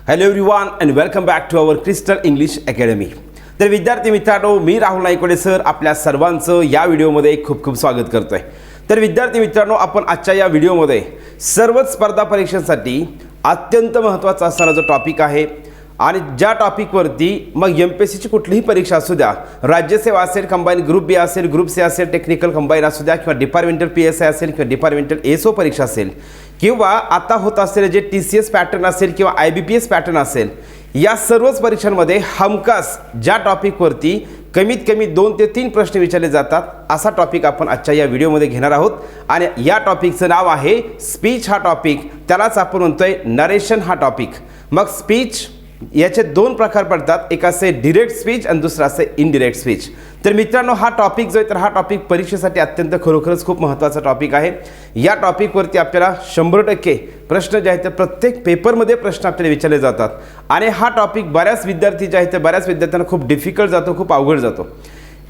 Hello everyone and welcome back to our Crystal English Academy. तर विद्यार्थी मित्रांनो, मी Rahul Naikwade sir आपल्या सर्वांचं या व्हिडिओमध्ये खूप खूप स्वागत करतोय. तर विद्यार्थी मित्रांनो, आपण आजच्या या व्हिडिओमध्ये सर्वच स्पर्धा परीक्षांसाठी अत्यंत महत्त्वाचा असणारा जो टॉपिक आहे आणि ज्या टॉपिकवरती मग एमपीएससीची कुठलीही परीक्षा असू द्या, राज्यसेवा असेल, कंबाईन ग्रुप बी असेल, ग्रुप सी असेल, टेक्निकल कंबाईन असू द्या, किंवा डिपार्टमेंटल PSI असेल किंवा डिपार्टमेंटल एसओ परीक्षा असेल, किंवा आता होत असलेले जे TCS पॅटर्न असेल किंवा IBPS पॅटर्न असेल, या सर्वच परीक्षांमध्ये हमखास ज्या टॉपिकवरती कमीत कमी 2 ते 3 प्रश्न विचारले जातात असा टॉपिक आपण आजच्या या व्हिडिओमध्ये घेणार आहोत. आणि या टॉपिकचं नाव आहे स्पीच हा टॉपिक, त्यालाच आपण म्हणतोय नरेशन हा टॉपिक. मग स्पीच याचे 2 प्रकार पडतात, एक असे डिरेक्ट स्पीच आणि दुसरा असे इनडिरेक्ट स्पीच. तर मित्रांनो, हा टॉपिक जो आहे तर हा टॉपिक परीक्षेसाठी अत्यंत खरोखरच खूप महत्त्वाचा टॉपिक आहे. या टॉपिकवरती आपल्याला 100% प्रश्न जे आहेत ते प्रत्येक पेपरमध्ये प्रश्न आपल्याला विचारले जातात. आणि हा टॉपिक बऱ्याच विद्यार्थी जे आहेत ते बऱ्याच विद्यार्थ्यांना खूप डिफिकल्ट जातो, खूप अवघड जातो.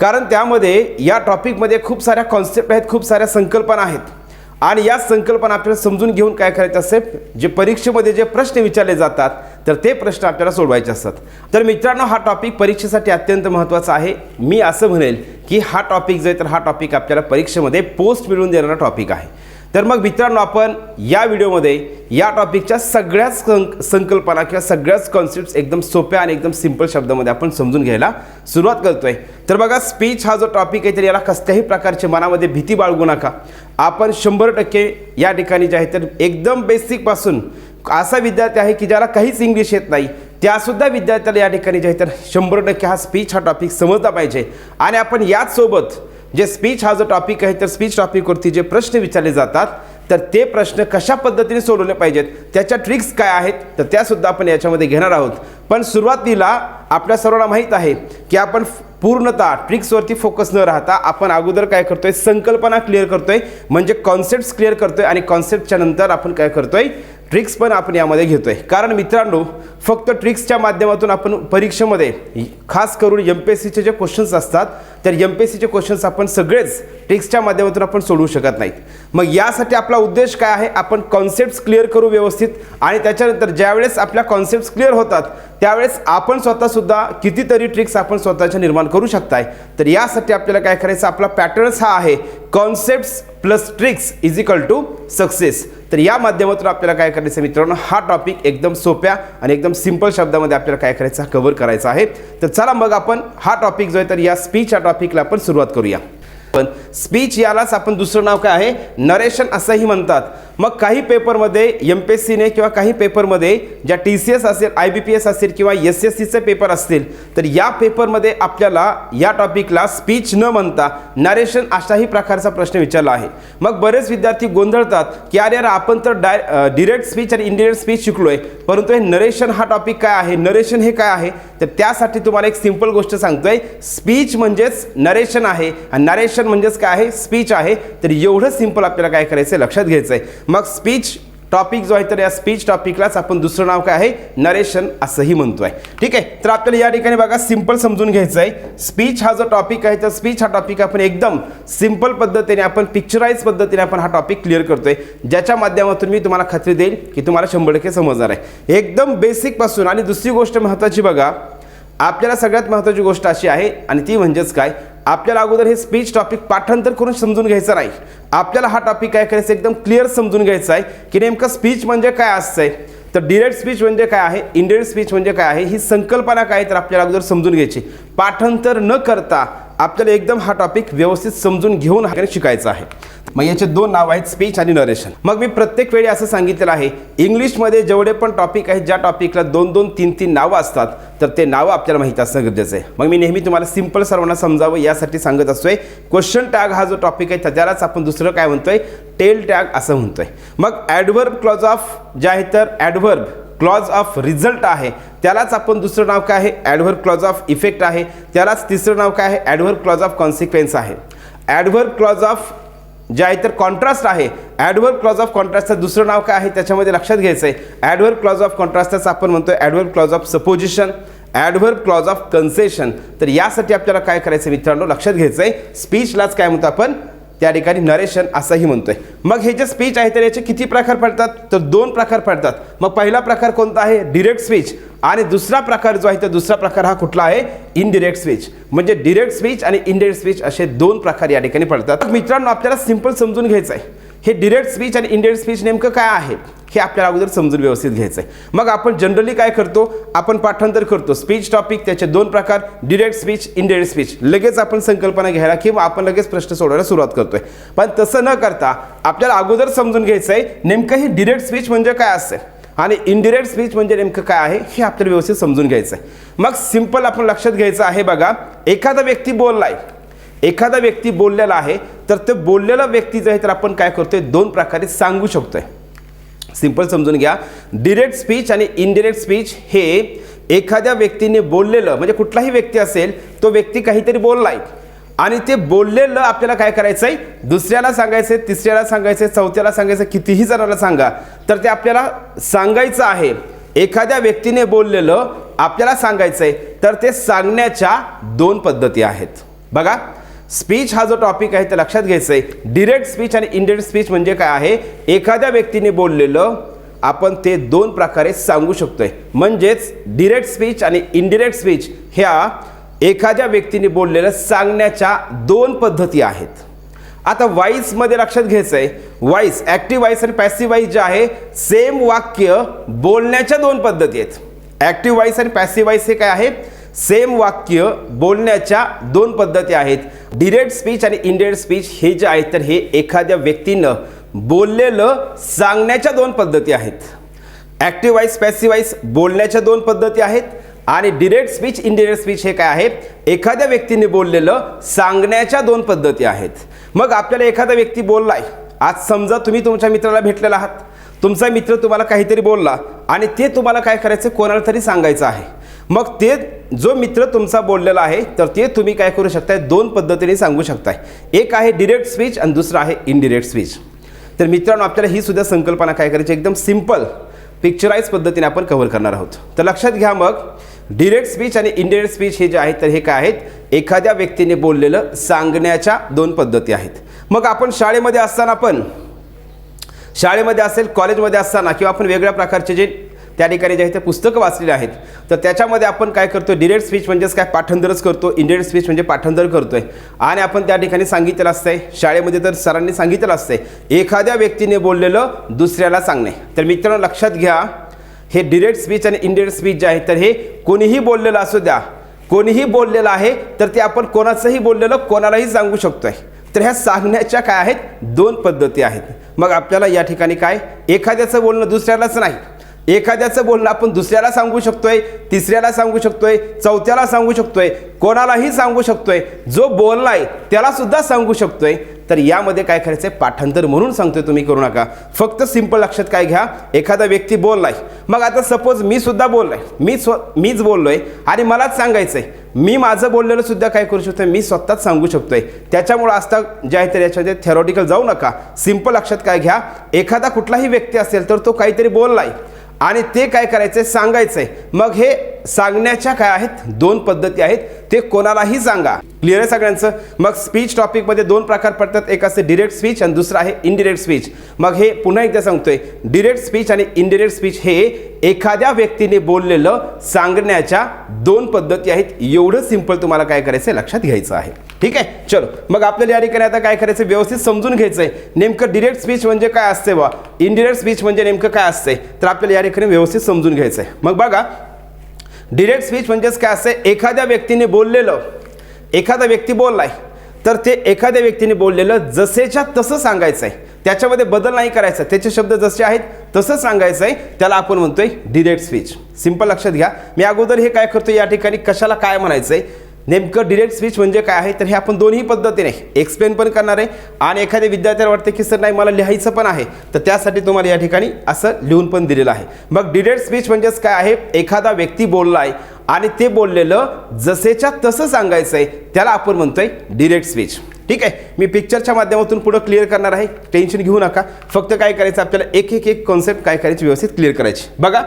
कारण त्यामध्ये या टॉपिकमध्ये खूप साऱ्या कॉन्सेप्ट आहेत, खूप साऱ्या संकल्पना आहेत. आणि या संकल्पना आपल्याला समजून घेऊन काय करायचं असेल, जे परीक्षेमध्ये जे प्रश्न विचारले जातात तर ते प्रश्न आपल्याला सोडवायचे असतात. तर मित्रांनो, हा टॉपिक परीक्षेसाठी अत्यंत महत्त्वाचा आहे. मी असं म्हणेल की हा टॉपिक जो आहे तर हा टॉपिक आपल्याला परीक्षेमध्ये पोस्ट मिळवून देणारा टॉपिक आहे. तर मग मित्रांनो, आपण या व्हिडिओमध्ये या टॉपिकच्या सगळ्याच संकल्पना किंवा सगळ्याच कॉन्सेप्ट्स एकदम सोप्या आणि एकदम सिंपल शब्दामध्ये आपण समजून घ्यायला सुरुवात करतोय. तर बघा, स्पीच हा जो टॉपिक आहे तर याला कसल्याही प्रकारची मनामध्ये भीती बाळगू नका. आपण 100% या ठिकाणी जे आहे तर एकदम बेसिकपासून असा विद्यार्थी आहे की ज्याला काहीच इंग्लिश येत नाही, त्यासुद्धा विद्यार्थ्याला या ठिकाणी जे आहे तर 100% हा स्पीच हा टॉपिक समजला पाहिजे. आणि आपण याचसोबत जे स्पीच हा जो टॉपिक आहे तर स्पीच टॉपिकवरती जे प्रश्न विचारले जातात तर ते प्रश्न कशा पद्धतीने सोडवले पाहिजेत, त्याच्या ट्रिक्स काय आहेत तर त्यासुद्धा आपण याच्यामध्ये घेणार आहोत. पण सुरुवातीला आपल्या सर्वांना माहीत आहे की आपण पूर्णतः ट्रिक्सवरती फोकस न राहता आपण अगोदर काय करतोय, संकल्पना क्लिअर करतोय, म्हणजे कॉन्सेप्ट्स क्लिअर करतोय. आणि कॉन्सेप्टच्या नंतर आपण काय करतोय, ट्रिक्स पण आपण यामध्ये घेतोय. कारण मित्रांनो, फक्त ट्रिक्सच्या माध्यमातून आपण परीक्षेमध्ये खास करून MPSCचे जे क्वेश्चन्स असतात तर MPSCचे क्वेश्चन्स आपण सगळेच ट्रिक्सच्या माध्यमातून आपण सोडवू शकत नाहीत. मग यासाठी आपला उद्देश काय आहे, आपण कॉन्सेप्ट्स क्लिअर करू व्यवस्थित. आणि त्याच्यानंतर ज्यावेळेस आपल्या कॉन्सेप्ट्स क्लिअर होतात त्यावेळेस आपण स्वतःसुद्धा कितीतरी ट्रिक्स आपण स्वतःच्या निर्माण करू शकताय. तर यासाठी आपल्याला काय करायचं, आपला पॅटर्न्स हा आहे concepts plus tricks is equal to success. तर या माध्यमातून आपल्याला काय करायचं मित्रांनो, हा टॉपिक एकदम सोप्या आणि एकदम सिंपल शब्दामध्ये आपल्याला काय करायचं, कव्हर करायचा आहे. तर चला मग आपण हा टॉपिक जो आहे तर या स्पीच या टॉपिकला आपण सुरुवात करूया. पण स्पीच यालाच आपण दुसरं नाव काय आहे, नरेशन असंही म्हणतात. मग काही पेपरमध्ये MPSCने किंवा काही पेपरमध्ये ज्या TCS असेल, IBPS असेल किंवा SSCचे पेपर असतील तर या पेपरमध्ये आपल्याला या टॉपिकला स्पीच न म्हणता नरेशन अशाही प्रकारचा प्रश्न विचारला आहे. मग बरेच विद्यार्थी गोंधळतात की अरे आपण तर डिरेक्ट स्पीच आणि इनडिरेक्ट स्पीच शिकलोय, परंतु हे नरेशन हा टॉपिक काय आहे, नरेशन हे काय आहे. तर त्यासाठी तुम्हाला एक सिंपल गोष्ट सांगतोय, स्पीच म्हणजेच नरेशन आहे आणि नरेशन म्हणजेच काय आहे, स्पीच आहे. तर एवढं सिंपल आपल्याला काय करायचं, लक्षात घ्यायचं आहे. मग स्पीच टॉपिक जो आहे तर या स्पीच टॉपिकलाच आपण दुसरं नाव काय आहे, नरेशन असंही म्हणतोय. ठीक आहे. तर आपल्याला या ठिकाणी बघा सिंपल समजून घ्यायचं आहे. स्पीच हा जो टॉपिक आहे तर स्पीच हा टॉपिक आपण एकदम सिंपल पद्धतीने आपण पिक्चराइज पद्धतीने आपण हा टॉपिक क्लिअर करतोय, ज्याच्या माध्यमातून मी तुम्हाला खात्री देईल की तुम्हाला 100% समजणार आहे एकदम बेसिक पासून. आणि दुसरी गोष्ट महत्त्वाची बघा, आपल्याला सगळ्यात महत्त्वाची गोष्ट अशी आहे आणि ती म्हणजेच काय, आपल्याला अगोदर हे स्पीच टॉपिक पाठांतर करून समजून घ्यायचं नाही. आपल्याला हा टॉपिक काय करायचं, एकदम क्लिअर समजून घ्यायचा आहे की नेमकं स्पीच म्हणजे काय असतंय, तर डिरेक्ट स्पीच म्हणजे काय आहे, इनडिरेक्ट स्पीच म्हणजे काय आहे, ही संकल्पना काय तर आपल्याला अगोदर समजून घ्यायची. पाठांतर न करता आपल्याला एकदम हा टॉपिक व्यवस्थित समजून घेऊन शिकायचा आहे. मग याचे 2 नाव आहेत, स्पीच आणि नरेशन. मग मी प्रत्येक वेळी असं सांगितलेलं आहे, इंग्लिशमध्ये जेवढे पण टॉपिक आहेत ज्या टॉपिकला 2-2, 3-3 नावं असतात तर ते नावं आपल्याला माहीत असणं गरजेचं आहे. मग मी नेहमी तुम्हाला सिंपल सर्वांना समजावं यासाठी सांगत असतोय, क्वेश्चन टॅग हा जो टॉपिक आहे त्यालाच आपण दुसरं काय म्हणतोय, टेल टॅग असं म्हणतोय. मग ॲडव्हर्ब क्लॉज ऑफ जे आहे तर ॲडव्हर्ब क्लॉज ऑफ रिझल्ट आहे त्यालाच आपण दुसरं नाव काय आहे, ॲडव्हर्ब क्लॉज ऑफ इफेक्ट आहे. त्यालाच तिसरं नाव काय आहे, ॲडव्हर्ब क्लॉज ऑफ कॉन्सिक्वेन्स आहे. ॲडव्हर्ब क्लॉज ऑफ जे आहे तर कॉन्ट्रास्ट आहे, ॲडव्हर्ब क्लॉज ऑफ कॉन्ट्रास्टचं दुसरं नाव काय आहे त्याच्यामध्ये लक्षात घ्यायचं आहे. ॲडव्हर्ब क्लॉज ऑफ कॉन्ट्रास्टच आपण म्हणतोय adverb clause of supposition, adverb clause of concession. तर यासाठी आपल्याला काय करायचं मित्रांनो, लक्षात घ्यायचं आहे, स्पीचलाच काय म्हणतो आपण, त्या ठिकाणी नरेशन असंही म्हणतोय. मग हे जे स्पीच आहे तर याचे किती प्रकार पडतात, तर 2 प्रकार पडतात. मग पहिला प्रकार कोणता आहे, डिरेक्ट स्पीच, आणि दुसरा प्रकार जो आहे तर दुसरा प्रकार हा कुठला आहे, इनडिरेक्ट स्पीच. म्हणजे डिरेक्ट स्पीच आणि इनडिरेक्ट स्पीच असे 2 प्रकार या ठिकाणी पडतात. मित्रांनो, आपल्याला सिंपल समजून घ्यायचं आहे हे डिरेक्ट स्पीच आणि इनडिरेक्ट स्पीच नेमकं काय आहे हे आपल्याला अगोदर समजून व्यवस्थित घ्यायचं आहे. मग आपण जनरली काय करतो, आपण पाठांतर करतो स्पीच टॉपिक, त्याचे 2 प्रकार, डिरेक्ट स्पीच, इनडिरेक्ट स्पीच. लगेच आपण संकल्पना घ्यायला किंवा आपण लगेच प्रश्न सोडवायला सुरुवात करतोय. पण तसं न करता आपल्याला अगोदर समजून घ्यायचं आहे नेमकं हे डिरेक्ट स्पीच म्हणजे काय असेल आणि इनडिरेक्ट स्पीच म्हणजे नेमकं काय आहे हे आपल्याला व्यवस्थित समजून घ्यायचं आहे. मग सिंपल आपण लक्षात घ्यायचं आहे. बघा, एखादा व्यक्ती बोललाय, एखादा व्यक्ती बोललेला आहे, तर ते बोललेला व्यक्ती जे आहे तर आपण काय करतोय 2 प्रकारे सांगू शकतोय. सिंपल समजून घ्या, डिरेक्ट स्पीच आणि इनडिरेक्ट स्पीच हे एखाद्या व्यक्तीने बोललेलं, म्हणजे कुठलाही व्यक्ती असेल तो व्यक्ती काहीतरी बोललाय आणि ते बोललेलं आपल्याला काय करायचं आहे, दुसऱ्याला सांगायचं, तिसऱ्याला सांगायचं, चौथ्याला सांगायचं, कितीही जणांना सांगा, तर ते आपल्याला सांगायचं आहे. एखाद्या व्यक्तीने बोललेलं आपल्याला सांगायचं आहे, तर ते सांगण्याच्या 2 पद्धती आहेत. बघा, स्पीच हा जो टॉपिक आहे ते लक्षात घ्यायचं आहे. डिरेक्ट स्पीच आणि इनडिरेक्ट स्पीच म्हणजे काय आहे, एखाद्या व्यक्तीने बोललेलं आपण ते 2 प्रकारे सांगू शकतोय. म्हणजेच डिरेक्ट स्पीच आणि इनडिरेक्ट स्पीच ह्या एखाद्या व्यक्तीने बोललेलं सांगण्याच्या 2 पद्धती आहेत. आता व्हॉइसमध्ये लक्षात घ्यायचं आहे, व्हॉइस, ॲक्टिव्ह व्हॉइस आणि पॅसिव्ह व्हॉइस जे आहे, सेम वाक्य बोलण्याच्या 2 पद्धती आहेत. ॲक्टिव्ह व्हॉइस आणि पॅसिव्ह व्हॉइस हे काय आहे, सेम वाक्य बोलण्याच्या 2 पद्धती आहेत. डिरेक्ट स्पीच आणि इनडिरेक्ट स्पीच हे जे आहेत तर हे एखाद्या व्यक्तीनं बोललेलं सांगण्याच्या 2 पद्धती आहेत. ॲक्टिव्ह व्हॉइस, पॅसिव्ह व्हॉइस बोलण्याच्या 2 पद्धती आहेत आणि डिरेक्ट स्पीच, इनडिरेक्ट स्पीच हे काय आहे, एखाद्या व्यक्तीने बोललेलं सांगण्याच्या 2 पद्धती आहेत. मग आपल्याला एखादा व्यक्ती बोललाय, आज समजा तुम्ही तुमच्या मित्राला भेटलेला आहात, तुमचा मित्र तुम्हाला काहीतरी बोलला आणि ते तुम्हाला काय करायचं, कोणाला तरी सांगायचं आहे. मग ते जो मित्र तुमचा बोललेला आहे तर ते तुम्ही काय करू शकताय, 2 पद्धतीने सांगू शकताय. एक आहे डिरेक्ट स्पीच आणि दुसरा आहे इनडिरेक्ट स्पीच. तर मित्रांनो, आपल्याला ही सुद्धा संकल्पना काय करायची, एकदम सिंपल पिक्चराइज पद्धतीने आपण कव्हर करणार आहोत. तर लक्षात घ्या, मग डिरेक्ट स्पीच आणि इनडिरेक्ट स्पीच हे जे आहेत तर हे काय आहेत, एखाद्या व्यक्तीने बोललेलं सांगण्याच्या 2 पद्धती आहेत. मग आपण शाळेमध्ये असताना, शाळेमध्ये असेल, कॉलेजमध्ये असताना किंवा आपण वेगळ्या प्रकारचे जे त्या ठिकाणी जे आहे ते पुस्तकं वाचलेली आहेत, तर त्याच्यामध्ये आपण काय करतो, डिरेक्ट स्पीच म्हणजेच काय, पाठांतरच करतो. इनडिरेक्ट स्पीच म्हणजे पाठांतर करतोय आणि आपण त्या ठिकाणी सांगितलेलं असतंय, शाळेमध्ये तर सरांनी सांगितलेलं असतंय, एखाद्या व्यक्तीने बोललेलं दुसऱ्याला सांगणे. तर मित्रांनो, लक्षात घ्या, हे डिरेक्ट स्पीच आणि इनडिरेक्ट स्पीच जे आहे तर हे कोणीही बोललेलं असू द्या, कोणीही बोललेलं आहे तर ते आपण कोणाचंही बोललेलं कोणालाही सांगू शकतोय. तर ह्या सांगण्याच्या काय आहेत, 2 पद्धती आहेत. मग आपल्याला या ठिकाणी काय, एखाद्याचं बोलणं दुसऱ्यालाच नाही, एखाद्याचं बोलणं आपण दुसऱ्याला सांगू शकतोय, तिसऱ्याला सांगू शकतोय, चौथ्याला सांगू शकतोय, कोणालाही सांगू शकतोय, जो बोललाय त्याला सुद्धा सांगू शकतोय. तर यामध्ये काय करायचं आहे, पाठांतर म्हणून सांगतोय, तुम्ही करू नका. फक्त सिंपल लक्षात काय घ्या, एखादा व्यक्ती बोललाय, मग आता सपोज मी सुद्धा बोललोय, मीच बोललोय आणि मलाच सांगायचंय, मी माझं बोललेलं सुद्धा काय करू शकतोय, मी स्वतःच सांगू शकतोय. त्याच्यामुळं असता जे आहे तर याच्यामध्ये थेरॉटिकल जाऊ नका. सिंपल लक्षात काय घ्या, एखादा कुठलाही व्यक्ती असेल तर तो काहीतरी बोललाय आणि ते काय करायचंय, सांगायचंय. मग हे सांगण्याच्या काय आहेत, 2 पद्धती आहेत, ते कोणालाही सांगा. क्लिअर आहे सगळ्यांचं. मग स्पीच टॉपिकमध्ये 2 प्रकार पडतात, एक असते डिरेक्ट स्पीच आणि दुसरा आहे इनडिरेक्ट स्पीच. मग हे पुन्हा एकदा सांगतोय, डिरेक्ट स्पीच आणि इनडिरेक्ट स्पीच हे एखाद्या व्यक्तीने बोललेलं सांगण्याच्या 2 पद्धती आहेत. एवढं सिंपल तुम्हाला काय करायचं, लक्षात घ्यायचं आहे. ठीक आहे, चलो मग आपल्याला या ठिकाणी आता काय करायचं, व्यवस्थित समजून घ्यायचंय नेमकं डिरेक्ट स्पीच म्हणजे काय असते बा, इनडिरेक्ट स्पीच म्हणजे नेमकं काय असते, तर आपल्याला या ठिकाणी व्यवस्थित समजून घ्यायचंय. मग बघा, डिरेक्ट स्पीच म्हणजेच काय असते, एखाद्या व्यक्तीने बोललेलं, एखादा व्यक्ती बोललाय तर ते एखाद्या व्यक्तीने बोललेलं जसेच्या तसं सांगायचं आहे, त्याच्यामध्ये बदल नाही करायचा, त्याचे शब्द जसे आहेत तसं सांगायचं आहे, त्याला आपण म्हणतोय डिरेक्ट स्पीच. सिंपल लक्षात घ्या. मी अगोदर हे काय करतो, या ठिकाणी कशाला काय म्हणायचं आहे, नेमकं डिरेक्ट स्पीच म्हणजे काय आहे, तर हे आपण दोन्ही पद्धतीने एक्सप्लेन पण करणार आहे आणि एखाद्या विद्यार्थ्याला वाटते की सर नाही मला लिहायचं पण आहे, तर त्यासाठी तुम्हाला या ठिकाणी असं लिहून पण दिलेलं आहे. मग डिरेक्ट स्पीच म्हणजेच काय आहे, एखादा व्यक्ती बोललाय आणि ते बोललेलं जसेच्या तसं सांगायचं आहे, त्याला आपण म्हणतोय डिरेक्ट स्पीच. ठीक आहे, मी पिक्चरच्या माध्यमातून पुढे क्लिअर करणार आहे, टेन्शन घेऊ नका. फक्त काय करायचं, आपल्याला एक कॉन्सेप्ट काय करायची, व्यवस्थित क्लिअर करायची. बघा,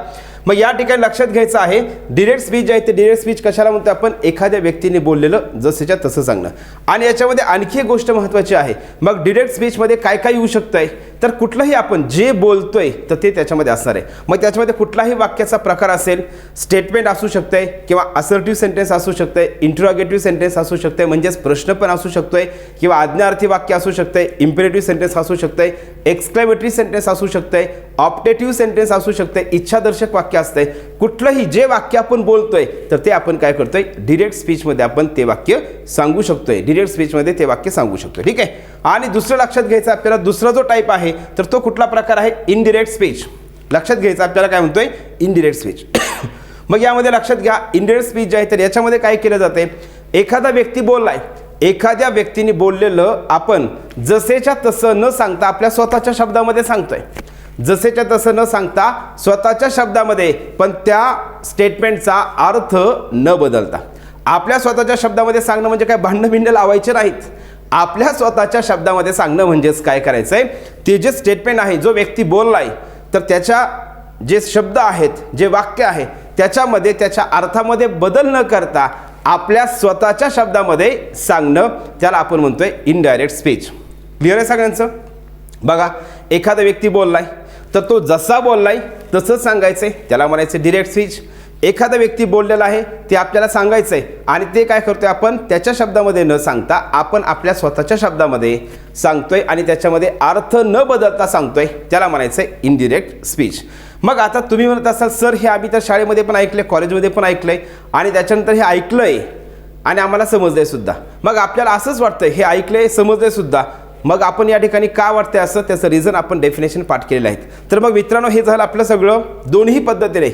मग या ठिकाणी लक्षात घ्यायचं आहे डिरेक्ट स्पीच जे आहे ते डिरेक्ट स्पीच कशाला म्हणतो आपण, एखाद्या व्यक्तीने बोललेलं जसंच्या तसं सांगणं. आणि याच्यामध्ये आणखी एक गोष्ट महत्त्वाची आहे. मग डिरेक्ट स्पीचमध्ये काय काय येऊ शकतंय, तर कुठलंही आपण जे बोलतोय तर ते त्याच्यामध्ये असणार आहे. मग त्याच्यामध्ये कुठलाही वाक्याचा प्रकार असेल, स्टेटमेंट असू शकतंय किंवा असर्टिव्ह सेंटेन्स असू शकतंय, इंट्रोगेटिव्ह सेंटेन्स असू शकतंय म्हणजेच प्रश्न पण असू शकतोय किंवा आज्ञार्थी वाक्य असू शकतंय, इम्पेरेटिव्ह सेंटेन्स असू शकतंय, एक्सक्लेमेटरी सेंटेन्स असू शकतंय, ऑप्टेटिव्ह सेंटेन्स असू शकतंय, इच्छादर्शक वाक्य असतंय. कुठलंही जे वाक्य आपण बोलतोय तर ते आपण काय करतोय, डिरेक्ट स्पीचमध्ये आपण ते वाक्य सांगू शकतोय, डिरेक्ट स्पीचमध्ये ते वाक्य सांगू शकतोय. ठीक आहे. आणि दुसरं लक्षात घ्यायचं आपल्याला, दुसरा जो टाईप आहे तर तो कुठला प्रकार आहे, इनडिरेक्ट स्पीच. लक्षात घ्यायचं आपल्याला काय म्हणतोय, इनडिरेक्ट स्पीच. मग यामध्ये लक्षात घ्या इनडिरेक्ट स्पीच जे आहे तर याच्यामध्ये काय केलं जाते, एखादा व्यक्ती बोललाय, एखाद्या व्यक्तीने बोललेलं आपण जसेच्या तसं न सांगता आपल्या स्वतःच्या शब्दामध्ये सांगतोय, जसेच्या तसं न सांगता स्वतःच्या शब्दामध्ये, पण त्या स्टेटमेंटचा अर्थ न बदलता. आपल्या स्वतःच्या शब्दामध्ये सांगणं म्हणजे काय, भांडणं भिंड लावायचे नाहीत. आपल्या स्वतःच्या शब्दामध्ये सांगणं म्हणजेच काय करायचंय, ते जे स्टेटमेंट आहे, जो व्यक्ती बोललाय तर त्याच्या जे शब्द आहेत, जे वाक्य आहे त्याच्यामध्ये त्याच्या अर्थामध्ये बदल न करता आपल्या स्वतःच्या शब्दामध्ये सांगणं, त्याला आपण म्हणतोय इनडायरेक्ट स्पीच. क्लिअर आहे सगळ्यांचं. बघा एखादा व्यक्ती बोललाय तर तो जसा बोललाय तसंच सांगायचंय, त्याला म्हणायचं डिरेक्ट स्पीच. एखादा व्यक्ती बोललेला आहे ते आपल्याला सांगायचंय आणि ते काय करतोय, आपण त्याच्या शब्दामध्ये न सांगता आपण आपल्या स्वतःच्या शब्दामध्ये सांगतोय आणि त्याच्यामध्ये अर्थ न बदलता सांगतोय, त्याला म्हणायचंय इनडिरेक्ट स्पीच. मग आता तुम्ही म्हणत असाल सर हे आम्ही तर शाळेमध्ये पण ऐकलंय, कॉलेजमध्ये पण ऐकलंय आणि त्याच्यानंतर हे ऐकलंय आणि आम्हाला समजलंय सुद्धा. मग आपल्याला असंच वाटतंय हे ऐकलंय समजलंय सुद्धा, मग आपण या ठिकाणी का वाटतंय असं, त्याचं रिझन आपण डेफिनेशन पाठ केलेलं आहे. तर मग मित्रांनो हे झालं आपलं सगळं दोन्ही पद्धतीने.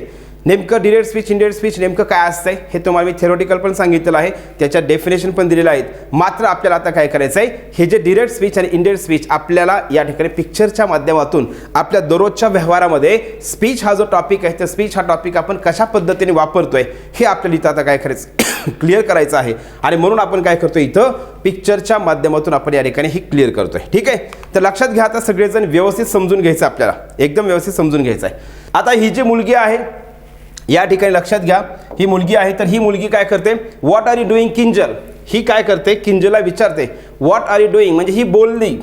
नेमकं डिरेक्ट स्पीच इनडिरेक्ट स्पीच नेमकं काय असतंय हे तुम्हाला मी थेरोटिकल पण सांगितलेलं आहे, त्याच्या डेफिनेशन पण दिलेलं आहेत. मात्र आपल्याला आता काय करायचं आहे, हे जे डिरेक्ट स्पीच आणि इनडिरेक्ट स्पीच आपल्याला या ठिकाणी पिक्चरच्या माध्यमातून आपल्या दररोजच्या व्यवहारामध्ये स्पीच हा जो टॉपिक आहे, तर स्पीच हा टॉपिक आपण कशा पद्धतीने वापरतोय हे आपल्याला इथं आता काय करायचं, क्लिअर करायचं आहे. आणि म्हणून आपण काय करतोय, इथं पिक्चरच्या माध्यमातून आपण या ठिकाणी ही क्लिअर करतोय. ठीक आहे. तर लक्षात घ्या आता सगळेजण व्यवस्थित समजून घ्यायचं, आपल्याला एकदम व्यवस्थित समजून घ्यायचं आहे. आता ही जी मुलगी आहे या ठिकाणी लक्षात घ्या, ही मुलगी आहे तर ही मुलगी काय करते, what are you doing Kinjal. ही काय करते, किंजलला विचारते व्हॉट आर यू डुईंग, म्हणजे ही बोलली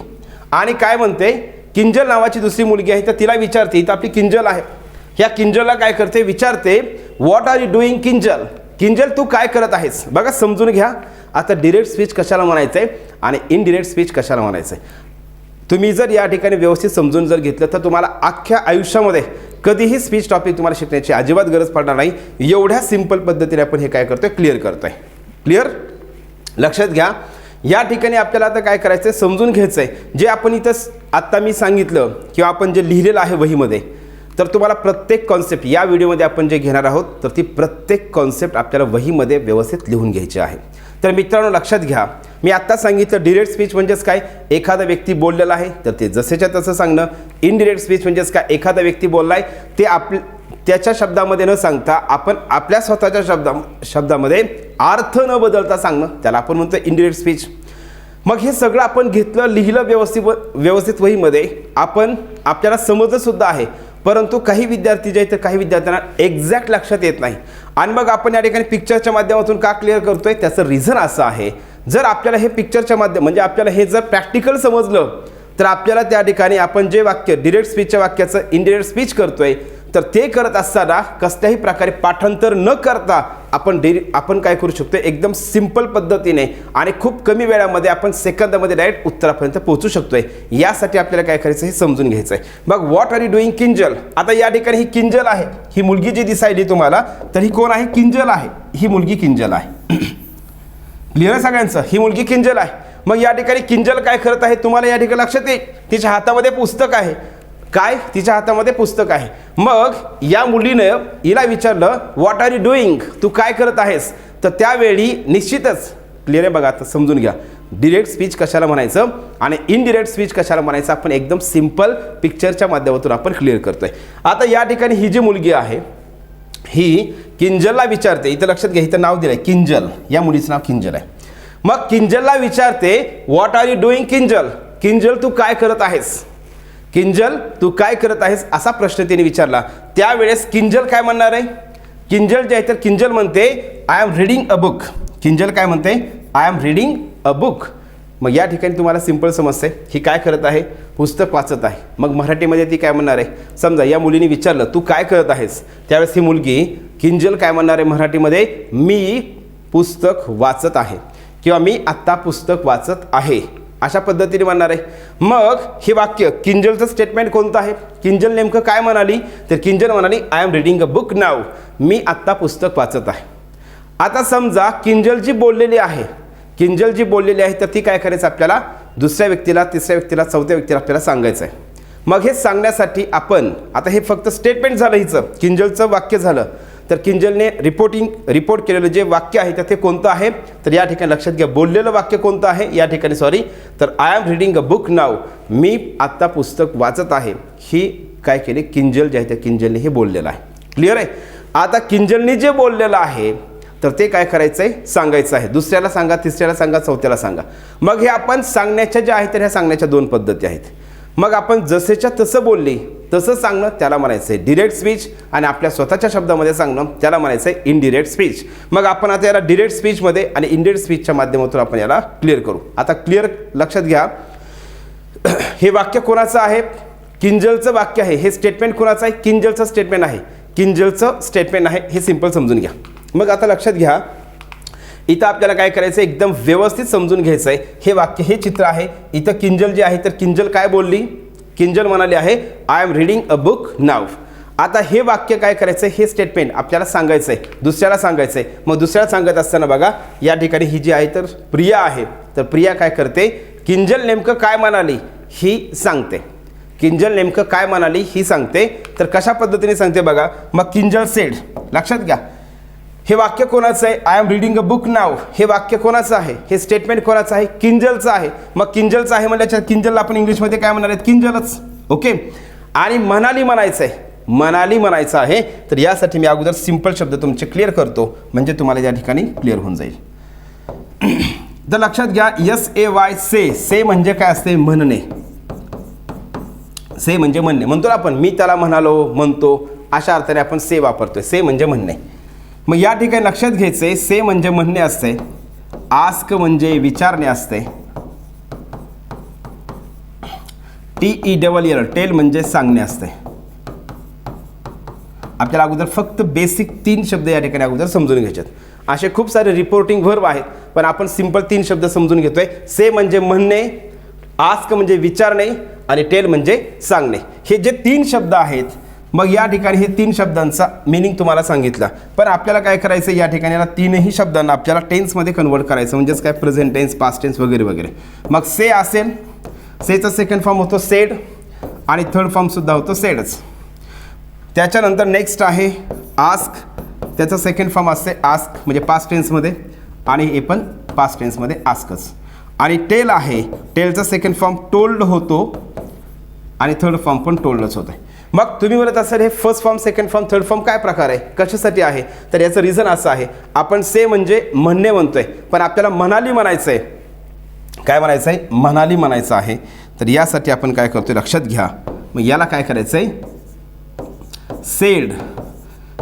आणि काय म्हणते, किंजल नावाची दुसरी मुलगी आहे तर तिला विचारते, इथं आपली किंजल आहे, ह्या किंजलला काय करते, विचारते what are you doing Kinjal, Kinjal तू काय करत आहेस. बघा समजून घ्या आता डिरेक्ट स्पीच कशाला म्हणायचंय आणि इनडिरेक्ट स्पीच कशाला म्हणायचंय. तुम्ही जर या ठिकाणी व्यवस्थित समजून जर घेतलं तर तुम्हाला अख्ख्या आयुष्यामध्ये कधीही स्पीच टॉपिक तुम्हाला शिकण्याची अजिबात गरज पडणार नाही. एवढ्या सिंपल पद्धतीने आपण हे काय करतोय, क्लिअर करतोय. क्लिअर. लक्षात घ्या या ठिकाणी आपल्याला आता काय करायचं आहे, समजून घ्यायचं आहे. जे आपण इथं आत्ता मी सांगितलं किंवा आपण जे लिहिलेलं आहे वहीमध्ये, तर तुम्हाला प्रत्येक कॉन्सेप्ट या व्हिडिओमध्ये आपण जे घेणार आहोत तर ती प्रत्येक कॉन्सेप्ट आपल्याला वहीमध्ये व्यवस्थित लिहून घ्यायची आहे. तर मित्रांनो लक्षात घ्या, मी आत्ता सांगितलं डिरेक्ट स्पीच म्हणजेच काय, एखादा व्यक्ती बोललेला आहे तर ते जसेच्या तसं सांगणं. इनडिरेक्ट स्पीच म्हणजेच काय, एखादा व्यक्ती बोललाय ते त्याच्या शब्दामध्ये न सांगता आपण आपल्या स्वतःच्या शब्दामध्ये अर्थ न बदलता सांगणं, त्याला आपण म्हणतो इनडिरेक्ट स्पीच. मग हे सगळं आपण घेतलं, लिहिलं व्यवस्थित वहीमध्ये, आपण आपल्याला समजलं सुद्धा आहे. परंतु काही विद्यार्थी जे आहेत काही विद्यार्थ्यांना एक्झॅक्ट लक्षात येत नाही आणि मग आपण या ठिकाणी पिक्चरच्या माध्यमातून का क्लिअर करतोय, त्याचं रिझन असं आहे, जर आपल्याला हे पिक्चरच्या माध्यम म्हणजे आपल्याला हे जर प्रॅक्टिकल समजलं तर आपल्याला त्या ठिकाणी आपण जे वाक्य डिरेक्ट स्पीचच्या वाक्याचं इनडिरेक्ट स्पीच करतोय तर ते करत असताना कसल्याही प्रकारे पाठांतर न करता आपण काय करू शकतो, एकदम सिंपल पद्धतीने आणि खूप कमी वेळामध्ये आपण सेकंदामध्ये डायरेक्ट उत्तरापर्यंत पोहोचू शकतोय. यासाठी आपल्याला काय करायचं हे समजून घ्यायचं आहे. मग what are you doing Kinjal. आता या ठिकाणी ही किंजल आहे, ही मुलगी जी दिसायली तुम्हाला तर ही कोण आहे, किंजल आहे. ही मुलगी किंजल आहे. क्लिअर आहे सगळ्यांचं, ही मुलगी किंजल आहे. मग या ठिकाणी किंजल काय करत आहे तुम्हाला या ठिकाणी लक्षात येईल, तिच्या हातामध्ये पुस्तक आहे. काय, तिच्या हातामध्ये पुस्तक आहे. मग या मुलीनं हिला विचारलं व्हॉट आर यू डुईंग, तू काय करत आहेस. तर त्यावेळी निश्चितच क्लिअर आहे. बघा आता समजून घ्या डिरेक्ट स्पीच कशाला म्हणायचं आणि इनडिरेक्ट स्पीच कशाला म्हणायचं, आपण एकदम सिंपल पिक्चरच्या माध्यमातून आपण क्लिअर करतोय. आता या ठिकाणी ही जी मुलगी आहे ही किंजलला विचारते, इथं लक्षात घ्या इथं नाव दिलंय किंजल, या मुलीचं नाव किंजल आहे. मग किंजलला विचारते what are you doing Kinjal, Kinjal तू काय करत आहेस. किंजल तू काय करत आहेस असा प्रश्न तिने विचारला. त्यावेळेस किंजल काय म्हणणार आहे? किंजल जे आहे तर किंजल म्हणते I am reading a book. Kinjal काय म्हणते? I am reading a book. मग या ठिकाणी तुम्हाला सिंपल समजते ही काय करत आहे? पुस्तक वाचत आहे. मग मराठीमध्ये ती काय म्हणणार आहे? समजा या मुलीने विचारलं तू काय करत आहेस, त्यावेळेस ही मुलगी किंजल काय म्हणणार आहे मराठीमध्ये? मी पुस्तक वाचत आहे किंवा मी आत्ता पुस्तक वाचत आहे अशा पद्धतीने म्हणणार आहे. मग हे वाक्य किंजलचं स्टेटमेंट कोणतं आहे? किंजल नेमकं काय म्हणाली? तर किंजल म्हणाली I am reading a book now. मी आत्ता पुस्तक वाचत आहे. आता समजा किंजल जी बोललेली आहे, किंजल जी बोललेली आहे तर ती काय करायचं आपल्याला? दुसऱ्या व्यक्तीला, तिसऱ्या व्यक्तीला, चौथ्या व्यक्तीला आपल्याला सांगायचं आहे. मग हे सांगण्यासाठी आपण आता हे फक्त स्टेटमेंट झालं हिचं, किंजलचं वाक्य झालं. तर किंजलने रिपोर्ट केलेलं जे वाक्य आहे तर ते कोणतं आहे? तर या ठिकाणी लक्षात घ्या बोललेलं वाक्य कोणतं आहे या ठिकाणी, सॉरी, तर I am reading a book now. मी आत्ता पुस्तक वाचत आहे. ही काय केली? किंजल जे आहे त्या किंजलने हे बोललेलं आहे. क्लिअर आहे? आता किंजलने जे बोललेलं आहे तर ते काय करायचं आहे? सांगायचं आहे. दुसऱ्याला सांगा, तिसऱ्याला सांगा, चौथ्याला सांगा. मग हे आपण सांगण्याच्या ज्या आहेत तर ह्या सांगण्याच्या दोन पद्धती आहेत. मग आपण जसेच्या तसं बोलली तसं सांगणं त्याला म्हणायचं आहे डिरेक्ट स्पीच, आणि आपल्या स्वतःच्या शब्दामध्ये सांगणं त्याला म्हणायचं आहे इनडिरेक्ट स्पीच. मग आपण आता याला डिरेक्ट स्पीचमध्ये आणि इनडिरेक्ट स्पीचच्या माध्यमातून आपण याला क्लिअर करू. आता क्लिअर लक्षात घ्या, हे वाक्य कोणाचं आहे? किंजलचं वाक्य आहे. हे स्टेटमेंट कोणाचं आहे? किंजलचं स्टेटमेंट आहे. किंजलचं स्टेटमेंट आहे हे सिंपल समजून घ्या. मग आता लक्षात घ्या, इथं आपल्याला काय करायचं आहे? एकदम व्यवस्थित समजून घ्यायचं आहे. हे वाक्य, हे चित्र आहे. इथं किंजल जी आहे तर किंजल काय बोलली? किंजल म्हणाली आहे I am reading a book now. आता हे वाक्य काय करायचं आहे? हे स्टेटमेंट आपल्याला सांगायचं आहे, दुसऱ्याला सांगायचं आहे. मग दुसऱ्याला सांगत असताना बघा या ठिकाणी ही जी आहे तर प्रिया आहे. तर प्रिया काय करते? किंजल नेमकं काय म्हणाली ही सांगते. किंजल नेमकं काय म्हणाली ही सांगते. तर कशा पद्धतीने सांगते बघा. मग किंजल सेड, लक्षात घ्या हे वाक्य कोणाचं आहे? I am reading a book now. हे वाक्य कोणाचं आहे? हे स्टेटमेंट कोणाचं आहे? किंजलचं आहे. मग किंजलचं आहे म्हणल्याच्या किंजलला आपण इंग्लिशमध्ये काय म्हणणार आहेत? किंजलच. ओके. आणि म्हणाली म्हणायचं आहे, म्हणाली म्हणायचं आहे. तर यासाठी मी अगोदर सिंपल शब्द तुमचे क्लिअर करतो म्हणजे तुम्हाला या ठिकाणी क्लिअर होऊन जाईल. तर लक्षात घ्या SAY से. से म्हणजे काय असते? म्हणणे. से म्हणजे म्हणणे. म्हणतो ना आपण मी त्याला म्हणालो, म्हणतो, अशा अर्थाने आपण से वापरतोय. से म्हणजे म्हणणे. मग या ठिकाणी लक्षात घ्यायचे से म्हणजे म्हणणे असते, आस्क म्हणजे विचारणे असते, TELL टेल म्हणजे सांगणे असते. आपल्याला अगोदर फक्त बेसिक 3 शब्द या ठिकाणी अगोदर समजून घ्यायचे. असे खूप सारे रिपोर्टिंग व्हर्ब आहेत पण आपण सिंपल 3 शब्द समजून घेतोय. से म्हणजे म्हणणे, आस्क म्हणजे विचारणे आणि टेल म्हणजे सांगणे. हे जे 3 शब्द आहेत मग या ठिकाणी हे 3 शब्दांचा मीनिंग तुम्हाला सांगितला. पण आपल्याला काय करायचं या ठिकाणी याला 3ही शब्दांना आपल्याला टेन्समध्ये कन्वर्ट करायचं म्हणजेच काय प्रेझेंट टेन्स, पास्ट टेन्स वगैरे वगैरे. मग से असेल, सेचा सेकंड फॉर्म होतो सेड आणि थर्ड फॉर्मसुद्धा होतो सेडच. त्याच्यानंतर नेक्स्ट आहे आस्क, त्याचा सेकंड फॉर्म असते आस्क म्हणजे पास्ट टेन्समध्ये आणि हे पण पास्ट टेन्समध्ये आस्कच. आणि टेल आहे, टेलचा सेकंड फॉर्म टोल्ड होतो आणि थर्ड फॉर्म पण टोल्डच होतं. मग तुम्ही म्हणत असाल हे first form, second form, third form काय प्रकार आहे, कशासाठी आहे? तर याचं रिझन असं आहे, आपण से म्हणजे म्हणणे म्हणतोय पण आपल्याला म्हणाली म्हणायचं आहे. काय म्हणायचं आहे? म्हणाली म्हणायचं आहे. तर यासाठी आपण काय करतोय लक्षात घ्या. मग याला काय करायचं आहे? सेड.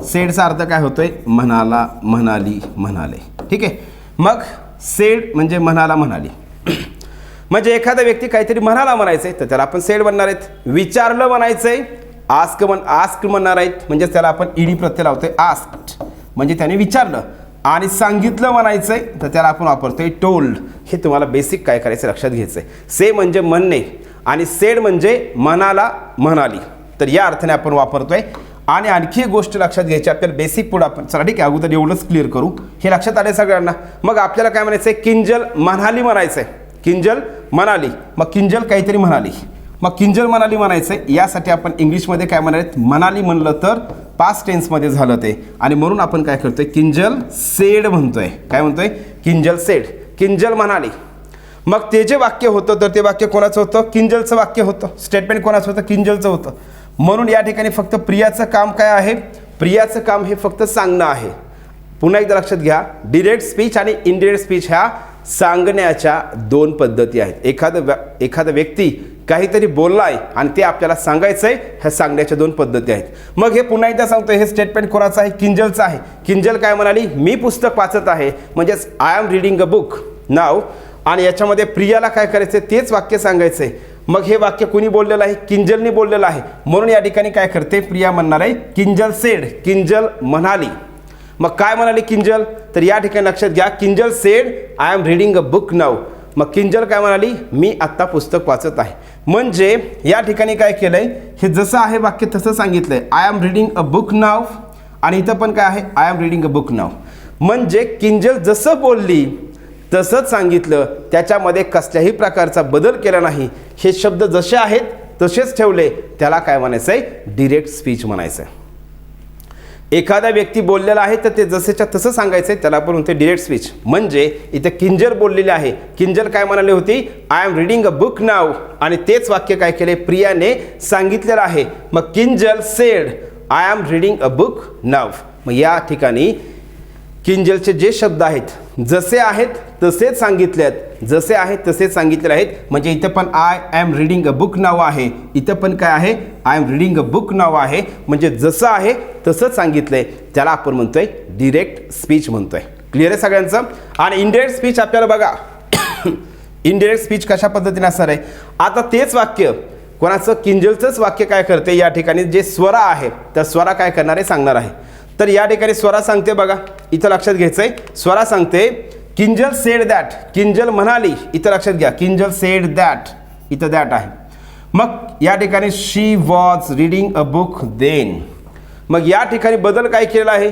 सेडचा अर्थ काय होतोय? म्हणाला, म्हणाली, म्हणाले. ठीक आहे. मग सेड म्हणजे म्हणाला, म्हणाली. म्हणजे एखादा व्यक्ती काहीतरी म्हणाला म्हणायचंय तर त्याला आपण सेड म्हणणार आहेत. विचारलं म्हणायचंय, आस्क म्हणणार आहेत म्हणजे त्याला आपण ईडी प्रत्यय लावतोय आस्क्ड म्हणजे त्याने विचारलं. आणि सांगितलं म्हणायचंय तर त्याला आपण वापरतोय टोल्ड. हे तुम्हाला बेसिक काय करायचं लक्षात घ्यायचंय. से म्हणजे म्हणणे आणि सेड म्हणजे म्हणाला, म्हणाली. तर या अर्थाने आपण वापरतोय. आणि आणखी एक गोष्ट लक्षात घ्यायची आपल्याला बेसिक पुढे आपण, चला ठीक आहे अगोदर एवढंच क्लिअर करू. हे लक्षात आले सगळ्यांना. मग आपल्याला काय म्हणायचंय? किंजल म्हणाली म्हणायचंय. किंजल म्हणाली, मग किंजल काहीतरी म्हणाली, मग किंजल म्हणाली म्हणायचंय. यासाठी आपण इंग्लिशमध्ये काय म्हणाले? म्हणाली म्हणलं तर पास्ट टेन्समध्ये झालं ते आणि म्हणून आपण काय करतोय? किंजल सेड म्हणतोय. काय म्हणतोय? किंजल सेड. किंजल म्हणाली. मग ते जे वाक्य होतं तर ते वाक्य कोणाचं होतं? किंजलचं वाक्य होतं. स्टेटमेंट कोणाचं होतं? किंजलचं होतं. म्हणून या ठिकाणी फक्त प्रियाचं काम काय आहे? प्रियाचं काम हे फक्त सांगणं आहे. पुन्हा एकदा लक्षात घ्या, डिरेक्ट स्पीच आणि इनडिरेक्ट स्पीच ह्या सांगण्याच्या 2 पद्धती आहेत. एखादा व्यक्ती काहीतरी बोलला आहे आणि ते आपल्याला सांगायचं आहे. ह्या सांगण्याच्या दोन पद्धती आहेत. मग हे पुन्हा एकदा सांगतो, हे स्टेटमेंट कोणाचं आहे? किंजलचं आहे. किंजल काय म्हणाली? मी पुस्तक वाचत आहे, म्हणजेच I am reading a book now. आणि याच्यामध्ये प्रियाला काय करायचं? तेच वाक्य सांगायचं आहे. मग हे वाक्य कोणी बोललेलं आहे? किंजलनी बोललेलं आहे. म्हणून या ठिकाणी काय करते? प्रिया म्हणणार आहे किंजल सेड, किंजल म्हणाली. मग काय म्हणाली किंजल? तर या ठिकाणी लक्षात घ्या, Kinjal said I am reading a book now. मग किंजल काय म्हणाली? मी आत्ता पुस्तक वाचत आहे. म्हणजे या ठिकाणी काय केलंय? हे जसं आहे वाक्य तसं सांगितलंय, I am reading a book now. आणि इथं पण काय आहे? I am reading a book now. म्हणजे किंजल जसं बोलली तसंच सांगितलं, त्याच्यामध्ये कसल्याही प्रकारचा बदल केला नाही. हे शब्द जसे आहेत तसेच ठेवले, त्याला काय म्हणायचं आहे? डिरेक्ट स्पीच म्हणायचं आहे. एखादा व्यक्ती बोललेला आहे तर ते जसेच्या तसं सांगायचं आहे, त्याला आपण म्हणतो डिरेक्ट स्पीच. म्हणजे इथं किंजल बोललेली आहे. किंजल काय म्हणाली होती? I am reading a book now. आणि तेच वाक्य काय केले? प्रियाने सांगितलेलं आहे. मग Kinjal said I am reading a book now. मग या ठिकाणी किंजलचे जे शब्द आहेत जसे आहेत तसेच सांगितले आहेत, जसे आहेत तसेच सांगितलेले आहेत. म्हणजे इथं पण I am reading a book now आहे, इथं पण काय आहे? I am reading a book now आहे. म्हणजे जसं आहे तसंच सांगितलंय, त्याला आपण म्हणतोय डिरेक्ट स्पीच म्हणतोय. क्लिअर आहे सगळ्यांचं? आणि इनडायरेक्ट स्पीच आपल्याला बघा इनडायरेक्ट स्पीच कशा पद्धतीने असणार आहे? आता तेच वाक्य कोणाचं? किंजलचंच वाक्य काय करते? या ठिकाणी जे स्वरा आहे त्या स्वरा काय करणार आहे? सांगणार आहे. तर या ठिकाणी स्वरा सांगते बघा, इथं लक्षात घ्यायचंय. स्वरा सांगते किंजल सेड दॅट, किंजल म्हणाली. इथं लक्षात घ्या, किंजल सेड दॅट, इथं दॅट आहे. मग या ठिकाणी she was reading a book then. मग या ठिकाणी बदल काय केलेला आहे?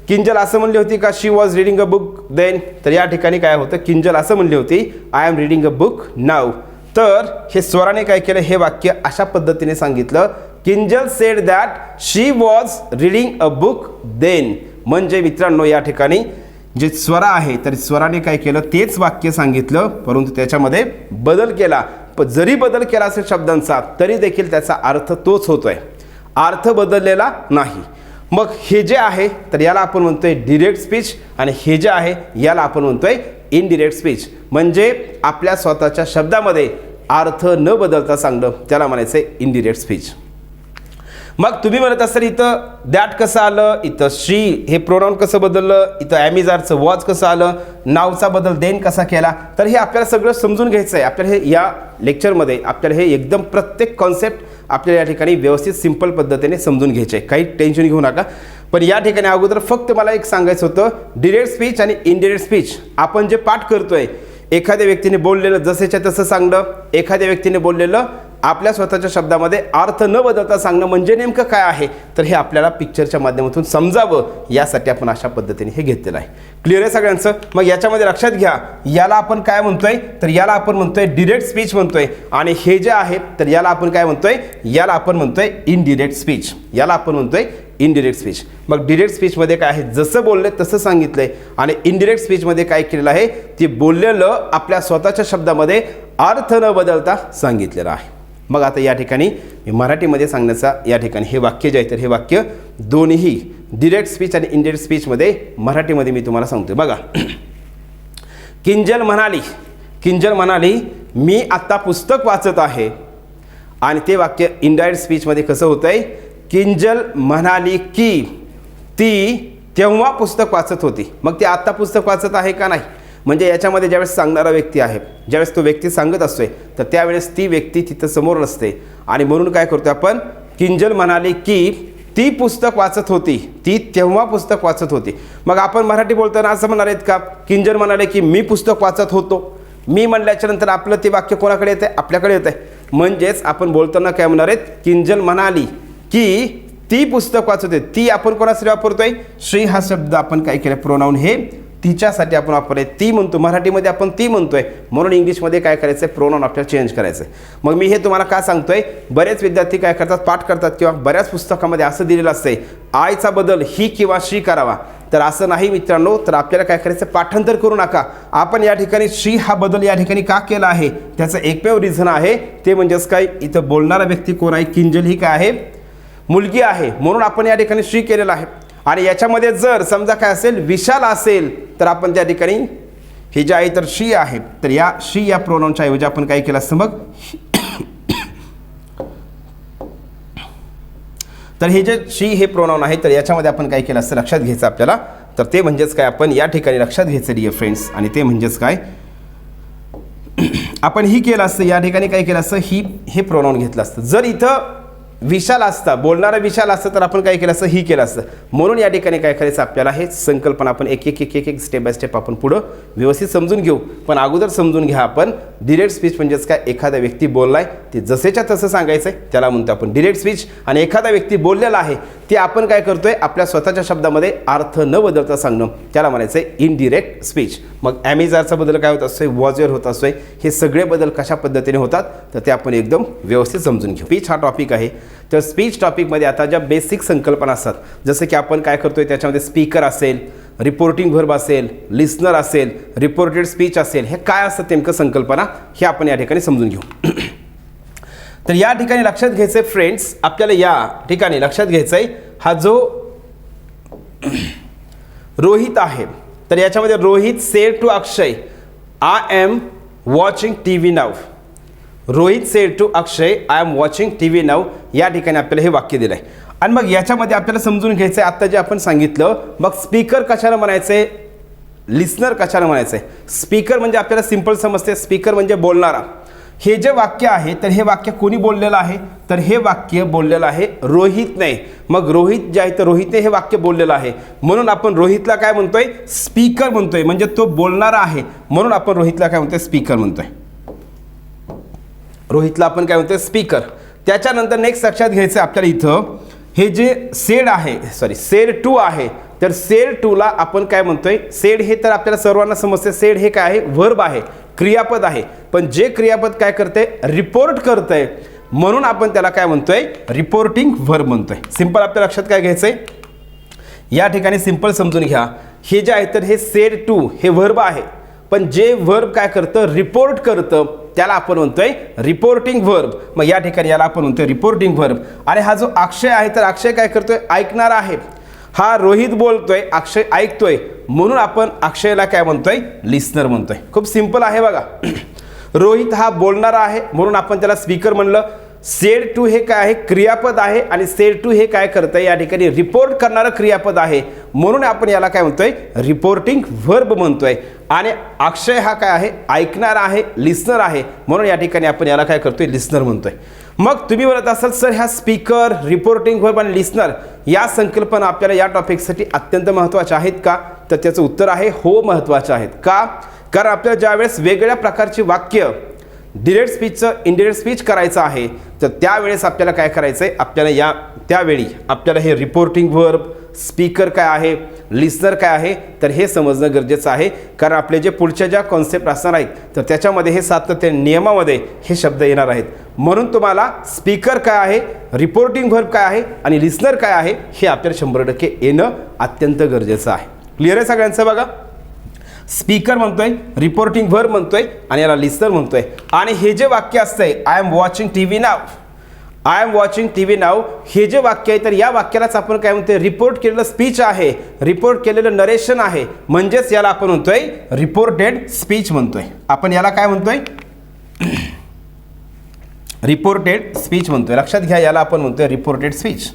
किंजल असं म्हणली होती का she was reading a book then? तर या ठिकाणी काय होतं? किंजल असं म्हणली होती I am reading a book now. तर हे स्वराने काय केलं? हे वाक्य अशा पद्धतीने सांगितलं, Kinjal said that she was reading a book then. म्हणजे मित्रांनो या ठिकाणी जे स्वरा आहे तर स्वराने काय केलं? तेच वाक्य सांगितलं, परंतु त्याच्यामध्ये बदल केला. पण जरी बदल केला असेल शब्दांचा तरी देखील त्याचा अर्थ तोच होतोय, अर्थ बदललेला नाही. मग हे जे आहे तर याला आपण म्हणतोय डिरेक्ट स्पीच, आणि हे जे आहे याला आपण म्हणतोय इनडिरेक्ट स्पीच. म्हणजे आपल्या स्वतःच्या शब्दामध्ये अर्थ न बदलता सांगणं, त्याला म्हणायचं आहे इनडिरेक्ट स्पीच. मग तुम्ही म्हणत असाल इथं दॅट कसं आलं, इथं शी हे प्रोनाउन कसं बदललं, इथं ॲमिजारचं वॉज कसं आलं, नावचा बदल देन कसा केला? तर हे आपल्याला सगळं समजून घ्यायचं आहे. आपल्याला हे या लेक्चरमध्ये आपल्याला हे एकदम प्रत्येक कॉन्सेप्ट आपल्याला या ठिकाणी व्यवस्थित सिंपल पद्धतीने समजून घ्यायचे आहे. काही टेन्शन घेऊ नका. पण या ठिकाणी अगोदर फक्त मला एक सांगायचं होतं, डिरेक्ट स्पीच आणि इनडिरेक्ट स्पीच आपण जे पाठ करतोय, एखाद्या व्यक्तीने बोललेलं जसेच्या तसं सांगणं, एखाद्या व्यक्तीने बोललेलं आपल्या स्वतःच्या शब्दामध्ये अर्थ न बदलता सांगणं, म्हणजे नेमकं काय आहे तर हे आपल्याला पिक्चरच्या माध्यमातून समजावं, यासाठी आपण अशा पद्धतीने हे घेतलेलं आहे. क्लिअर आहे सगळ्यांचं? मग याच्यामध्ये लक्षात घ्या, याला आपण काय म्हणतोय तर याला आपण म्हणतोय डिरेक्ट स्पीच म्हणतोय, आणि हे जे आहे तर याला आपण काय म्हणतोय? याला आपण म्हणतोय इनडिरेक्ट स्पीच. याला आपण म्हणतोय इनडिरेक्ट स्पीच. मग डिरेक्ट स्पीचमध्ये काय आहे? जसं बोलले तसं सांगितलंय, आणि इनडिरेक्ट स्पीचमध्ये काय केलेलं आहे? ते बोललेलं आपल्या स्वतःच्या शब्दामध्ये अर्थ न बदलता सांगितलेलं आहे. मग आता या ठिकाणी मी मराठीमध्ये सांगण्याचा या ठिकाणी हे वाक्य जे आहे तर हे वाक्य दोन्ही डिरेक्ट स्पीच आणि इनडिरेक्ट स्पीचमध्ये मराठीमध्ये मी तुम्हाला सांगतोय बघा. किंजल म्हणाली, किंजल म्हणाली मी आत्ता पुस्तक वाचत आहे. आणि ते वाक्य इनडायरेक्ट स्पीचमध्ये कसं होतंय? किंजल म्हणाली की ती तेव्हा पुस्तक वाचत होती. मग ती आत्ता पुस्तक वाचत आहे का नाही? म्हणजे याच्यामध्ये ज्यावेळेस सांगणारा व्यक्ती आहे, ज्यावेळेस तो व्यक्ती सांगत असतोय तर त्यावेळेस ती व्यक्ती तिथं समोर नसते, आणि म्हणून काय करतो आपण? किंजल म्हणाली की ती पुस्तक वाचत होती, ती तेव्हा पुस्तक वाचत होती. मग आपण मराठी बोलताना असं म्हणणार आहेत का? किंजल म्हणाले की मी पुस्तक वाचत होतो. मी म्हणल्याच्या नंतर आपलं ते वाक्य कोणाकडे येत आहे? आपल्याकडे येत आहे. म्हणजेच आपण बोलताना काय म्हणणार आहेत? किंजल म्हणाली की ती पुस्तक वाचत होते. ती आपण कोणासाठी वापरतोय? श्री हा शब्द आपण काय केलं? प्रोनाउन हे तिच्यासाठी आपण वापरले. ती म्हणतो, मराठीमध्ये आपण ती म्हणतोय, म्हणून इंग्लिशमध्ये काय करायचं आहे? प्रोनाउन आपल्याला चेंज करायचं आहे. मग मी हे तुम्हाला का सांगतोय? बरेच विद्यार्थी काय करतात? पाठ करतात, किंवा बऱ्याच पुस्तकामध्ये असं दिलेलं असते आयचा बदल ही किंवा शी करावा. तर असं नाही मित्रांनो. तर आपल्याला काय करायचं? पाठांतर करू नका. आपण या ठिकाणी शी हा बदल या ठिकाणी का केला आहे त्याचं एकमेव रिझन आहे, ते म्हणजेच काय? इथं बोलणारा व्यक्ती कोण आहे? किंजल ही काय आहे? मुलगी आहे, म्हणून आपण या ठिकाणी शी केलेला आहे. आणि याच्यामध्ये जर समजा काय असेल? विशाल असेल तर आपण त्या ठिकाणी हे जे आहे तर शी आहे, तर या शी या प्रोनाउनच्या ऐवजी आपण काय केलं असतं? मग तर हे जे शी हे प्रोनाउन आहे तर याच्यामध्ये आपण काय केलं असतं लक्षात घ्यायचं आपल्याला, तर ते म्हणजेच काय आपण या ठिकाणी लक्षात घ्यायचं डिअर फ्रेंड्स, आणि ते म्हणजेच काय आपण ही केलं असतं, या ठिकाणी काय केलं असतं ही हे प्रोनाउन घेतलं असतं. जर इथं विशाल असता, बोलणारा विशाल असतं तर आपण काय केलं असतं ही केलं असतं. म्हणून या ठिकाणी काय करायचं आपल्याला हे संकल्पना आपण एक एक स्टेप बाय स्टेप आपण पुढं व्यवस्थित समजून घेऊ. पण अगोदर समजून घ्या आपण डिरेक्ट स्पीच म्हणजेच काय, एखादा व्यक्ती बोललाय ते जसेच्या तसं सांगायचं आहे त्याला म्हणतो आपण डिरेक्ट स्पीच. आणि एखादा व्यक्ती बोललेला आहे ते आपण काय करतोय आपल्या स्वतःच्या शब्दामध्ये अर्थ न बदलता सांगणं त्याला म्हणायचं आहे इनडिरेक्ट स्पीच. मग ॲमेझारचा बदल काय होत असतोय, वॉजर होत असतोय, हे सगळे बदल कशा पद्धतीने होतात तर ते आपण एकदम व्यवस्थित समजून घेऊ. स्पीच हा टॉपिक आहे, तर स्पीच टॉपिकमध्ये आता ज्या बेसिक संकल्पना असतात जसं की आपण काय करतोय त्याच्यामध्ये स्पीकर असेल, रिपोर्टिंग व्हर्ब असेल, लिस्नर असेल, रिपोर्टेड स्पीच असेल, हे काय असतं नेमकं संकल्पना हे आपण या ठिकाणी समजून घेऊ. तर या ठिकाणी लक्षात घ्यायचं आहे फ्रेंड्स, आपल्याला या ठिकाणी लक्षात घ्यायचं आहे हा जो रोहित आहे तर याच्यामध्ये Rohit said to Akshay I am watching TV now. Rohit said to Akshay I am watching TV now, या ठिकाणी आपल्याला हे वाक्य दिलं आहे. आणि मग याच्यामध्ये आपल्याला समजून घ्यायचं आहे आत्ता जे आपण सांगितलं, मग स्पीकर कशाला म्हणायचं आहे, लिस्नर कशाला म्हणायचं आहे. स्पीकर म्हणजे आपल्याला सिंपल समजते, स्पीकर म्हणजे बोलणारा. हे जे वाक्य आहे तर हे वाक्य कोणी बोललेलं आहे तर हे वाक्य बोललेलं आहे रोहितने. मग रोहित जे आहे तर रोहितने हे वाक्य बोललेलं आहे म्हणून आपण रोहितला काय म्हणतोय स्पीकर म्हणतोय, म्हणजे तो बोलणारा आहे म्हणून आपण रोहितला काय म्हणतोय स्पीकर म्हणतोय. रोहितला आपण काय म्हणतोय स्पीकर. त्याच्यानंतर नेक्स्ट लक्षात घ्यायचं आपल्याला इथं हे जे सेड आहे सेड टू आहे तर सेड टूला आपण काय म्हणतोय, सेड हे तर आपल्याला सर्वांना समजते, सेड हे काय आहे व्हर्ब आहे, क्रियापद आहे. पण जे क्रियापद काय करते रिपोर्ट करतंय म्हणून आपण त्याला काय म्हणतोय रिपोर्टिंग व्हर्ब म्हणतोय. सिंपल आपल्या लक्षात काय घ्यायचंय या ठिकाणी सिंपल समजून घ्या. हे जे आहे तर हे सेड टू हे व्हर्ब आहे, पण जे व्हर्ब काय करतं रिपोर्ट करतं त्याला आपण म्हणतोय रिपोर्टिंग व्हर्ब. मग या ठिकाणी याला आपण म्हणतोय रिपोर्टिंग व्हर्ब. आणि हा जो अक्षय आहे तर अक्षय काय करतोय ऐकणार आहे. हा रोहित बोलतोय, अक्षय ऐकतोय म्हणून आपण अक्षयला काय म्हणतोय लिस्नर म्हणतोय. खूप सिंपल आहे बघा. रोहित हा बोलणारा आहे म्हणून आपण त्याला स्पीकर म्हणलं. सेड टू हे काय आहे क्रियापद आहे आणि सेड टू हे काय करतंय या ठिकाणी रिपोर्ट करणारं क्रियापद आहे म्हणून आपण याला काय म्हणतोय रिपोर्टिंग व्हर्ब म्हणतोय. आणि अक्षय हा काय आहे ऐकणार आहे, लिस्नर आहे म्हणून या ठिकाणी आपण याला काय करतोय लिस्नर म्हणतोय. मग तुम्ही म्हणत असाल सर ह्या स्पीकर, रिपोर्टिंग व्हर्ब आणि लिस्नर या संकल्पना आपल्याला या टॉपिकसाठी अत्यंत महत्त्वाच्या आहेत का, तर त्याचं उत्तर आहे हो महत्त्वाच्या आहेत. का, कारण आपल्याला ज्यावेळेस वेगवेगळ्या प्रकारची वाक्य डिरेक्ट स्पीचचं इनडिरेक्ट स्पीच करायचं आहे तर त्यावेळेस आपल्याला काय करायचं आहे, आपल्याला त्यावेळी आपल्याला हे रिपोर्टिंग व्हर्ब, स्पीकर काय आहे, लिस्नर काय आहे तर हे समजणं गरजेचं आहे. कारण आपले जे पुढच्या ज्या कॉन्सेप्ट असणार आहेत तर त्याच्यामध्ये हे सातत्य नियमामध्ये हे शब्द येणार आहेत. म्हणून तुम्हाला स्पीकर काय आहे, रिपोर्टिंग व्हर्ब काय आहे आणि लिस्नर काय आहे हे आपल्याला 100% येणं अत्यंत गरजेचं आहे. क्लिअर आहे सगळ्यांचं बघा. स्पीकर म्हणतोय, रिपोर्टिंग व्हर्ब म्हणतोय आणि याला लिस्नर म्हणतोय. आणि हे जे वाक्य असतंय I am watching TV now, I am watching TV नाव हे जे वाक्य आहे तर या वाक्यालाच आपण काय म्हणतोय रिपोर्ट केलेलं स्पीच आहे, रिपोर्ट केलेलं नरेशन आहे म्हणजेच याला आपण म्हणतोय रिपोर्टेड स्पीच म्हणतोय. आपण याला काय म्हणतोय रिपोर्टेड स्पीच म्हणतोय. लक्षात घ्या याला आपण म्हणतोय रिपोर्टेड स्पीच.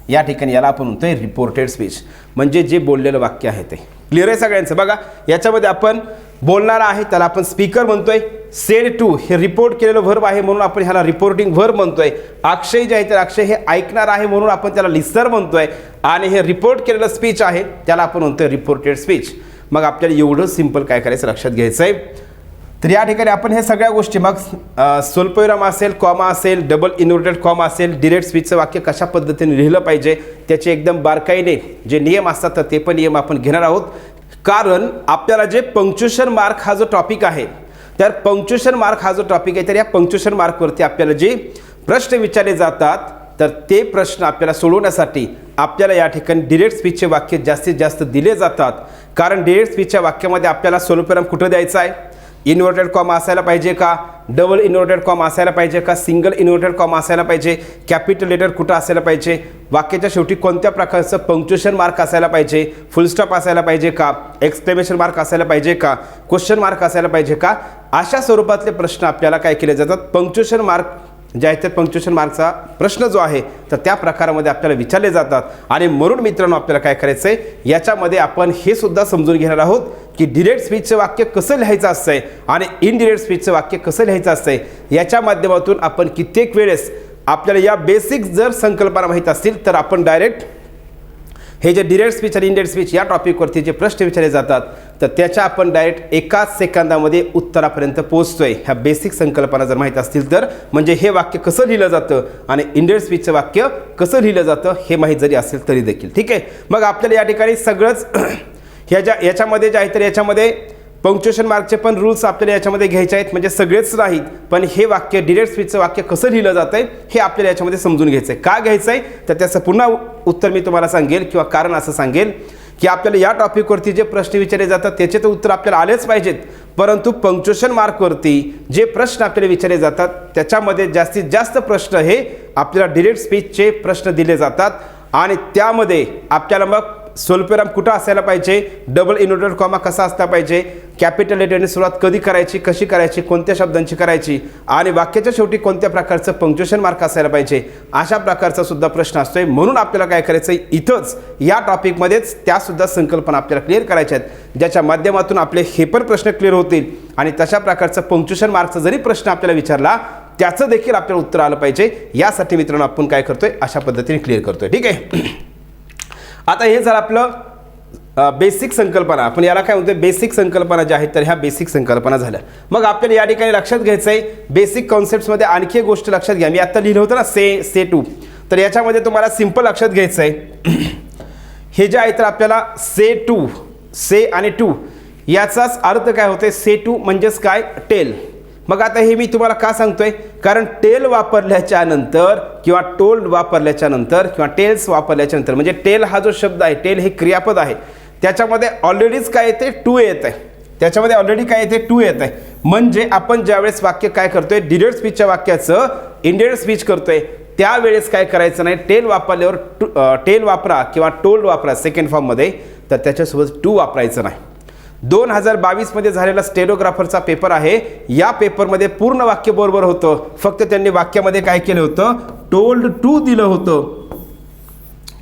या ठिकाणी याला आपण म्हणतोय रिपोर्टेड स्पीच म्हणजे जे बोललेलं वाक्य आहे ते. क्लिअर आहे सगळ्यांचं बघा. याच्यामध्ये आपण बोलणारा आहे त्याला आपण स्पीकर म्हणतोय. सेड टू हे रिपोर्ट केलेलं व्हर्ब आहे म्हणून आपण ह्याला रिपोर्टिंग व्हर्ब म्हणतोय. अक्षय जे आहे तर अक्षय हे ऐकणार आहे म्हणून आपण त्याला लिस्नर म्हणतोय. आणि हे रिपोर्ट केलेलं स्पीच आहे त्याला आपण म्हणतोय रिपोर्टेड स्पीच. मग आपल्याला एवढं सिंपल काय करायचं लक्षात घ्यायचं आहे. तर या ठिकाणी आपण हे सगळ्या गोष्टी मग स्वल्पविराम असेल, कॉमा असेल, डबल इन्व्हर्टेड कॉमा असेल, डिरेक्ट स्पीचचं वाक्य कशा पद्धतीने लिहिलं पाहिजे त्याचे एकदम बारकाईने जे नियम असतात तर ते पण नियम आपण घेणार आहोत. कारण आपल्याला जे पंक्च्युएशन मार्क हा जो टॉपिक आहे तर पंक्च्युएशन मार्क हा जो टॉपिक आहे तर या पंक्च्युएशन मार्कवरती आपल्याला जे प्रश्न विचारले जातात तर ते प्रश्न आपल्याला सोडवण्यासाठी आपल्याला या ठिकाणी डिरेक्ट स्पीचचे वाक्य जास्तीत जास्त दिले जातात. कारण डिरेक्ट स्पीचच्या वाक्यामध्ये आपल्याला स्वल्पविराम कुठं द्यायचा आहे, इन्व्हर्टेड कॉमा असायला पाहिजे का, डबल इन्व्हर्टेड कॉमा असायला पाहिजे का, सिंगल इन्व्हर्टेड कॉमा असायला पाहिजे, कॅपिटल लेटर कुठं असायला पाहिजे, वाक्याच्या शेवटी कोणत्या प्रकारचं पंक्च्युएशन मार्क असायला पाहिजे, फुल स्टॉप असायला पाहिजे का, एक्सक्लेमेशन मार्क असायला पाहिजे का, क्वेश्चन मार्क असायला पाहिजे का, अशा स्वरूपातले प्रश्न आपल्याला काय केले जातात पंक्च्युएशन मार्क जे आहे तर पंक्च्युएशन मार्कचा प्रश्न जो आहे तर त्या प्रकारामध्ये आपल्याला विचारले जातात. आणि म्हणून मित्रांनो आपल्याला काय करायचं आहे, याच्यामध्ये आपण हे सुद्धा समजून घेणार आहोत की डिरेक्ट स्पीचचं वाक्य कसं लिहायचं असतंय आणि इनडिरेक्ट स्पीचचं वाक्य कसं लिहायचं असतंय. याच्या माध्यमातून आपण कित्येक वेळेस आपल्याला या बेसिक जर संकल्पना माहीत असतील तर आपण डायरेक्ट हे जे डिरेक्ट स्पीच आणि इनडिरेक्ट स्पीच या टॉपिकवरती जे प्रश्न विचारले जातात तर त्याच्या आपण डायरेक्ट एकाच सेकंदामध्ये उत्तरापर्यंत पोहोचतोय. ह्या बेसिक संकल्पना जर माहीत असतील तर, म्हणजे हे वाक्य कसं लिहिलं जातं आणि इनडिरेक्ट स्पीचचं वाक्य कसं लिहिलं जातं हे माहीत जरी असेल तरी देखील. ठीक आहे, मग आपल्याला या ठिकाणी सगळंच याच्यामध्ये जे आहे तर याच्यामध्ये पंक्च्युएशन मार्कचे पण रूल्स आपल्याला याच्यामध्ये घ्यायचे आहेत, म्हणजे सगळेच नाहीत, पण हे वाक्य डिरेक्ट स्पीचचं वाक्य कसं लिहिलं जातं आहे हे आपल्याला याच्यामध्ये समजून घ्यायचं आहे. का घ्यायचं आहे तर त्याचं पुन्हा उत्तर मी तुम्हाला सांगेल किंवा कारण असं सांगेल की आपल्याला या टॉपिकवरती जे प्रश्न विचारले जातात त्याचे तर उत्तर आपल्याला आलेच पाहिजेत, परंतु पंक्च्युएशन मार्कवरती जे प्रश्न आपल्याला विचारले जातात त्याच्यामध्ये जास्तीत जास्त प्रश्न हे आपल्याला डिरेक्ट स्पीचचे प्रश्न दिले जातात. आणि त्यामध्ये आपल्याला मग स्वल्पविराम कुठं असायला पाहिजे, डबल इन्व्हर्टेड कॉमा कसा असला पाहिजे, कॅपिटल लेटरने सुरुवात कधी करायची, कशी करायची, कोणत्या शब्दांची करायची आणि वाक्याच्या शेवटी कोणत्या प्रकारचं पंक्च्युएशन मार्क असायला पाहिजे, अशा प्रकारचा सुद्धा प्रश्न असतोय. म्हणून आपल्याला काय करायचं आहे, इथंच या टॉपिकमध्येच त्यासुद्धा संकल्पना आपल्याला क्लिअर करायच्या आहेत, ज्याच्या माध्यमातून आपले हे पण प्रश्न क्लिअर होतील आणि तशा प्रकारचं पंक्च्युएशन मार्कचा जरी प्रश्न आपल्याला विचारला त्याचं देखील आपल्याला उत्तर आलं पाहिजे. यासाठी मित्रांनो आपण काय करतोय, अशा पद्धतीने क्लिअर करतोय. ठीक आहे, आता हे झालं आपलं बेसिक संकल्पना. आपण याला काय म्हणतोय, बेसिक संकल्पना ज्या आहेत तर ह्या बेसिक संकल्पना झाल्या. मग आपल्याला या ठिकाणी लक्षात घ्यायचं आहे बेसिक कॉन्सेप्ट्समध्ये आणखी एक गोष्ट लक्षात घ्या. मी आता लिहिलं होतं ना से टू, तर याच्यामध्ये तुम्हाला सिंपल लक्षात घ्यायचं आहे हे जे आहे तर आपल्याला से आणि टू याचाच अर्थ काय होते, से टू म्हणजेच काय, टेल. मग आता हे मी तुम्हाला का सांगतोय, कारण टेल वापरल्याच्या नंतर किंवा टोल्ड वापरल्याच्या नंतर किंवा टेल्स वापरल्याच्या नंतर, म्हणजे टेल हा जो शब्द आहे, टेल हे क्रियापद आहे, त्याच्यामध्ये ऑलरेडीच काय येते, टू येत आहे. त्याच्यामध्ये ऑलरेडी काय येते, टू येत आहे. म्हणजे आपण ज्यावेळेस वाक्य काय करतोय, डिरेक्ट स्पीचच्या वाक्याचं इनडिरेक्ट स्पीच करतोय त्यावेळेस काय करायचं नाही, टेल वापरल्यावर टेल वापरा किंवा टोल्ड वापरा सेकंड फॉर्ममध्ये, तर त्याच्यासोबत टू वापरायचं नाही. 2022 मध्ये झालेला स्टेनोग्राफरचा पेपर आहे, या पेपरमध्ये पूर्ण वाक्य बरोबर होतं, फक्त त्यांनी वाक्यामध्ये काय केलं होतं, टोल्ड टू दिलं होतं.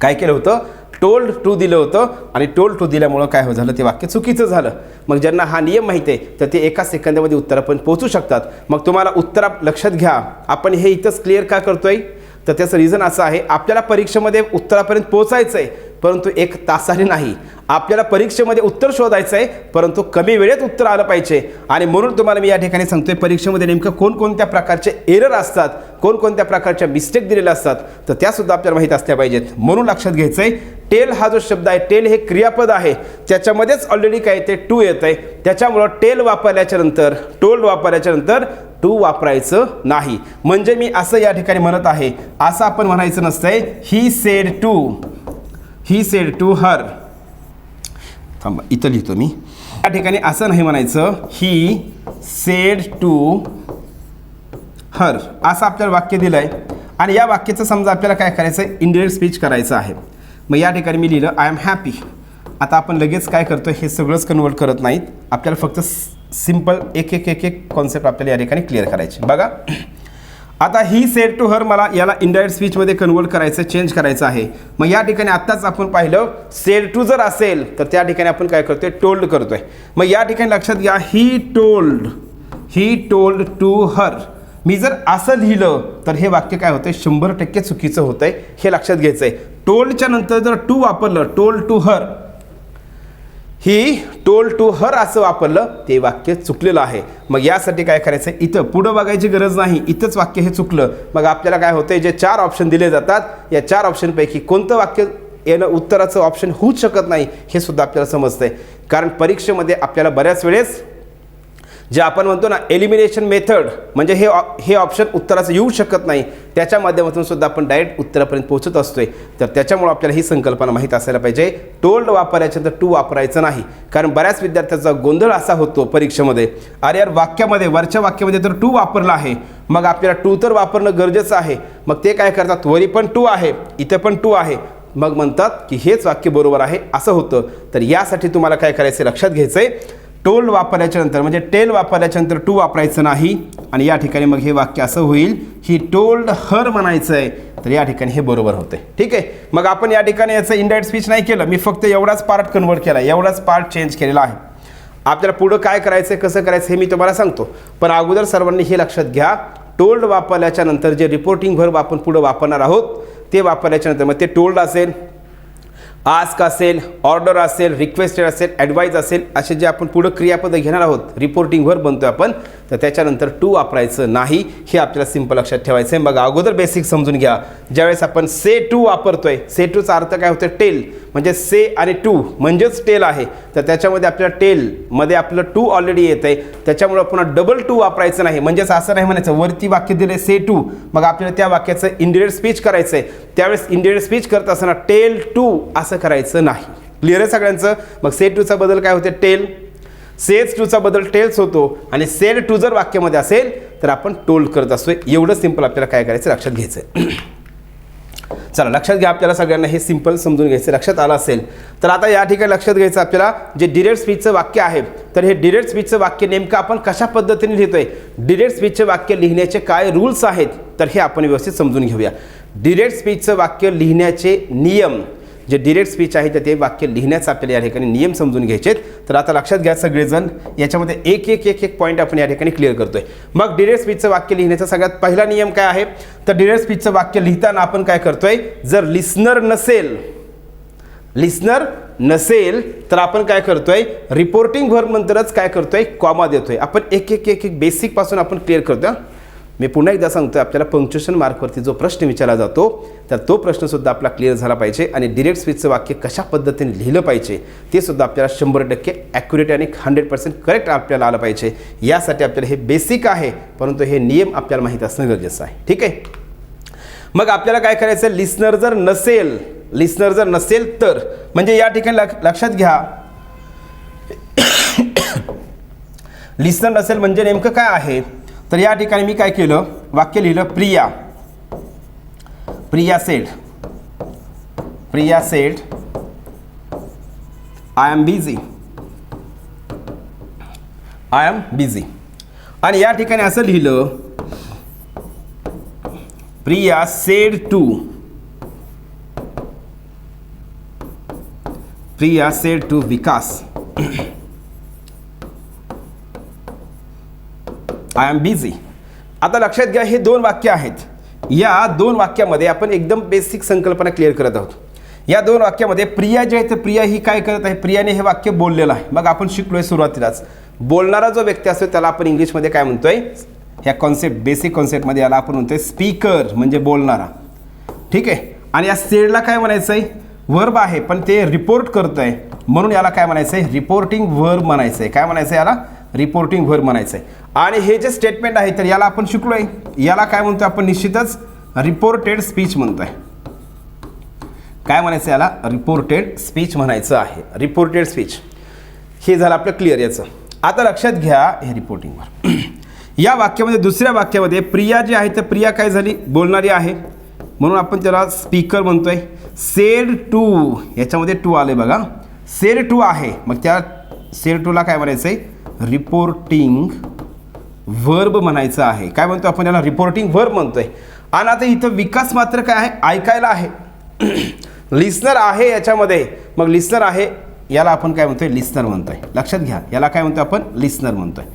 काय केलं होतं, टोल्ड टू दिलं होतं आणि टोल्ड टू दिल्यामुळं काय झालं, ते वाक्य चुकीचं झालं. मग ज्यांना हा नियम माहिती आहे तर ते एका सेकंदामध्ये उत्तरापर्यंत पोहोचू शकतात. मग तुम्हाला उत्तर लक्षात घ्या, आपण हे इथंच क्लिअर का करतोय तर त्याचं रिझन असं आहे, आपल्याला परीक्षेमध्ये उत्तरापर्यंत पोहोचायचं आहे परंतु 1 तासाने नाही. आपल्याला परीक्षेमध्ये उत्तर शोधायचं आहे परंतु कमी वेळेत उत्तर आलं पाहिजे. आणि म्हणून तुम्हाला मी या ठिकाणी सांगतोय परीक्षेमध्ये नेमकं कोणकोणत्या प्रकारचे एरर असतात, कोणकोणत्या प्रकारच्या मिस्टेक दिलेल्या असतात तर त्यासुद्धा आपल्याला माहीत असल्या पाहिजेत. म्हणून लक्षात घ्यायचं आहे, टेल हा जो शब्द आहे, टेल हे क्रियापद आहे, त्याच्यामध्येच ऑलरेडी काय येते, टू येत आहे. त्याच्यामुळं टेल वापरल्याच्या नंतर, टोल्ड वापरल्याच्या नंतर टू वापरायचं नाही. म्हणजे मी असं या ठिकाणी म्हणत आहे, असं आपण म्हणायचं नसतंय ही सेड टू हर. थांबा, इथं लिहितो मी. या ठिकाणी असं नाही म्हणायचं ही सेड टू हर, असं आपल्याला वाक्य दिलं आहे आणि या वाक्याचं समजा आपल्याला काय करायचं आहे, इनडिरेक्ट स्पीच करायचं आहे. मग या ठिकाणी मी लिहिलं आय एम हॅपी. आता आपण लगेच काय करतो, हे सगळंच कन्वर्ट करत नाहीत, आपल्याला फक्त सिंपल एक कॉन्सेप्ट आपल्याला या ठिकाणी क्लिअर करायचे. बघा आता ही सेड टू हर, मला याला इनडायरेक्ट स्पीचमध्ये कन्वर्ट करायचं, चेंज करायचं आहे. मग या ठिकाणी आत्ताच आपण पाहिलं सेड टू जर असेल तर त्या ठिकाणी आपण काय करतोय, टोल्ड करतोय. मग या ठिकाणी लक्षात घ्या, ही टोल्ड टू हर. मी जर असं लिहिलं तर हे वाक्य काय होतंय, 100% चुकीचं होतंय, हे लक्षात घ्यायचं आहे. टोल्डच्या नंतर जर टू वापरलं, told to her, he told to her असं वापरलं ते वाक्य चुकलेलं आहे. मग यासाठी काय करायचं, इथं पुढं बघायची गरज नाही, इथंच वाक्य हे चुकलं. मग आपल्याला काय होतंय, जे 4 ऑप्शन दिले जातात या 4 ऑप्शनपैकी कोणतं वाक्य येणं उत्तराचं ऑप्शन होऊच शकत नाही हे सुद्धा आपल्याला समजतंय. कारण परीक्षेमध्ये आपल्याला बऱ्याच वेळेस जे आपण म्हणतो ना एलिमिनेशन मेथड, म्हणजे हे ऑप्शन उत्तराचं येऊ शकत नाही, त्याच्या माध्यमातून सुद्धा आपण डायरेक्ट उत्तरापर्यंत पोहोचत असतोय. तर त्याच्यामुळे आपल्याला ही संकल्पना माहीत असायला पाहिजे, टोल्ड वापरायचं तर टू वापरायचं नाही. कारण बऱ्याच विद्यार्थ्यांचा गोंधळ असा होतो परीक्षेमध्ये, अरे यार वाक्यामध्ये, वरच्या वाक्यामध्ये तर टू वापरला आहे, मग आपल्याला टू तर वापरणं गरजेचं आहे. मग ते काय करतात, वरी पण टू आहे, इथं पण टू आहे, मग म्हणतात की हेच वाक्य बरोबर आहे, असं होतं. तर यासाठी तुम्हाला काय करायचं, लक्षात घ्यायचं आहे, टोल्ड वापरल्याच्या नंतर म्हणजे टेल वापरल्याच्या नंतर टू वापरायचं नाही आणि या ठिकाणी मग हे वाक्य असं होईल, ही टोल्ड हर म्हणायचं आहे, तर या ठिकाणी हे बरोबर होते. ठीक आहे. मग आपण या ठिकाणी याचं इनडायरेक्ट स्पीच नाही केलं, मी फक्त एवढाच पार्ट कन्वर्ट केला, एवढाच पार्ट चेंज केलेला आहे. आपल्याला पुढं काय करायचं आहे, कसं करायचं हे मी तुम्हाला सांगतो, पण अगोदर सर्वांनी हे लक्षात घ्या, टोल्ड वापरल्याच्या नंतर जे रिपोर्टिंग व्हर्ब आपण पुढं वापरणार आहोत ते वापरल्याच्या नंतर मग ते टोल्ड असेल, आस्क असेल, ऑर्डर असेल, रिक्वेस्टेड असेल, ॲडवाईज असेल, असे जे आपण पुढं क्रियापद घेणार आहोत, रिपोर्टिंग व्हर्ब बनतोय आपण, तर त्याच्यानंतर टू वापरायचं नाही, हे आपल्याला सिंपल लक्षात ठेवायचं आहे. मग अगोदर बेसिक समजून घ्या, ज्यावेळेस आपण से टू वापरतोय, से टूचा अर्थ काय होतं, टेल, म्हणजे से आणि टू म्हणजेच टेल आहे, तर त्याच्यामध्ये आपल्याला टेलमध्ये आपलं टू ऑलरेडी येतं आहे, त्याच्यामुळे पुन्हा डबल टू वापरायचं नाही. म्हणजेच असं नाही म्हणायचं वरती वाक्य दिले से टू, मग आपल्याला त्या वाक्याचं इंडिरेक्ट स्पीच करायचं आहे, त्यावेळेस इंडिरेक्ट स्पीच करत असताना टेल टू असं करायचं नाही. क्लिअर आहे सगळ्यांचं. मग से टूचा बदल काय होते, टेल, सेज टूचा बदल टेल्स होतो आणि सेड टू जर वाक्यामध्ये असेल तर आपण टोल्ड करत असतोय. एवढं सिंपल आपल्याला काय करायचं लक्षात घ्यायचं. चला लक्षात घ्या, आपल्याला सगळ्यांना हे सिंपल समजून घ्यायचं, लक्षात आलं असेल तर आता या ठिकाणी लक्षात घ्यायचं आपल्याला जे डिरेक्ट स्पीचचं वाक्य आहे, तर हे डिरेक्ट स्पीचचं वाक्य नेमकं आपण कशा पद्धतीने लिहितोय, डिरेक्ट स्पीचचे वाक्य लिहिण्याचे काय रूल्स आहेत, तर हे आपण व्यवस्थित समजून घेऊया. डिरेक्ट स्पीचचं वाक्य लिहिण्याचे नियम, जे डिरेक्ट स्पीच आहे तर ते वाक्य लिहिण्याचा आपल्याला या ठिकाणी नियम समजून घ्यायचे. तर आता लक्षात घ्या सगळेजण, याच्यामध्ये एक एक एक एक पॉईंट आपण या ठिकाणी क्लिअर करतोय. मग डिरेक्ट स्पीचचं वाक्य लिहिण्याचा सगळ्यात पहिला नियम काय आहे, तर डिरेक्ट स्पीचचं वाक्य लिहिताना आपण काय करतोय, जर लिस्नर नसेल तर आपण काय करतोय, रिपोर्टिंग व्हर्ब नंतरच काय करतोय, कॉमा देतोय. आपण एक एक एक एक बेसिक पासून आपण क्लिअर करतोय. मी पुन्हा एकदा सांगतोय, आपल्याला पंक्च्युएशन मार्कवरती जो प्रश्न विचारला जातो तर तो प्रश्नसुद्धा आपला क्लिअर झाला पाहिजे आणि डिरेक्ट स्पीचचं वाक्य कशा पद्धतीने लिहिलं पाहिजे ते सुद्धा आपल्याला 100% ॲक्युरेट आणि 100% करेक्ट आपल्याला आलं पाहिजे. यासाठी आपल्याला हे बेसिक आहे, परंतु हे नियम आपल्याला माहीत असणं गरजेचं आहे. ठीक आहे. मग आपल्याला काय करायचं, लिस्नर जर नसेल तर म्हणजे या ठिकाणी लक्षात घ्या, लिस्नर नसेल म्हणजे नेमकं काय आहे, तर या ठिकाणी मी काय केलं, वाक्य लिहिलं, Priya said I am busy आणि या ठिकाणी असं लिहिलं, Priya said to Vikas I am busy. आता लक्षात घ्या, हे दोन वाक्य आहेत. या दोन वाक्यामध्ये आपण एकदम बेसिक संकल्पना क्लिअर करत आहोत. या दोन वाक्यामध्ये प्रिया जे आहे तर प्रिया ही काय करत आहे, प्रियाने हे वाक्य बोललेलं आहे. मग आपण शिकलोय सुरुवातीलाच, बोलणारा जो व्यक्ती असतो त्याला आपण इंग्लिशमध्ये काय म्हणतोय, ह्या कॉन्सेप्ट बेसिक कॉन्सेप्टमध्ये याला आपण म्हणतोय स्पीकर म्हणजे बोलणारा. ठीक आहे. आणि या सेडला काय म्हणायचं आहे, वर्ब आहे पण ते रिपोर्ट करत आहे म्हणून याला काय म्हणायचं आहे, रिपोर्टिंग व्हर्ब म्हणायचं आहे. काय म्हणायचं आहे, याला रिपोर्टिंग व्हर्ब म्हणायचं आहे. आणि हे जे स्टेटमेंट आहे तर याला आपण शिकलोय, याला काय म्हणतो आपण, निश्चितच रिपोर्टेड स्पीच म्हणतोय. काय म्हणायचं, याला रिपोर्टेड स्पीच म्हणायचं आहे. रिपोर्टेड स्पीच हे झालं आपलं क्लिअर याचं. आता लक्षात घ्या, हे रिपोर्टिंग व्हर्ब या वाक्यामध्ये दुसऱ्या वाक्यामध्ये प्रिया जी आहे तर प्रिया काय झाली, बोलणारी आहे म्हणून आपण त्याला स्पीकर म्हणतोय. सेड टू, याच्यामध्ये टू आले बघा, सेड टू आहे, मग त्या सेड टूला काय म्हणायचं आहे, रिपोर्टिंग व्हर्ब म्हणायचं आहे. काय म्हणतो आपण, याला रिपोर्टिंग व्हर्ब म्हणतोय. आणि आता इथं विकास मात्र काय आहे, ऐकायला आहे. लिस्नर आहे याच्यामध्ये, मग लिस्नर आहे याला आपण काय म्हणतोय, लिस्नर म्हणतोय. लक्षात घ्या, याला काय म्हणतो आपण, लिस्नर म्हणतोय.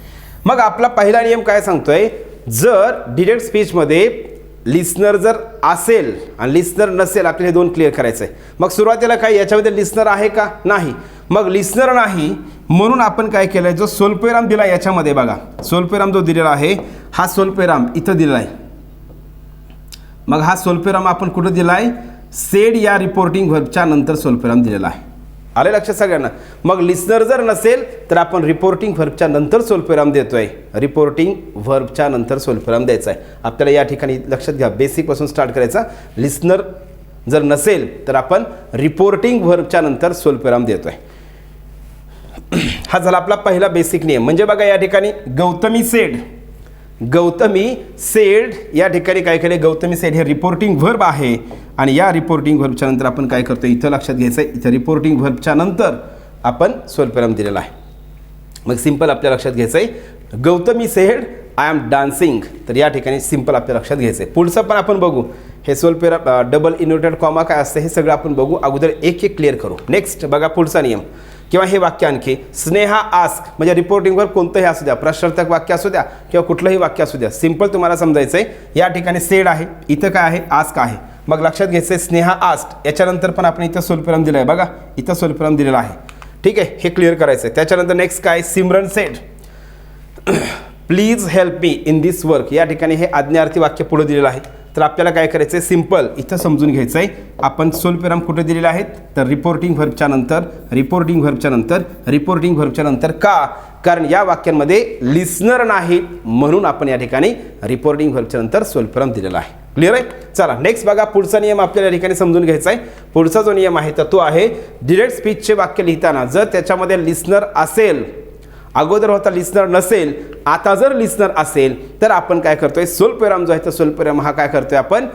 मग आपला पहिला नियम काय सांगतोय, जर डिरेक्ट स्पीचमध्ये लिस्नर जर असेल आणि लिस्नर नसेल, आपल्याला हे दोन क्लिअर करायचं आहे. मग सुरुवातीला काय याच्यामध्ये लिस्नर आहे का, नाही. मग लिस्नर नाही म्हणून आपण काय केलं आहे, जो स्वल्पविराम दिला याच्यामध्ये बघा, स्वल्पविराम जो दिलेला आहे हा स्वल्पविराम इथं दिला आहे. मग हा स्वल्पविराम आपण कुठं दिला आहे, सेड या रिपोर्टिंग व्हर्बच्या नंतर स्वल्पविराम दिलेला आहे. आले लक्षात सगळ्यांना. मग लिस्नर जर नसेल तर आपण रिपोर्टिंग व्हर्बच्या नंतर स्वल्पविराम देतोय, रिपोर्टिंग व्हर्बच्या नंतर स्वल्पविराम द्यायचा आहे. आपल्याला या ठिकाणी लक्षात घ्या, बेसिकपासून स्टार्ट करायचा. लिस्नर जर नसेल तर आपण रिपोर्टिंग व्हर्बच्या नंतर स्वल्पविराम देतोय. हा झाला आपला पहिला बेसिक नियम. म्हणजे बघा या ठिकाणी गौतमी सेड या ठिकाणी काय केले, गौतमी सेड हे रिपोर्टिंग व्हर्ब आहे आणि या रिपोर्टिंग व्हर्बच्या नंतर आपण काय करतो, इथं लक्षात घ्यायचं आहे, इथं रिपोर्टिंग व्हर्बच्या नंतर आपण स्वल्पविराम दिलेला आहे. मग सिंपल आपल्या लक्षात घ्यायचं आहे, Gautami said I am dancing. तर या ठिकाणी सिंपल आपल्या लक्षात घ्यायचं आहे. पुढचं पण आपण बघू, हे स्वल्पविराम डबल इन्व्हर्टेड कॉमा काय असतं हे सगळं आपण बघू. अगोदर एक एक क्लिअर करू. नेक्स्ट बघा पुढचा नियम किंवा हे वाक्य आणखी, स्नेहा आस्क म्हणजे रिपोर्टिंगवर कोणतंही असू द्या, प्रश्नार्थक वाक्य असू द्या किंवा कुठलंही वाक्य असू द्या, सिंपल तुम्हाला समजायचं आहे. या ठिकाणी सेड आहे, इथं काय आहे आस्क आहे. मग लक्षात घ्यायचं आहे स्नेहा आस्क, याच्यानंतर पण आपण इथं स्वल्पविराम दिलं आहे बघा, इथं स्वल्पविराम दिलेला आहे. ठीक आहे, हे क्लिअर करायचं आहे. त्याच्यानंतर नेक्स्ट काय, Simran sed please help me in this work. या ठिकाणी हे आज्ञार्थी वाक्य पुढे दिलेलं आहे. तर आपल्याला काय करायचं आहे, सिंपल इथं समजून घ्यायचं आहे. आपण स्वल्पविराम कुठे दिलेले आहेत, तर रिपोर्टिंग व्हर्बच्या नंतर, रिपोर्टिंग व्हर्बच्या नंतर, रिपोर्टिंग व्हर्बच्या नंतर. का, कारण या वाक्यांमध्ये लिस्नर नाहीत म्हणून आपण या ठिकाणी रिपोर्टिंग व्हर्बच्या नंतर स्वल्पविराम दिलेला आहे. क्लिअर आहे. चला नेक्स्ट बघा, पुढचा नियम आपल्याला या ठिकाणी समजून घ्यायचा आहे. पुढचा जो नियम आहे तर तो आहे, डिरेक्ट स्पीचचे वाक्य लिहिताना जर त्याच्यामध्ये लिस्नर असेल, अगोदर होता लिस्नर नसेल, आता जर लिस्नर असेल तर आपण काय करतोय, स्वल्पविराम जो आहे तर स्वल्पविराम हा काय करतोय आपण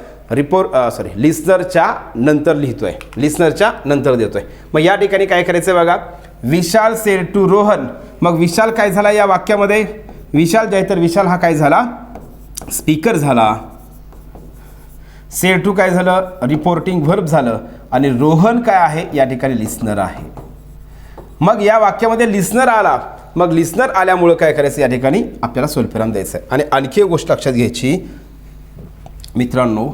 लिस्नरच्या नंतर लिहितोय, लिस्नरच्या नंतर देतोय. मग या ठिकाणी काय करायचं बघा, विशाल सेड टू रोहन. मग विशाल काय झाला या वाक्यामध्ये, विशाल जे आहे तर विशाल हा काय झाला, स्पीकर झाला. सेड टू काय झालं, रिपोर्टिंग व्हर्ब झालं. आणि रोहन काय आहे या ठिकाणी लिस्नर आहे. मग या वाक्यामध्ये लिस्नर आला, मग लिस्नर आल्यामुळं काय करायचं या ठिकाणी आपल्याला स्वल्पविराम द्यायचं आहे. आणि आणखी एक गोष्ट लक्षात घ्यायची मित्रांनो,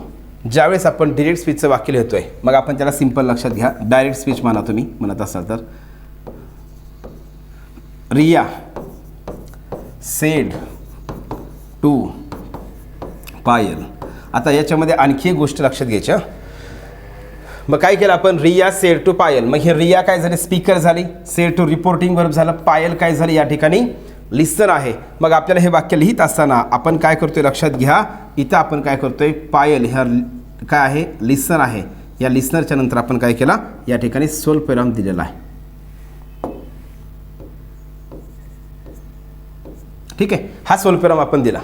ज्यावेळेस आपण डिरेक्ट स्पीचचं वाक्य लिहितोय मग आपण त्याला सिंपल लक्षात घ्या. डायरेक्ट स्पीच म्हणा तुम्ही म्हणत असाल तर, रिया सेड टू पायल. आता याच्यामध्ये आणखी एक गोष्ट लक्षात घ्यायची. मग काय केलं आपण, रिया सेड टू पायल. मग हे रिया काय झाली, स्पीकर झाली. सेड टू रिपोर्टिंग वर्ब झालं. पायल काय झाली या ठिकाणी लिस्नर आहे. मग आपल्याला हे वाक्य लिहित असताना आपण काय करतोय लक्षात घ्या, इथं आपण काय करतोय, पायल ह्या काय आहे लिस्नर आहे. या लिस्नरच्या नंतर आपण काय केला या ठिकाणी स्वल्पविराम दिलेला आहे. ठीक आहे, हा स्वल्पविराम आपण दिला.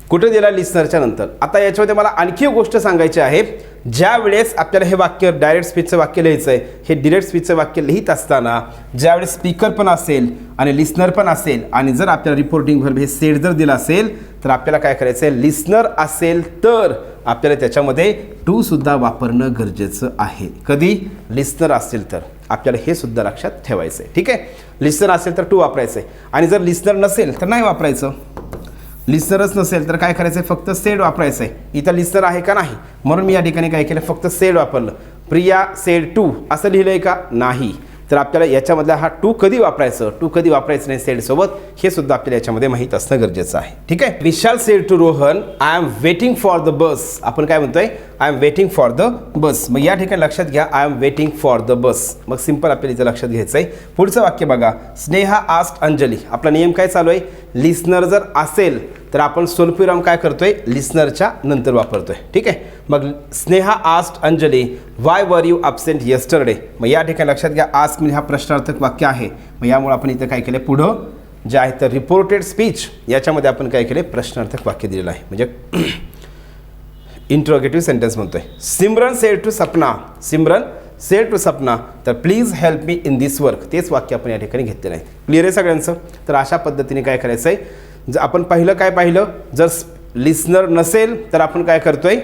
कुठे दिला, लिस्नरच्या नंतर. आता याच्यामध्ये मला आणखी एक गोष्ट सांगायची आहे, ज्या वेळेस आपल्याला हे वाक्य डायरेक्ट स्पीचचं वाक्य लिहायचं आहे, हे डिरेक्ट स्पीचचं वाक्य लिहित असताना ज्यावेळेस स्पीकर पण असेल आणि लिस्नर पण असेल आणि जर आपल्याला रिपोर्टिंग व्हर्ब हे सेड जर दिला असेल तर आपल्याला काय करायचं आहे, लिस्नर असेल तर आपल्याला त्याच्यामध्ये टू सुद्धा वापरणं गरजेचं आहे. कधी, लिस्नर असेल तर आपल्याला हे सुद्धा लक्षात ठेवायचं आहे. ठीक आहे, लिस्नर असेल तर टू वापरायचं आहे आणि जर लिस्नर नसेल तर नाही वापरायचं. लिस्नरच नसेल तर काय करायचं आहे, फक्त सेड वापरायचं आहे. इथं लिस्नर आहे का नाही म्हणून मी या ठिकाणी काय केलं, फक्त सेड वापरलं. प्रिया सेड टू असं लिहिलं आहे का, नाही. तर आपल्याला याच्यामधला हा टू कधी वापरायचं, टू कधी वापरायचं नाही सेडसोबत, हे सुद्धा आपल्याला याच्यामध्ये माहीत असणं गरजेचं आहे. ठीक आहे. Vishal said to Rohan I am waiting for the bus. आपण काय म्हणतोय, I am waiting for the bus. मग या ठिकाणी लक्षात घ्या, I am waiting for the bus. मग सिंपल आपल्याला इथं लक्षात घ्यायचं आहे. पुढचं वाक्य बघा, स्नेहा आस्क्ड अंजली. आपला नियम काय चालू आहे, लिस्नर जर असेल तर आपण स्वल्पविराम काय करतोय, लिस्नरच्या नंतर वापरतोय. ठीक आहे. मग Sneha asked Anjali Y were you absent yesterday. मग या ठिकाणी लक्षात घ्या, आस्क म्हणजे हा प्रश्नार्थक वाक्य आहे. मग यामुळे आपण इथं काय केलं, पुढं जे आहे तर रिपोर्टेड स्पीच याच्यामध्ये आपण काय केले, प्रश्नार्थक वाक्य दिलेलं आहे, म्हणजे इंट्रोगेटिव्ह सेंटेन्स म्हणतोय. Simran said to Sapna. Simran said to Sapna तर please help me in this work. तेच वाक्य आपण या ठिकाणी घेतलेलं आहे. क्लिअर आहे सगळ्यांचं. तर अशा पद्धतीने काय करायचं आहे, जर आपण पहिलं काय पाहिलं, जर लिस्नर नसेल तर आपण काय करतोय,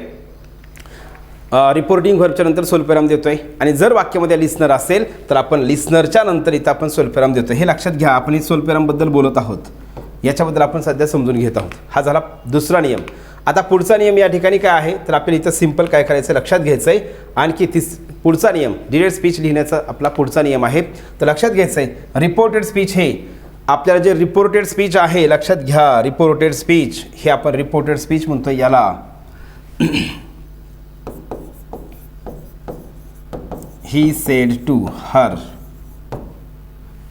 रिपोर्टिंग व्हर्बच्या नंतर स्वल्पविराम देतोय. आणि जर वाक्यामध्ये लिस्नर असेल तर आपण लिस्नरच्या नंतर इथं आपण स्वल्पविराम देतोय. हे लक्षात घ्या, आपण ही स्वल्पविरामबद्दल बोलत आहोत, याच्याबद्दल आपण सध्या समजून घेत आहोत. हा झाला दुसरा नियम. आता पुढचा नियम या ठिकाणी काय आहे, तर आपल्याला इथं सिंपल काय करायचं लक्षात घ्यायचं आहे. आणखी पुढचा नियम डिरेक्ट स्पीच लिहिण्याचा आपला पुढचा नियम आहे. तर लक्षात घ्यायचं आहे, रिपोर्टेड स्पीच हे आपल्याला जे रिपोर्टेड स्पीच आहे लक्षात घ्या, रिपोर्टेड स्पीच हे आपण रिपोर्टेड स्पीच म्हणतो याला. ही सेड टू हर,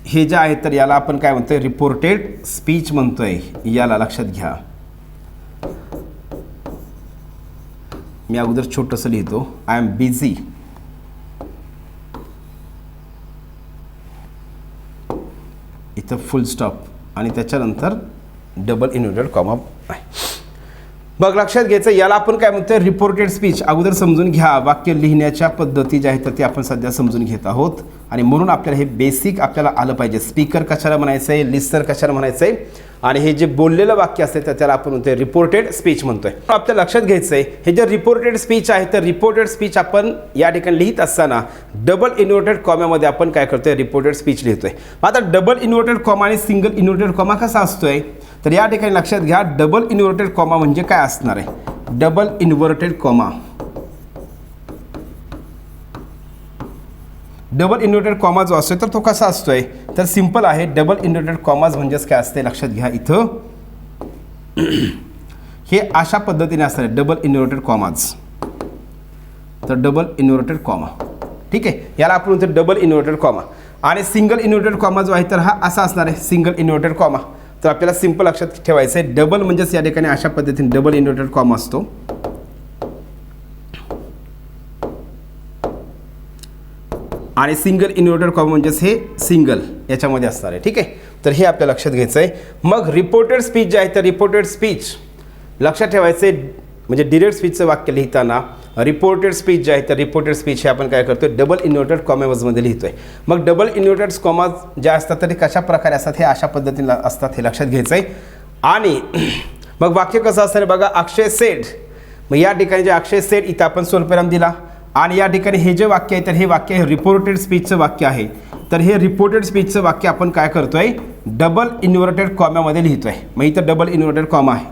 हे जे आहे तर याला आपण काय म्हणतोय, रिपोर्टेड स्पीच म्हणतोय याला. लक्षात घ्या, मी अगोदर छोटंसं लिहितो, आय एम बिझी. इथं फुल स्टॉप आणि त्याच्यानंतर डबल इन्व्हर्टेड कॉमा आहे. मग लक्षात घ्यायचं, याला आपण काय म्हणतोय, रिपोर्टेड स्पीच. अगोदर समजून घ्या, वाक्य लिहिण्याच्या पद्धती ज्या आहेत तर ते आपण सध्या समजून घेत आहोत. आणि म्हणून आपल्याला हे बेसिक आपल्याला आलं पाहिजे. स्पीकर कशाला म्हणायचं आहे, लिस्नर कशाला म्हणायचं आहे, आणि हे जे बोललेलं वाक्य असते तर त्याला आपण म्हणतोय रिपोर्टेड स्पीच म्हणतोय. आपल्याला लक्षात घ्यायचं आहे हे जे रिपोर्टेड स्पीच आहे तर रिपोर्टेड स्पीच आपण या ठिकाणी लिहित असताना डबल इन्व्हर्टेड कॉमामध्ये आपण काय करतोय, रिपोर्टेड स्पीच लिहितोय. आता डबल इन्व्हर्टेड कॉमा आणि सिंगल इन्व्हर्टेड कॉमा कसा असतोय, तर या ठिकाणी लक्षात घ्या डबल इन्व्हर्टेड कॉमा म्हणजे काय असणार आहे. Double inverted comma, double inverted comma जो असतोय तर तो कसा असतोय, तर सिंपल आहे. डबल इन्व्हर्टेड कॉमाज म्हणजेच काय असते लक्षात घ्या, इथं हे अशा पद्धतीने असणार आहे डबल इन्व्हर्टेड कॉमाज. तर डबल इन्व्हर्टेड कॉमा, ठीक आहे, याला आपण म्हणतो डबल इन्व्हर्टेड कॉमा. आणि सिंगल इन्व्हर्टेड कॉमा जो आहे तर हा असा असणार आहे सिंगल इन्व्हर्टेड कॉमा. तर आपल्याला सिंपल लक्षात ठेवायचं आहे डबल म्हणजेच या ठिकाणी अशा पद्धतीने डबल इन्व्हर्टेड कॉमा असतो. आणि सिंगल इन्व्हर्टेड कॉमा म्हणजेच हे सिंगल याच्यामध्ये असणार आहे, ठीक आहे. तर हे आपल्याला लक्षात घ्यायचं आहे. मग रिपोर्टेड स्पीच जे आहे तर रिपोर्टेड स्पीच लक्षात ठेवायचं आहे, म्हणजे डिरेक्ट स्पीचचं वाक्य लिहिताना रिपोर्टेड स्पीच जे आहे तर रिपोर्टेड स्पीच हे आपण काय करतोय डबल इन्व्हर्टेड कॉमामध्ये लिहितोय. मग डबल इन्व्हर्टेड कॉमा ज्या असतात तर ते कशा प्रकारे असतात, हे अशा पद्धतीने असतात हे लक्षात घ्यायचं आहे. आणि मग वाक्य कसं असणार आहे बघा, अक्षय सेड, मग या ठिकाणी जे अक्षय सेड इथं आपण स्वल्पविराम दिला. आणि या ठिकाणी हे जे वाक्य आहे तर हे वाक्य हे रिपोर्टेड स्पीचचं वाक्य आहे. तर हे रिपोर्टेड स्पीचचं वाक्य आपण काय करतोय डबल इन्व्हर्टेड कॉमामध्ये लिहितोय. मग इथं डबल इन्व्हर्टेड कॉमा आहे.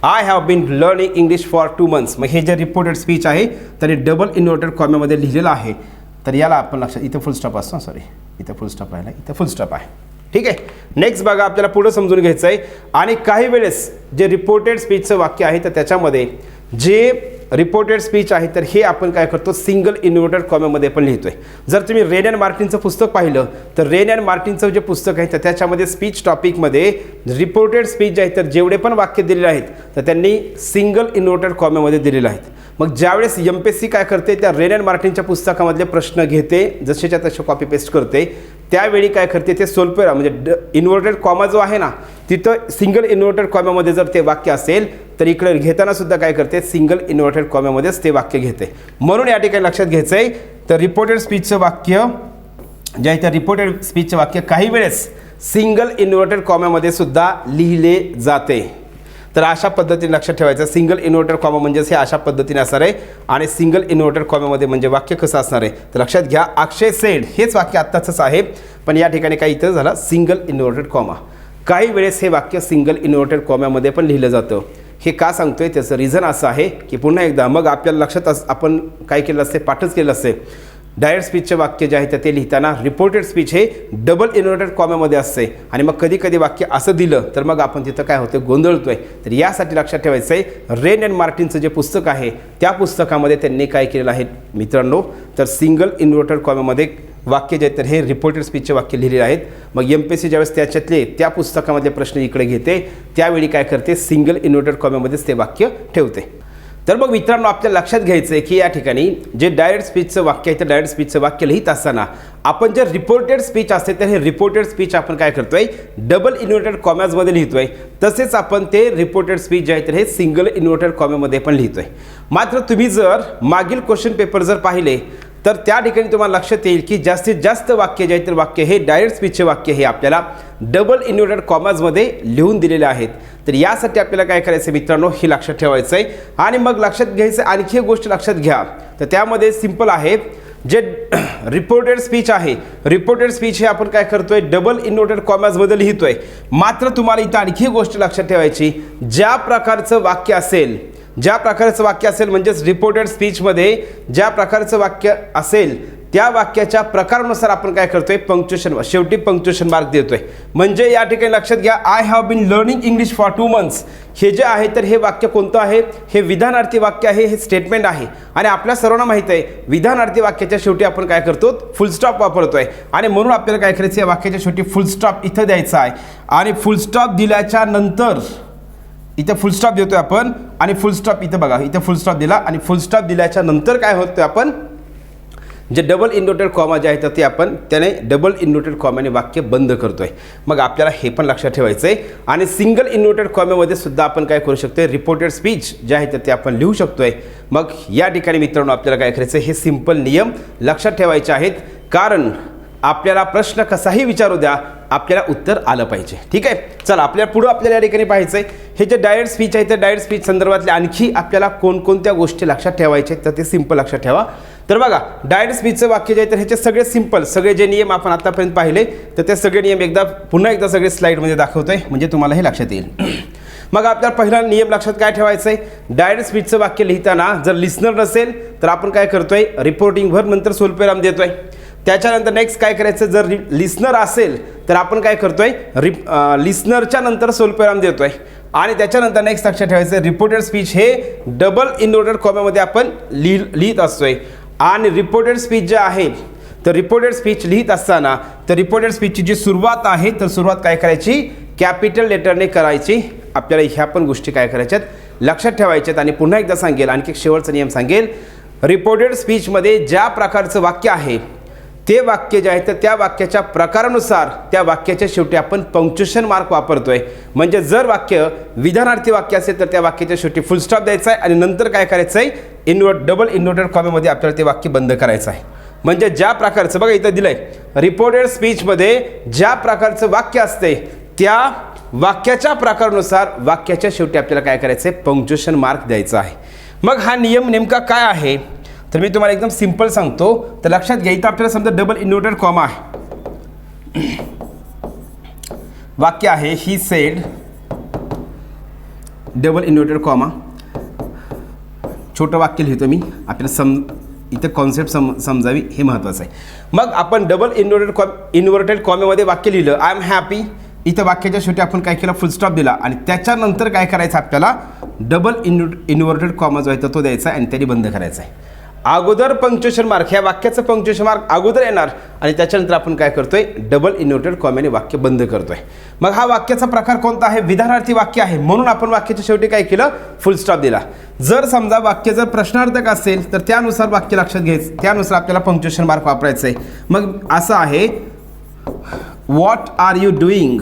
I have been learning English for 2 months. मग हे जे रिपोर्टेड स्पीच आहे तर हे डबल इन्व्हर्टेड कॉमामध्ये लिहिलेलं आहे. तर याला आपण लक्षात, इथं फुल स्टॉप असतो, सॉरी इथं फुल स्टॉप राहिला, इथं फुल स्टॉप आहे, ठीक आहे. नेक्स्ट बघा आपल्याला पुढे समजून घ्यायचं आहे. आणि काही वेळेस जे रिपोर्टेड स्पीचचं वाक्य आहे तर त्याच्यामध्ये जे रिपोर्टेड स्पीच आहे तर हे आपण काय करतो सिंगल इन्व्हर्टेड कॉमामध्ये पण लिहितोय. जर तुम्ही रेन अँड मार्टिनचं पुस्तक पाहिलं तर रेन अँड मार्टिनचं जे पुस्तक आहे तर त्याच्यामध्ये स्पीच टॉपिकमध्ये रिपोर्टेड स्पीच जे आहे तर जेवढे पण वाक्य दिलेले आहेत तर त्यांनी सिंगल इन्व्हर्टेड कॉमामध्ये दिलेले आहेत. मग ज्यावेळेस MPSC काय करते त्या रेन अँड मार्टिनच्या पुस्तकामधले प्रश्न घेते, जसेच्या तसे कॉपी पेस्ट करते, त्यावेळी काय करते ते स्वल्पविराम म्हणजे इन्व्हर्टेड कॉमा जो आहे ना तिथं सिंगल इन्व्हर्टेड कॉमामध्ये जर ते वाक्य असेल तर इकडे घेताना सुद्धा काय करते सिंगल इन्व्हर्टेड कॉमामध्येच ते वाक्य घेते. म्हणून या ठिकाणी लक्षात घ्यायचं आहे तर रिपोर्टेड स्पीचचं वाक्य जे आहे तर रिपोर्टेड स्पीचचं वाक्य काही वेळेस सिंगल इन्व्हर्टेड कॉमामध्ये सुद्धा लिहिले जाते. तर अशा पद्धतीने लक्षात ठेवायचं, सिंगल इन्व्हर्टेड कॉमा म्हणजेच हे अशा पद्धतीने असणार आहे. आणि सिंगल इन्व्हर्टेड कॉमामध्ये म्हणजे वाक्य कसं असणार आहे तर लक्षात घ्या अक्षय सेड हेच वाक्य आत्ताच आहे, पण या ठिकाणी काय इथं झालं सिंगल इन्व्हर्टेड कॉमा. काही वेळेस हे वाक्य सिंगल इन्व्हर्टेड कॉमामध्ये पण लिहिलं जातं. हे का सांगतोय त्याचं रिझन असं आहे की पुन्हा एकदा मग आपल्याला लक्षात आपण काय केलं असते, पाठच केलं असते. डायरेक्ट स्पीचचे वाक्य जे आहे तर ते लिहिताना रिपोर्टेड स्पीच हे डबल इन्व्हर्टेड कॉमामध्ये असते. आणि मग कधी कधी वाक्य असं दिलं तर मग आपण तिथं काय होतं गोंधळतोय. तर यासाठी लक्षात ठेवायचं आहे रेन अँड मार्टिनचं जे पुस्तक आहे त्या पुस्तकामध्ये त्यांनी काय केलेलं आहे मित्रांनो तर सिंगल इन्व्हर्टेड कॉमामध्ये वाक्य जे आहेत तर हे रिपोर्टेड स्पीचचे वाक्य लिहिलेले आहेत. मग MPSC ज्यावेळेस त्याच्यातले त्या पुस्तकामधले प्रश्न इकडे घेते त्यावेळी काय करते सिंगल इन्व्हर्टेड कॉमामध्येच ते वाक्य ठेवते. तर मग मित्रांनो आपल्याला लक्षात घ्यायचं आहे की या ठिकाणी जे डायरेक्ट स्पीचचं वाक्य आहे तर डायरेक्ट स्पीचचं वाक्य लिहित असताना आपण जे रिपोर्टेड स्पीच असते तर हे रिपोर्टेड स्पीच आपण काय करतोय डबल इन्व्हर्टेड कॉमाजमध्ये लिहितोय. तसेच आपण ते रिपोर्टेड स्पीच जे आहे तर हे सिंगल इन्व्हर्टेड कॉमामध्ये पण लिहितोय. मात्र तुम्ही जर मागील क्वेश्चन पेपर जर पाहिले तर त्या ठिकाणी तुम्हाला लक्षात येईल की जास्तीत जास्त वाक्य जे आहे तर वाक्य हे डायरेक्ट स्पीचचे वाक्य हे आपल्याला डबल इन्व्हर्टेड कॉमाजमध्ये लिहून दिलेले आहेत. तर यासाठी आपल्याला काय करायचं मित्रांनो हे लक्षात ठेवायचं आहे. आणि मग लक्षात घ्यायचं आणखी एक गोष्ट लक्षात घ्या, तर त्यामध्ये सिंपल आहे जे रिपोर्टेड स्पीच आहे रिपोर्टेड स्पीच हे आपण काय करतोय डबल इन्व्हर्टेड कॉमाजमध्ये लिहितोय. मात्र तुम्हाला इथं आणखी एक गोष्ट लक्षात ठेवायची, ज्या प्रकारचं वाक्य असेल म्हणजेच रिपोर्टेड स्पीचमध्ये ज्या प्रकारचं वाक्य असेल त्या वाक्याच्या प्रकारानुसार आपण काय करतोय पंक्च्युएशन शेवटी पंक्च्युएशन मार्क देतोय. म्हणजे या ठिकाणी लक्षात घ्या I have been learning English for 2 months हे जे आहे तर हे वाक्य कोणतं आहे, हे विधानार्थी वाक्य आहे, हे स्टेटमेंट आहे. आणि आपल्या सर्वांना माहिती आहे विधानार्थी वाक्याच्या शेवटी आपण काय करतो फुल स्टॉप वापरतोय. आणि म्हणून आपल्याला काय करायचं या वाक्याच्या शेवटी फुल स्टॉप इथं द्यायचा आहे. आणि फुल स्टॉप दिल्याच्या नंतर इथं फुल स्टॉप देतोय आपण आणि फुल स्टॉप इथं बघा इथं फुल स्टॉप दिला आणि फुल स्टॉप दिल्याच्या नंतर काय होतं आपण जे डबल इन्व्हर्टेड कॉमा जे आहे तर ते आपण त्याने डबल इन्व्हर्टेड कॉमाने वाक्य बंद करतोय. मग आपल्याला हे पण लक्षात ठेवायचं आहे. आणि सिंगल इन्व्हर्टेड कॉमामध्ये सुद्धा आपण काय करू शकतोय रिपोर्टेड स्पीच जे आहे तर ते आपण लिहू शकतोय. मग या ठिकाणी मित्रांनो आपल्याला काय करायचं हे सिंपल नियम लक्षात ठेवायचे आहेत कारण आपल्याला प्रश्न कसाही विचारू द्या, आपल्याला उत्तर आलं पाहिजे. ठीक आहे, चला आपल्याला या ठिकाणी पाहायचं आहे. हे जे डायरेक्ट स्पीच आहे, त्या डायरेक्ट स्पीच संदर्भातले आणखी आपल्याला कोणकोणत्या गोष्टी लक्षात ठेवायच्या आहेत, तर ते सिंपल लक्षात ठेवा. तर बघा, डायरेक्ट स्पीचचं वाक्य जे आहे, तर ह्याचे सगळे सिंपल, सगळे जे नियम आपण आतापर्यंत पाहिले, तर ते सगळे नियम पुन्हा एकदा सगळे स्लाईडमध्ये दाखवतोय, म्हणजे तुम्हाला हे लक्षात येईल. मग आपल्याला पहिला नियम लक्षात काय ठेवायचं आहे, डायरेक्ट स्पीचचं वाक्य लिहिताना जर लिस्नर नसेल तर आपण काय करतोय, रिपोर्टिंग व्हर्ब नंतर स्वल्पविराम देतोय. त्याच्यानंतर नेक्स्ट काय करायचं, जर लिस्नर असेल तर आपण काय करतोय, लिस्नरच्या नंतर स्वल्पविराम देतोय. आणि त्याच्यानंतर नेक्स्ट लक्षात ठेवायचं, रिपोर्टेड स्पीच हे डबल इनवर्टेड कॉमामध्ये आपण लिहित असतोय. आणि रिपोर्टेड स्पीच जे आहे, तर रिपोर्टेड स्पीच लिहित असताना तर रिपोर्टेड स्पीचची जी सुरुवात आहे, तर सुरुवात काय करायची, कॅपिटल लेटरने करायची. आपल्याला ह्या पण गोष्टी काय करायच्यात, लक्षात ठेवायच्यात. आणि पुन्हा एकदा सांगेल, आणखी शेवटचा नियम सांगेल, रिपोर्टेड स्पीचमध्ये ज्या प्रकारचं वाक्य आहे, ते वाक्य जे आहे तर त्या वाक्याच्या प्रकारानुसार त्या वाक्याच्या शेवटी आपण पंक्च्युएशन मार्क वापरतोय. म्हणजे जर वाक्य विधानार्थी वाक्य असेल तर त्या वाक्याच्या शेवटी फुल स्टॉप द्यायचा आहे आणि नंतर काय करायचं आहे, डबल इन्व्हर्टेड कॉमामध्ये आपल्याला ते वाक्य बंद करायचं आहे. म्हणजे ज्या प्रकारचं, बघा इथं दिलंय, रिपोर्टेड स्पीचमध्ये ज्या प्रकारचं वाक्य असते त्या वाक्याच्या प्रकारानुसार वाक्याच्या शेवटी आपल्याला काय करायचं आहे, पंक्च्युएशन मार्क द्यायचा आहे. मग हा नियम नेमका काय आहे, तर मी तुम्हाला एकदम सिंपल सांगतो. तर लक्षात घ्या, इथं आपल्याला समजा डबल इन्व्हर्टेड कॉमा आहे, वाक्य आहे he said, double inverted comma, छोटं वाक्य लिहितो मी, आपल्याला इथं कॉन्सेप्ट समजावी, हे महत्त्वाचं आहे. मग आपण डबल इन्व्हर्टेड कॉमेमध्ये वाक्य लिहिलं, आय एम हॅपी. इथं वाक्याच्या शेवटी आपण काय केलं, फुल स्टॉप दिला आणि त्याच्यानंतर काय करायचं, आपल्याला डबल इन्व्हर्टेड कॉमा जो आहे तो द्यायचा आणि त्याने बंद करायचा आहे. अगोदर पंक्च्युएशन मार्क, ह्या वाक्याचं पंक्च्युएशन मार्क अगोदर येणार आणि त्याच्यानंतर आपण काय करतोय, डबल इन्व्हर्टेड कॉमाने वाक्य बंद करतोय. मग हा वाक्याचा प्रकार कोणता आहे, विधानार्थी वाक्य आहे, म्हणून आपण वाक्याच्या शेवटी काय केलं, फुल स्टॉप दिला. जर समजा वाक्य जर प्रश्नार्थक असेल तर त्यानुसार वाक्य लक्षात घ्यायचं, त्यानुसार आपल्याला पंक्च्युएशन मार्क वापरायचं आहे. मग असं आहे, what are you doing,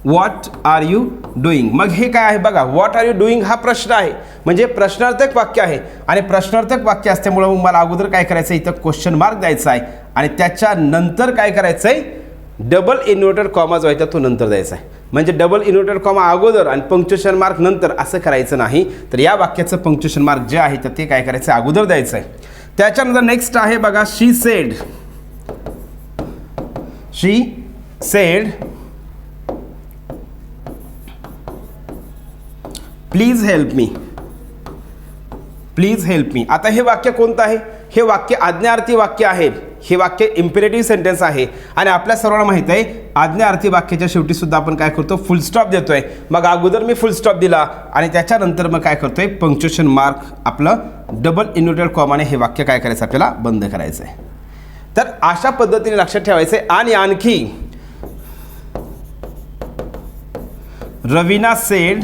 what are you doing. मग हे काय आहे बघा, व्हॉट आर यू डुईंग हा प्रश्न आहे, म्हणजे प्रश्नार्थक वाक्य आहे. आणि प्रश्नार्थक वाक्य असल्यामुळं मग मला अगोदर काय करायचं आहे, इथं क्वेश्चन मार्क द्यायचा आहे आणि त्याच्यानंतर काय करायचं आहे, डबल इन्व्हर्टेड कॉमा जो आहे तो नंतर द्यायचा आहे. म्हणजे डबल इन्व्हर्टेड कॉमा अगोदर आणि पंक्च्युएशन मार्क नंतर असं करायचं नाही. तर या वाक्याचं पंक्च्युएशन मार्क जे आहे तर ते काय करायचं, अगोदर द्यायचं आहे. त्याच्यानंतर नेक्स्ट आहे बघा, she said, she said please help me, please help me. आता हे वाक्य कोणतं आहे, हे वाक्य आज्ञार्थी वाक्य आहे, हे वाक्य इम्पेरेटिव्ह सेंटेन्स आहे. आणि आपल्या सर्वांना माहित आहे, आज्ञार्थी वाक्याच्या शेवटी सुद्धा आपण काय करतो, फुल स्टॉप देतोय. मग अगोदर मी फुल स्टॉप दिला आणि त्याच्यानंतर मग काय करतोय, पंक्च्युएशन मार्क आपलं डबल इन्व्हर्टेड कॉमाने हे वाक्य काय करायचं, आपल्याला बंद करायचं आहे. तर अशा पद्धतीने लक्षात ठेवायचं आहे. आणि आणखी, रवीना सेड,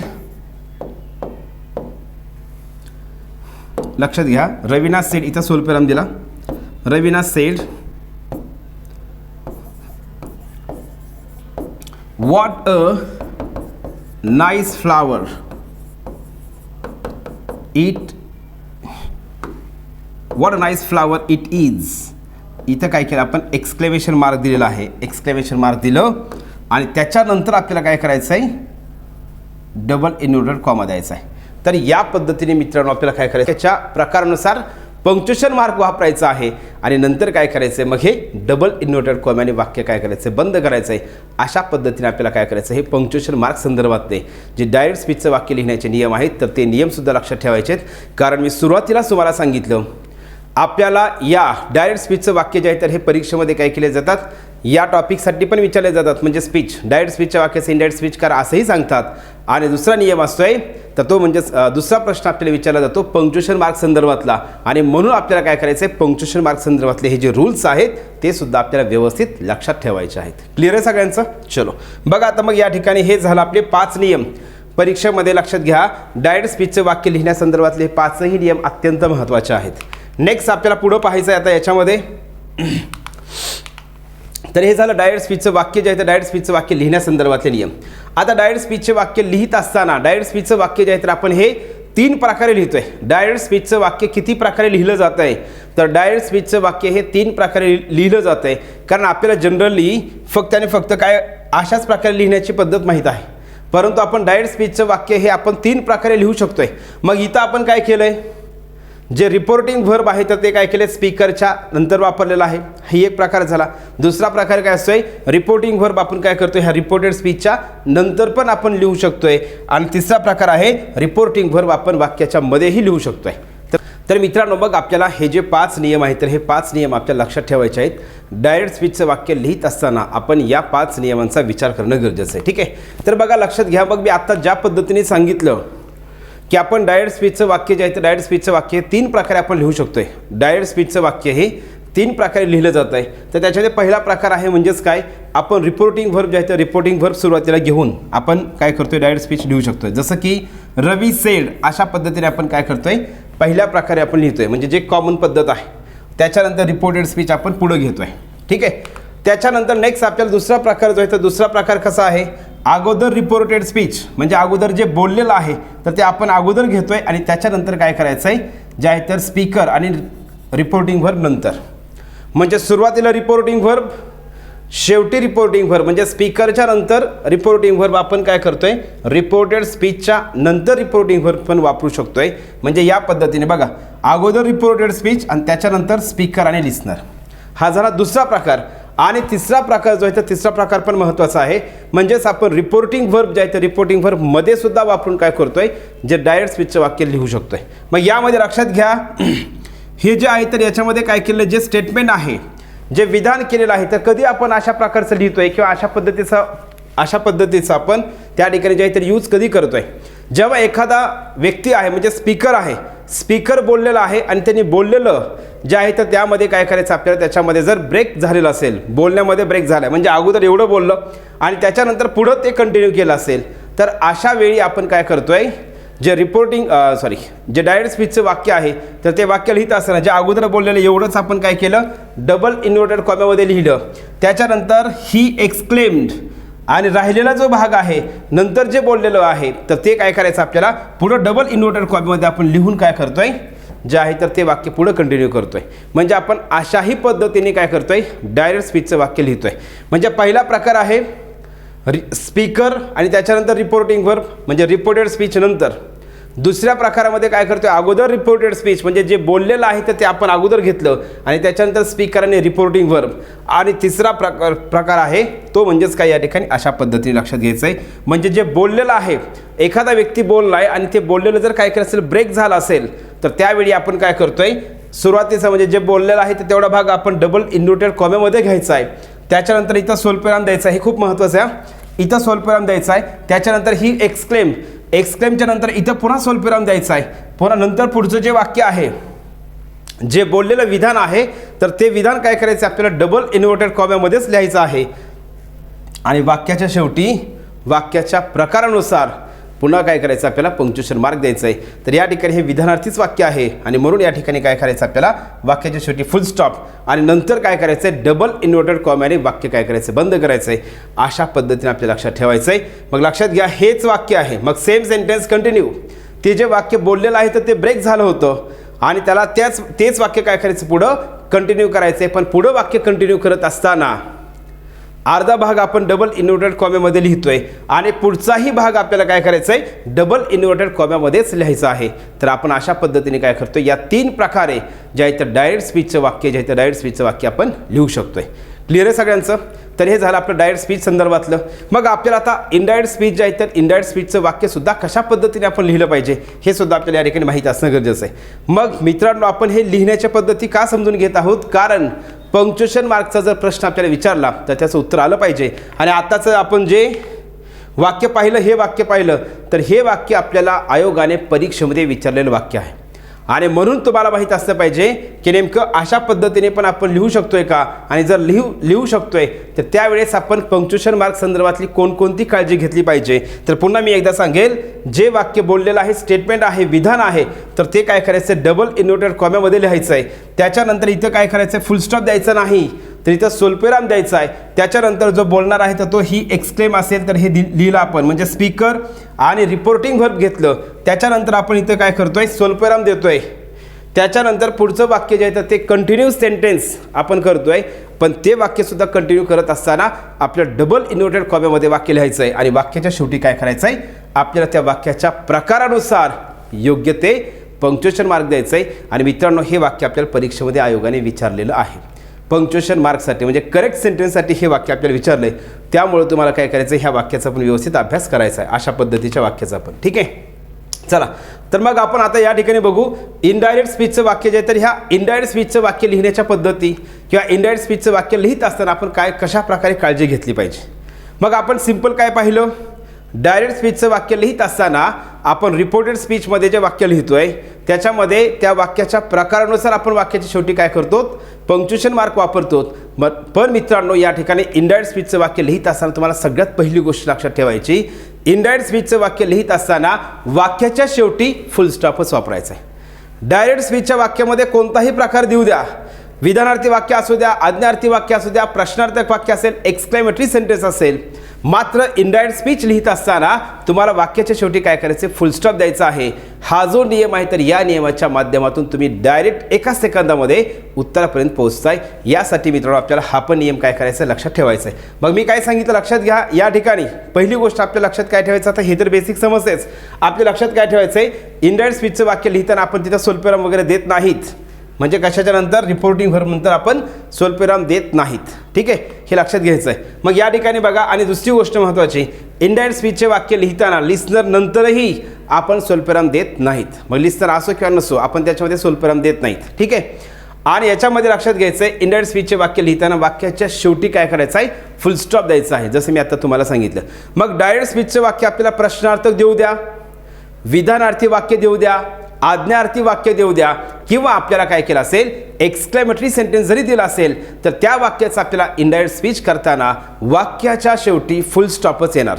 लक्षात घ्या, रवीना सेड, इथं स्वल्पविराम दिला, Raveena sed what a nice flower it, what a nice flower it is. इथं काय केलं आपण, एक्सक्लेमेशन मार्क दिलेला आहे, एक्सक्लेमेशन मार्क दिलं आणि त्याच्यानंतर आपल्याला काय करायचं आहे, डबल इन्व्हर्टेड कॉमा द्यायचा आहे. तर या पद्धतीने मित्रांनो आपल्याला काय करायचं, त्याच्या प्रकारानुसार पंक्च्युएशन मार्क वापरायचा आहे आणि नंतर काय करायचं आहे, मग हे डबल इन्व्हर्टेड कॉमाने वाक्य काय करायचं आहे, बंद करायचं आहे. अशा पद्धतीने आपल्याला काय करायचं, हे पंक्च्युएशन मार्क संदर्भातले जे डायरेक्ट स्पीचचं वाक्य लिहिण्याचे नियम आहेत तर ते नियमसुद्धा लक्षात ठेवायचे आहेत. कारण मी सुरुवातीलाच तुम्हाला सांगितलं, आपल्याला या डायरेक्ट स्पीचचं वाक्य जे आहे तर हे परीक्षेमध्ये काय केले जातात, या टॉपिकसाठी पण विचारले जातात. म्हणजे स्पीच, डायरेक्ट स्पीचच्या वाक्याचं इनडायरेक्ट स्पीच करा असंही सांगतात. आणि दुसरा नियम असतोय तर तो म्हणजे दुसरा प्रश्न आपल्याला विचारला जातो पंक्च्युएशन मार्क संदर्भातला. आणि म्हणून आपल्याला काय करायचं आहे, पंक्च्युएशन मार्क संदर्भातले हे जे रूल्स आहेत ते सुद्धा आपल्याला व्यवस्थित लक्षात ठेवायचे आहेत. क्लिअर आहे सगळ्यांचं? चलो बघा, आता मग या ठिकाणी हे झालं आपले 5 नियम. परीक्षेमध्ये लक्षात घ्या, डायरेक्ट स्पीचचं वाक्य लिहिण्यासंदर्भातले 5ही नियम अत्यंत महत्त्वाचे आहेत. नेक्स्ट आपल्याला पुढं पाहायचं आहे आता याच्यामध्ये. तर हे झालं डायरेक्ट स्पीचचं वाक्य जे आहे तर डायरेक्ट स्पीचचं वाक्य लिहिण्यासंदर्भातले नियम. आता डायरेक्ट स्पीचचे वाक्य लिहित असताना डायरेक्ट स्पीचचं वाक्य जे आहे तर आपण हे तीन प्रकारे लिहितोय. डायरेक्ट स्पीचचं वाक्य किती प्रकारे लिहिलं जात आहे, तर डायरेक्ट स्पीचचं वाक्य हे तीन प्रकारे लिहिलं जात आहे. कारण आपल्याला जनरली फक्त आणि फक्त काय अशाच प्रकारे लिहिण्याची पद्धत माहीत आहे, परंतु आपण डायरेक्ट स्पीचचं वाक्य हे आपण तीन प्रकारे लिहू शकतोय. मग इथं आपण काय केलं आहे, जे रिपोर्टिंग व्हर्ब आहे तर ते काय केले, स्पीकरच्या नंतर वापरलेलं आहे. ही एक प्रकार झाला. दुसरा प्रकार काय असतोय, रिपोर्टिंग व्हर्ब आपण काय करतोय, ह्या रिपोर्टेड स्पीचच्या नंतर पण आपण लिहू शकतोय. आणि तिसरा प्रकार आहे रिपोर्टिंग व्हर्ब आपण वाक्याच्या मध्येही लिहू शकतोय. तर मित्रांनो, मग आपल्याला हे जे 5 नियम आहेत तर हे 5 नियम आपल्याला लक्षात ठेवायचे आहेत. डायरेक्ट स्पीचचं वाक्य लिहित असताना आपण या 5 नियमांचा विचार करणं गरजेचं आहे. ठीक आहे. तर बघा, लक्षात घ्या. मग मी आता ज्या पद्धतीने सांगितलं की आपण डायरेक्ट स्पीचचं वाक्य जे आहे तर डायरेक्ट स्पीचचं वाक्य तीन प्रकारे आपण लिहू शकतोय. डायरेक्ट स्पीचचं वाक्य हे तीन प्रकारे लिहिलं जात आहे. तर त्याच्यामध्ये पहिला प्रकार आहे म्हणजेच काय, आपण रिपोर्टिंग व्हर्ब जे आहे तर रिपोर्टिंग व्हर्ब सुरुवातीला घेऊन आपण काय करतोय, डायरेक्ट स्पीच लिहू शकतोय. जसं की रवी सेड, अशा पद्धतीने आपण काय करतोय, पहिल्या प्रकारे आपण लिहितोय, म्हणजे जे कॉमन पद्धत आहे. त्याच्यानंतर रिपोर्टेड स्पीच आपण पुढे घेतोय. ठीक आहे. त्याच्यानंतर नेक्स्ट आपल्याला दुसरा प्रकार जो आहे तर दुसरा प्रकार कसा आहे, अगोदर रिपोर्टेड स्पीच, म्हणजे अगोदर जे बोललेलं आहे तर ते आपण अगोदर घेतोय आणि त्याच्यानंतर काय करायचं आहे, जे आहे तर स्पीकर आणि रिपोर्टिंग व्हर्ब नंतर. म्हणजे सुरुवातीला रिपोर्टिंग व्हर्ब, शेवटी रिपोर्टिंग व्हर्ब, म्हणजे स्पीकरच्या नंतर रिपोर्टिंग व्हर्ब आपण काय करतोय, रिपोर्टेड स्पीचच्या नंतर रिपोर्टिंग व्हर्ब पण वापरू शकतोय. म्हणजे या पद्धतीने बघा, अगोदर रिपोर्टेड स्पीच आणि त्याच्यानंतर स्पीकर आणि लिस्नर. हा झाला दुसरा प्रकार. आणि तिसरा प्रकार जो आहे तर तिसरा प्रकार पण महत्त्वाचा आहे, म्हणजेच आपण रिपोर्टिंग व्हर्ब जे आहे तर रिपोर्टिंग व्हर्ब मध्ये सुद्धा वापरून काय करतोय, जे डायरेक्ट स्पीचचं वाक्य लिहू शकतोय. मग यामध्ये लक्षात घ्या, हे जे आहे तर याच्यामध्ये काय केलं, जे स्टेटमेंट आहे, जे विधान केलेलं आहे, तर कधी आपण अशा प्रकारचं लिहितोय किंवा अशा पद्धतीचं आपण त्या ठिकाणी जे आहे तर यूज कधी करतोय, जेव्हा एखादा व्यक्ती आहे म्हणजे स्पीकर आहे, स्पीकर बोललेला आहे आणि त्यांनी बोललेलं जे आहे तर त्यामध्ये काय करायचं आपल्याला, त्याच्यामध्ये जर ब्रेक झालेला असेल, बोलण्यामध्ये ब्रेक झाला म्हणजे अगोदर एवढं बोललं आणि त्याच्यानंतर पुढं ते कंटिन्यू केलं असेल, तर अशा वेळी आपण काय करतोय, जे जे डायरेक्ट स्पीचचं वाक्य आहे तर ते वाक्य लिहित असताना जे अगोदर बोललेलं एवढंच आपण काय केलं, डबल इन्व्हर्टेड कॉम्यामध्ये लिहिलं. त्याच्यानंतर ही एक्सक्लेम्ड आणि राहिलेला जो भाग आहे नंतर जे बोललेलं आहे तर ते काय करायचं आपल्याला, पुढं डबल इन्व्हर्टेड कॉपीमध्ये आपण लिहून काय करतोय, जे आहे तर ते वाक्य पुढं कंटिन्यू करतोय. म्हणजे आपण अशाही पद्धतीने काय करतोय, डायरेक्ट स्पीचचं वाक्य लिहितोय. म्हणजे पहिला प्रकार आहे स्पीकर आणि त्याच्यानंतर रिपोर्टिंग व्हर्ब, म्हणजे रिपोर्टेड स्पीच नंतर. दुसऱ्या प्रकारामध्ये काय करतोय, अगोदर रिपोर्टेड स्पीच, म्हणजे जे बोललेलं आहे तर ते आपण अगोदर घेतलं आणि त्याच्यानंतर स्पीकर आणि रिपोर्टिंग व्हर्ब. आणि तिसरा प्रकार आहे तो म्हणजेच काय, या ठिकाणी अशा पद्धतीने लक्षात घ्यायचं आहे, म्हणजे जे बोललेलं आहे, एखादा व्यक्ती बोलला आहे आणि ते बोललेलं जर काय केलं असेल, ब्रेक झाला असेल, तर त्यावेळी आपण काय करतोय, सुरुवातीचा म्हणजे जे बोललेलं आहे तर तेवढा भाग आपण डबल इन्व्हर्टेड कॉम्यामध्ये घ्यायचा आहे. त्याच्यानंतर इथं स्वल्पविराम द्यायचा आहे, हे खूप महत्त्वाचं आहे, इथं स्वल्पविराम द्यायचा आहे. त्याच्यानंतर ही एक्सक्लेमच्या नंतर इथं पुन्हा स्वल्पविराम द्यायचा आहे. पुन्हा नंतर पुढचं जे वाक्य आहे, जे बोललेलं विधान आहे तर ते विधान काय करायचं आपल्याला, डबल इन्व्हर्टेड कॉम्यामध्येच लिहायचं आहे. आणि वाक्याच्या शेवटी वाक्याच्या प्रकारानुसार पुन्हा काय करायचं आपल्याला, पंक्च्युएशन मार्क द्यायचं आहे. तर या ठिकाणी हे विधानार्थीच वाक्य आहे आणि म्हणून या ठिकाणी काय करायचं आपल्याला, वाक्याच्या शेवटी फुल स्टॉप आणि नंतर काय करायचं आहे, डबल इन्व्हर्टेड कॉम्याने वाक्य काय करायचं, बंद करायचं आहे. अशा पद्धतीने आपल्याला लक्षात ठेवायचं आहे. मग लक्षात घ्या, हेच वाक्य आहे. मग सेम सेंटेन्स कंटिन्यू, ते जे वाक्य बोललेलं आहे तर ते ब्रेक झालं होतं आणि त्याला तेच वाक्य काय करायचं, पुढं कंटिन्यू करायचं आहे. पण पुढं वाक्य कंटिन्यू करत असताना अर्धा भाग आपण डबल इन्व्हर्टेड कॉम्यामध्ये लिहितोय आणि पुढचाही भाग आपल्याला काय करायचं आहे, डबल इन्व्हर्टेड कॉम्यामध्येच लिहायचं आहे. तर आपण अशा पद्धतीने काय करतोय, या तीन प्रकारे जे आहे तर डायरेक्ट स्पीचचं वाक्य जे आहे तर डायरेक्ट स्पीचचं वाक्य आपण लिहू शकतोय. क्लिअर आहे सगळ्यांचं? तर हे झालं आपलं डायरेक्ट स्पीच संदर्भातलं. मग आपल्याला आता इनडायरेक्ट स्पीच जे आहे तर इनडायरेक्ट स्पीचचं वाक्यसुद्धा कशा पद्धतीने आपण लिहिलं पाहिजे हे सुद्धा आपल्याला या ठिकाणी माहीत असणं गरजेचं आहे. मग मित्रांनो, आपण हे लिहिण्याच्या पद्धती का समजून घेत आहोत, कारण पंक्च्युएशन मार्कचा जर प्रश्न आपल्याला विचारला तर त्याचं उत्तर आलं पाहिजे. आणि आत्ताचं आपण जे वाक्य पाहिलं, हे वाक्य पाहिलं तर हे वाक्य आपल्याला आयोगाने परीक्षेमध्ये विचारलेलं वाक्य आहे आणि म्हणून तुम्हाला माहीत असलं पाहिजे की नेमकं अशा पद्धतीने पण आपण लिहू शकतोय का, आणि जर लिहू शकतोय तर त्यावेळेस आपण पंक्च्युएशन मार्क संदर्भातली कोणकोणती काळजी घेतली पाहिजे. तर पुन्हा मी एकदा सांगेल, जे वाक्य बोललेलं आहे, स्टेटमेंट आहे, विधान आहे, तर ते काय करायचं, डबल इन्व्हर्टेड कॉम्यामध्ये लिहायचं आहे. त्याच्यानंतर इथं काय करायचं, फुल स्टॉप द्यायचं नाही, तर इथं स्वल्पविराम द्यायचा आहे. त्याच्यानंतर जो बोलणार आहे तर तो ही एक्सक्लेम असेल तर हे लिहिलं आपण, म्हणजे स्पीकर आणि रिपोर्टिंग व्हर्ब घेतलं. त्याच्यानंतर आपण इथं काय करतोय, स्वल्पविराम देतोय. त्याच्यानंतर पुढचं वाक्य जे आहे तर ते कंटिन्यूस सेंटेन्स आपण करतोय, पण ते वाक्यसुद्धा कंटिन्यू करत असताना आपल्या डबल इन्व्हर्टेड कॉमामध्ये वाक्य लिहायचं आहे आणि वाक्याच्या शेवटी काय करायचं आहे, आपल्याला त्या वाक्याच्या प्रकारानुसार योग्य ते पंक्च्युएशन मार्क द्यायचं आहे. आणि मित्रांनो, हे वाक्य आपल्याला परीक्षेमध्ये आयोगाने विचारलेलं आहे. पंक्च्युएशन मार्कसाठी म्हणजे करेक्ट सेंटेन्ससाठी हे वाक्य आपल्याला विचारलं आहे. त्यामुळे तुम्हाला काय करायचं आहे, ह्या वाक्याचा पण व्यवस्थित अभ्यास करायचा आहे, अशा पद्धतीच्या वाक्याचा पण. ठीक आहे, चला तर मग आपण आता या ठिकाणी बघू इनडायरेक्ट स्पीचचं वाक्य जे आहे. तर ह्या इनडायरेक्ट स्पीचचं वाक्य लिहिण्याच्या पद्धती किंवा इनडायरेक्ट स्पीचचं वाक्य लिहित असताना आपण कशा प्रकारे काळजी घेतली पाहिजे. मग आपण सिंपल काय पाहिलं, डायरेक्ट स्पीचचं वाक्य लिहित असताना आपण रिपोर्टेड स्पीचमध्ये जे वाक्य लिहितोय त्याच्यामध्ये त्या वाक्याच्या प्रकारानुसार आपण वाक्याच्या शेवटी काय करतो, पंक्च्युएशन मार्क वापरतो. पण मित्रांनो, या ठिकाणी इनडायरेक्ट स्पीचचं वाक्य लिहित असताना तुम्हाला सगळ्यात पहिली गोष्ट लक्षात ठेवायची, इनडायरेक्ट स्पीचचं वाक्य लिहित असताना वाक्याच्या शेवटी फुल स्टॉपच वापरायचा आहे. डायरेक्ट स्पीचच्या वाक्यामध्ये कोणताही प्रकार देऊ द्या, विधानार्थी वाक्य असू द्या, आज्ञार्थी वाक्य असू द्या, प्रश्नार्थक वाक्य असेल, एक्सक्लेमेटरी सेंटेन्स असेल, मात्र इनडायरेक्ट स्पीच लिहित असताना तुम्हाला वाक्याच्या शेवटी काय करायचं, फुल स्टॉप द्यायचा आहे. हा जो नियम आहे तर या नियमाच्या माध्यमातून तुम्ही डायरेक्ट एका सेकंदामध्ये उत्तरापर्यंत पोहोचताय. यासाठी मित्रांनो आपल्याला हा पण नियम काय करायचा, लक्षात ठेवायचा आहे. मग मी काय सांगितलं लक्षात घ्या. या ठिकाणी पहिली गोष्ट आपल्या लक्षात काय ठेवायचं, आता हे तर बेसिक समजतेच, आपल्या लक्षात काय ठेवायचं आहे, इनडायरेक्ट स्पीचचं वाक्य लिहिताना आपण तिथं स्वल्पविराम वगैरे देत नाहीत, म्हणजे कशाच्या नंतर, रिपोर्टिंग व्हर्ब नंतर आपण स्वल्पविराम देत नाहीत. ठीक आहे, हे लक्षात घ्यायचं आहे. मग या ठिकाणी बघा, आणि दुसरी गोष्ट महत्त्वाची, इनडायरेक्ट स्पीचचे वाक्य लिहिताना लिस्नर नंतरही आपण स्वल्पविराम देत नाहीत. मग लिस्नर असो किंवा नसो आपण त्याच्यामध्ये स्वल्पविराम देत नाहीत. ठीक आहे, आणि याच्यामध्ये लक्षात घ्यायचं आहे, इनडायरेक्ट स्पीचचे वाक्य लिहिताना वाक्याच्या शेवटी काय करायचं आहे, फुल स्टॉप द्यायचा आहे, जसं मी आता तुम्हाला सांगितलं. मग डायरेक्ट स्पीचचे वाक्य आपल्याला प्रश्नार्थक देऊ द्या, विधानार्थी वाक्य देऊ द्या, आज्ञार्थी वाक्य देऊ द्या, किंवा आपल्याला काय केलं असेल, एक्सक्लेमेटरी सेंटेन्स जरी दिला असेल तर त्या वाक्याचा आपल्याला इनडायरेक्ट स्पीच करताना वाक्याच्या शेवटी फुल स्टॉपच येणार.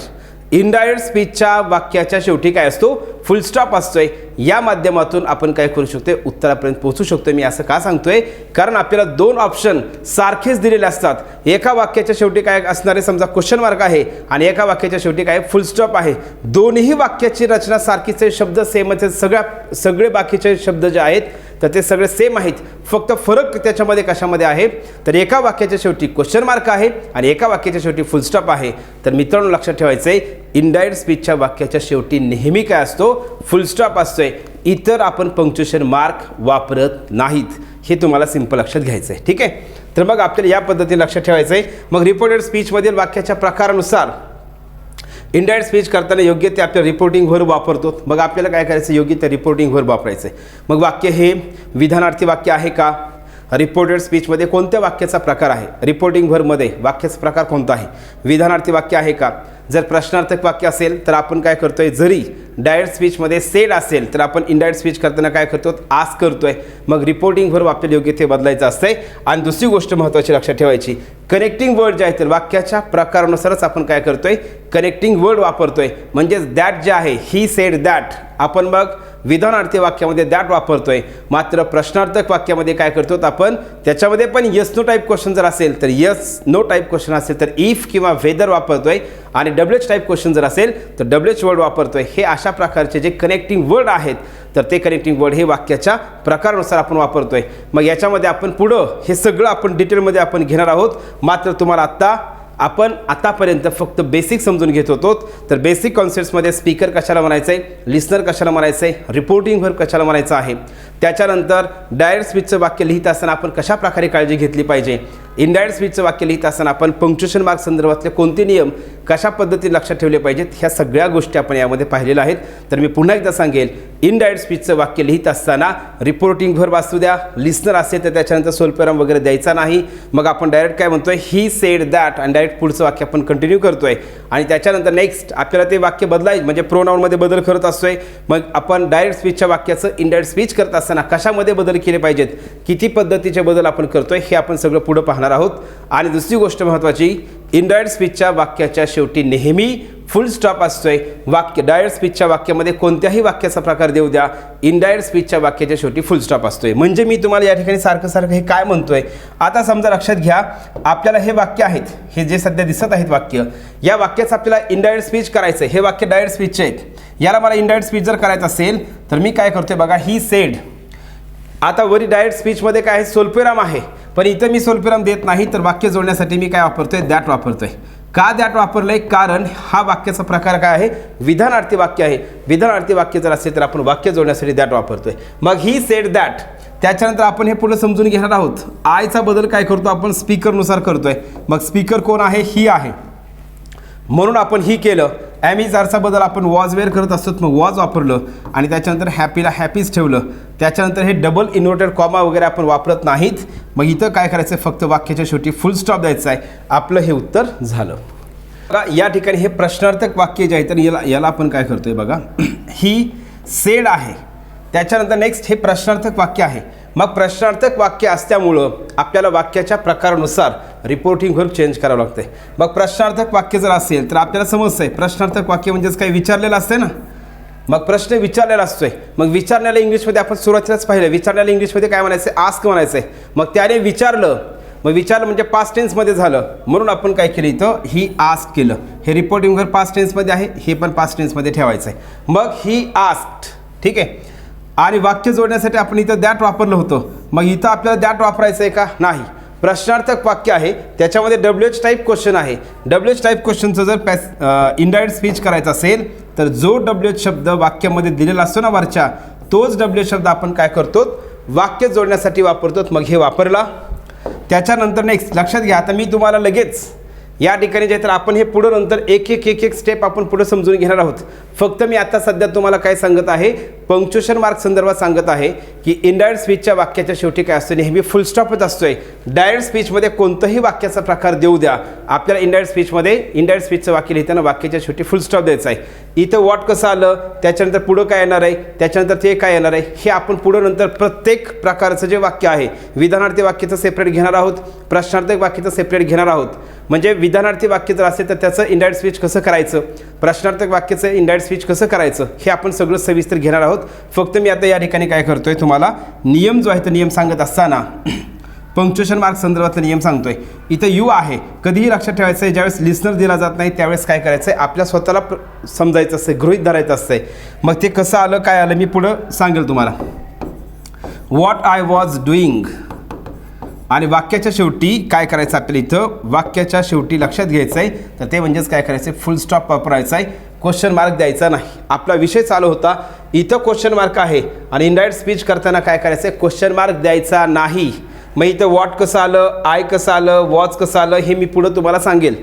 इनडायरेक्ट स्पीचच्या वाक्याच्या शेवटी काय असतो, फुल स्टॉप असतोय. या माध्यमातून आपण काय करू शकतो, उत्तरापर्यंत पोहोचू शकतो. मी असं का सांगतोय, कारण आपल्याला दोन ऑप्शन सारखेच दिलेले असतात. एका वाक्याच्या शेवटी काय असणारे, समजा क्वेश्चन मार्क आहे, आणि एका वाक्याच्या शेवटी काय फुल स्टॉप आहे. दोन्ही वाक्याची रचना सारखीचे, शब्द सेमच आहेत, सगळे बाकीचे शब्द जे आहेत तर ते सगळे सेम आहेत. फक्त फरक त्याच्यामध्ये कशामध्ये आहे, तर एका वाक्याच्या शेवटी क्वेश्चन मार्क आहे आणि एका वाक्याच्या शेवटी फुल स्टॉप आहे. तर मित्रांनो लक्षात ठेवायचं आहे, इनडायरेक्ट स्पीचच्या वाक्याच्या शेवटी नेहमी काय असतो, फुल स्टॉप असतोय. इतर आपण पंक्च्युएशन मार्क वापरत नाहीत. हे तुम्हाला सिंपल लक्षात घ्यायचं आहे. ठीक आहे, तर मग आपल्याला या पद्धतीने लक्षात ठेवायचं आहे. मग रिपोर्टेड स्पीचमधील वाक्याच्या प्रकारानुसार इनडायरेक्ट स्पीच करताना योग्य ते आपल्या रिपोर्टिंग व्हर्ब वापरतो. मग आपल्याला काय करायचं, योग्य ते रिपोर्टिंग व्हर्ब वापरायचं आहे. मग वाक्य हे विधानार्थी वाक्य आहे का, रिपोर्टेड स्पीचमध्ये कोणत्या वाक्याचा प्रकार आहे, रिपोर्टिंग व्हर्बमध्ये वाक्याचा प्रकार कोणता आहे, विधानार्थी वाक्य आहे का. जर प्रश्नार्थक वाक्य असेल तर आपण काय करतोय, जरी डायरेक्ट स्पीचमध्ये सेड असेल तर आपण इनडायरेक्ट स्पीच करताना काय करतो, आस्क करतोय. मग रिपोर्टिंग व्हर्ब आपल्याला योग्य ते बदलायचं असतंय. आणि दुसरी गोष्ट महत्त्वाची लक्षात ठेवायची, कनेक्टिंग वर्ड जे आहे तर वाक्याच्या प्रकारानुसारच आपण काय करतोय, कनेक्टिंग वर्ड वापरतोय. म्हणजेच दॅट जे आहे, ही सेड दॅट, आपण मग विधानार्थी वाक्यामध्ये दॅट वापरतोय. मात्र प्रश्नार्थक वाक्यामध्ये काय करतो आपण, त्याच्यामध्ये पण यस नो टाईप क्वेश्चन जर असेल तर यस नो टाईप क्वेश्चन असेल तर इफ किंवा वेदर वापरतोय, आणि डब्ल्यूएच टाईप क्वेश्चन जर असेल तर डब्ल्यूएच वर्ड वापरतोय. हे अशा प्रकारचे जे कनेक्टिंग वर्ड आहेत तर ते कनेक्टिंग वर्ड हे वाक्याच्या प्रकारानुसार आपण वापरतोय. मग याच्यामध्ये आपण पुढं हे सगळं आपण डिटेलमध्ये आपण घेणार आहोत. मात्र तुम्हाला आपण आतापर्यंत फक्त बेसिक समजून घेत होतो. तर बेसिक कॉन्सेप्ट्समध्ये स्पीकर कशाला म्हणायचं आहे, लिस्नर कशाला म्हणायचं आहे, रिपोर्टिंग व्हर्ब कशाला म्हणायचं आहे, त्याच्यानंतर डायरेक्ट स्पीचचं वाक्य लिहित असताना आपण कशा प्रकारे काळजी घेतली पाहिजे, इनडायरेक्ट स्पीचचं वाक्य लिहित असताना आपण पंक्च्युएशन मार्क संदर्भातले कोणते नियम कशा पद्धतीने लक्षात ठेवले पाहिजेत, ह्या सगळ्या गोष्टी आपण यामध्ये पाहिलेल्या आहेत. तर मी पुन्हा एकदा सांगेल, इनडायरेक्ट स्पीचचं वाक्य लिहित असताना रिपोर्टिंग व्हर्ब असू द्या, लिस्नर असेल तर त्याच्यानंतर स्वल्पविराम वगैरे द्यायचा नाही. मग आपण डायरेक्ट काय म्हणतोय, ही सेड दॅट, आणि डायरेक्ट पुढचं वाक्य आपण कंटिन्यू करतोय. आणि त्याच्यानंतर नेक्स्ट आपल्याला ते वाक्य बदलायचं, म्हणजे प्रोनाउनमध्ये बदल करत असतोय. मग आपण डायरेक्ट स्पीचच्या वाक्याचं इनडायरेक्ट स्पीच करत असताना कशामध्ये बदल केले पाहिजेत, किती पद्धतीचे बदल आपण करतोय, हे आपण सगळं पुढं पाहणार आहोत. आणि दुसरी गोष्ट महत्त्वाची, इनडायरेक्ट स्पीचच्या वाक्याच्या शेवटी नेहमी फुल स्टॉप असतोय. वाक्य डायरेक्ट स्पीचच्या वाक्यामध्ये कोणत्याही वाक्याचा प्रकार देऊ द्या, इनडायरेक्ट स्पीचच्या वाक्याच्या शेवटी फुल स्टॉप असतोय. म्हणजे मी तुम्हाला या ठिकाणी सारखं सारखं हे काय म्हणतोय. आता समजा लक्षात घ्या, आपल्याला हे वाक्य आहेत, हे जे सध्या दिसत आहेत वाक्य, या वाक्याचं आपल्याला इनडायरेक्ट स्पीच करायचं आहे. हे वाक्य डायरेक्ट स्पीचचे आहेत. याला मला इनडायरेक्ट स्पीच जर करायचं असेल तर मी काय करतोय बघा, ही सेड. आता वरी डायरेक्ट स्पीचमध्ये काय आहे, स्वल्पविराम आहे, पण इथं मी स्वल्पविराम देत नाही, तर वाक्य जोडण्यासाठी मी काय वापरतोय, दॅट वापरतोय. का दॅट वापरलंय, कारण हा वाक्याचा प्रकार काय आहे, विधानार्थी वाक्य आहे. विधानार्थी वाक्य जर असेल तर आपण वाक्य जोडण्यासाठी दॅट वापरतोय. मग ही सेड दॅट, त्याच्यानंतर आपण हे पुढे समजून घेणार आहोत. आयचा बदल काय करतो आपण, स्पीकरनुसार करतोय. मग स्पीकर कोण आहे, ही आहे, म्हणून आपण ही केलं. ॲमिजारचा बदल आपण वॉज वेअर करत असतो, मग वॉज वापरलं. आणि त्याच्यानंतर हॅपीला हॅपीच ठेवलं. त्याच्यानंतर हे डबल इन्व्हर्टेड कॉमा वगैरे आपण वापरत नाहीत. मग इथं काय करायचं आहे, फक्त वाक्याच्या शेवटी फुल स्टॉप द्यायचा आहे. आपलं हे उत्तर झालं. बघा या ठिकाणी हे प्रश्नार्थक वाक्य जे आहे, तर याला आपण काय करतोय बघा, ही सेड आहे. त्याच्यानंतर नेक्स्ट हे प्रश्नार्थक वाक्य आहे. मग प्रश्नार्थक वाक्य असल्यामुळं आपल्याला वाक्याच्या प्रकारानुसार रिपोर्टिंग व्हर्ब चेंज करावं लागतं आहे. मग प्रश्नार्थक वाक्य जर असेल तर आपल्याला समजतं आहे, प्रश्नार्थक वाक्य म्हणजेच काही विचारलेलं असते ना. मग प्रश्न विचारलेला असतोय. मग विचारण्याला इंग्लिशमध्ये आपण सुरुवातीलाच पाहिलं, विचारण्याला इंग्लिशमध्ये काय म्हणायचं, आस्क म्हणायचं आहे. मग त्याने विचारलं, मग विचारलं म्हणजे पास्ट टेन्समध्ये झालं, म्हणून आपण काय केलं, इथं ही आस्क केलं. हे रिपोर्टिंग व्हर्ब पास्ट टेन्समध्ये आहे, हे पण पास्ट टेन्समध्ये ठेवायचं आहे. मग ही आस्क्ड, ठीक आहे. आणि वाक्य जोडण्यासाठी आपण इथं दॅट वापरलं होतं. मग इथं आपल्याला दॅट वापरायचं आहे का, नाही. प्रश्नार्थक वाक्य आहे, त्याच्यामध्ये WH टाईप क्वेश्चन आहे. WH टाईप क्वेश्चनचं जर इनडायरेक्ट स्पीच करायचं असेल तर जो WH शब्द वाक्यामध्ये दिलेला असतो ना वरच्या, तोच WH शब्द आपण काय करतो, वाक्य जोडण्यासाठी वापरतो. मग हे वापरला. त्याच्यानंतर नेक्स्ट लक्षात घ्या, आता मी तुम्हाला लगेच या ठिकाणी जे तर आपण हे पुढं नंतर एक एक स्टेप आपण पुढं समजून घेणार आहोत. फक्त मी आता सध्या तुम्हाला काय सांगत आहे, पंक्च्युएशन मार्क संदर्भात सांगत आहे की इनडायरेक्ट स्पीचच्या वाक्याच्या शेवटी काय असतं, नेहमी फुल स्टॉपच असतोय. डायरेक्ट स्पीचमध्ये कोणताही वाक्याचा प्रकार देऊ द्या, आपल्याला इनडायरेक्ट स्पीचचं वाक्य लिहिताना वाक्याच्या शेवटी फुल स्टॉप द्यायचं आहे. इथं वॉट कसं आलं, त्याच्यानंतर पुढं काय येणार आहे, त्याच्यानंतर ते काय येणार आहे, हे आपण पुढं नंतर प्रत्येक प्रकारचं जे वाक्य आहे, विधानार्थी वाक्याचं सेपरेट घेणार आहोत, प्रश्नार्थक वाक्याचं सेपरेट घेणार आहोत. म्हणजे विधानार्थी वाक्य जर असेल तर त्याचं इनडायरेक्ट स्पीच कसं करायचं, प्रश्नार्थक वाक्याचं इनडायरेक्ट स्पीच कसं करायचं, हे आपण सगळं सविस्तर घेणार आहोत. फक्त मी आता या ठिकाणी काय करतोय, तुम्हाला नियम जो आहे तो नियम सांगत असताना पंक्च्युएशन मार्क संदर्भातला नियम सांगतोय. इथं यू आहे, कधीही लक्षात ठेवायचं आहे, ज्यावेळेस लिस्नर दिला जात नाही त्यावेळेस काय करायचं आहे, आपल्या स्वतःला समजायचं असतं, गृहीत धरायचं असतंय. मग ते कसं आलं, काय आलं, मी पुढं सांगेल तुम्हाला. व्हॉट आय वॉज डुईंग, आणि वाक्याच्या शेवटी काय करायचं आपल्याला, इथं वाक्याच्या शेवटी लक्षात घ्यायचं आहे, तर ते म्हणजेच काय करायचं आहे, फुल स्टॉप वापरायचा आहे, क्वेश्चन मार्क द्यायचा नाही. आपला विषय चालू होता, इथं क्वेश्चन मार्क आहे आणि इनडायरेक्ट स्पीच करताना काय करायचं आहे, क्वेश्चन मार्क द्यायचा नाही. मग इथं वॉट कसं आलं, आय कसं आलं, वॉच कसं आलं, हे मी पुढं तुम्हाला सांगेल.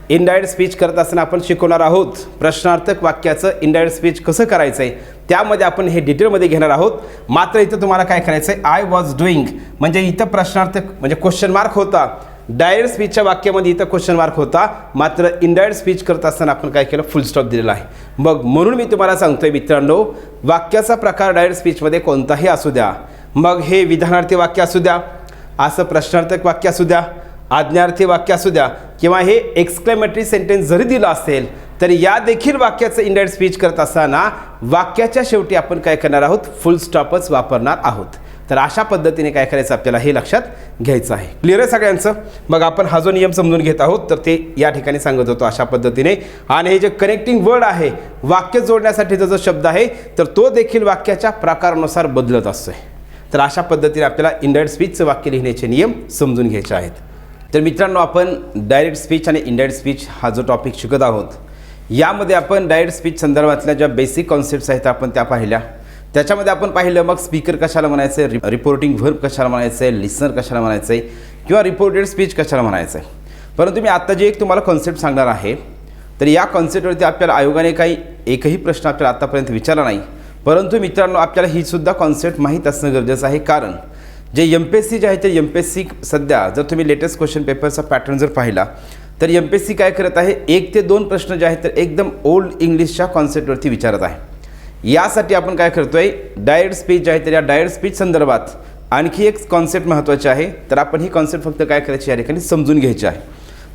इनडायरेक्ट स्पीच करत असताना आपण शिकवणार आहोत प्रश्नार्थक वाक्याचं इनडायरेक्ट स्पीच कसं करायचं आहे, त्यामध्ये आपण हे डिटेलमध्ये घेणार आहोत. मात्र इथं तुम्हाला काय करायचं आहे, आय वॉज डुईंग म्हणजे इथं प्रश्नार्थक म्हणजे क्वेश्चन मार्क होता. डायरेक्ट स्पीचच्या वाक्यामध्ये इथं क्वेश्चन मार्क होता, मात्र इनडायरेक्ट स्पीच करत असताना आपण काय केलं, फुल स्टॉप दिलेला आहे. मग म्हणून मी तुम्हाला सांगतोय मित्रांनो, वाक्याचा प्रकार डायरेक्ट स्पीचमध्ये कोणताही असू द्या, मग हे विधानार्थी वाक्य असू द्या, असं प्रश्नार्थक वाक्य असू द्या, आज्ञार्थी वाक्य असू द्या, किंवा हे एक्सक्लेमेटरी सेंटेन्स जरी दिलं असेल तर या देखील वाक्याचं इनडायरेक्ट स्पीच करत असताना वाक्याच्या शेवटी आपण काय करणार आहोत, फुल स्टॉपच वापरणार आहोत. तर अशा पद्धतीने काय करायचं आपल्याला हे लक्षात घ्यायचं आहे. क्लिअर आहे सगळ्यांचं. मग आपण हा जो नियम समजून घेत आहोत तर ते या ठिकाणी सांगत होतो अशा पद्धतीने. आणि हे जे कनेक्टिंग वर्ड आहे, वाक्य जोडण्यासाठीचा जो शब्द आहे, तर तो देखील वाक्याच्या प्रकारानुसार बदलत असतोय. तर अशा पद्धतीने आपल्याला इनडायरेक्ट स्पीचचं वाक्य लिहिण्याचे नियम समजून घ्यायचे आहेत. तर मित्रांनो, आपण डायरेक्ट स्पीच आणि इनडायरेक्ट स्पीच हा जो टॉपिक शिकत आहोत, यामध्ये आपण डायरेक्ट स्पीच संदर्भातल्या ज्या बेसिक कॉन्सेप्ट्स आहेत आपण त्या पाहिल्या. त्याच्यामध्ये आपण पाहिलं मग स्पीकर कशाला म्हणायचं आहे, रिपोर्टिंग व्हर्ब कशाला म्हणायचं आहे, लिसनर कशाला म्हणायचं आहे, किंवा रिपोर्टेड स्पीच कशाला म्हणायचं आहे. परंतु मी आत्ता जे एक तुम्हाला कॉन्सेप्ट सांगणार आहे, तर या कॉन्सेप्टवरती आपल्याला आयोगाने एकही प्रश्न आपल्याला आत्तापर्यंत विचारला नाही. परंतु मित्रांनो, आपल्याला ही सुद्धा कॉन्सेप्ट माहीत असणं गरजेचं आहे. कारण जे MPSC जे आहे ते MPSC सध्या जर तुम्ही लेटेस्ट क्वेश्चन पेपरचा पॅटर्न जर पाहिला तर MPSC काय करत आहे, 1 ते 2 प्रश्न जे आहेत तर एकदम ओल्ड इंग्लिशच्या कॉन्सेप्टवरती विचारत आहे. यासाठी आपण काय करतोय, डायरेक्ट स्पीच जे आहे तर या डायरेक्ट स्पीच संदर्भात आणखी एक कॉन्सेप्ट महत्त्वाची आहे. तर आपण ही कॉन्सेप्ट फक्त काय करायची या ठिकाणी समजून घ्यायची आहे.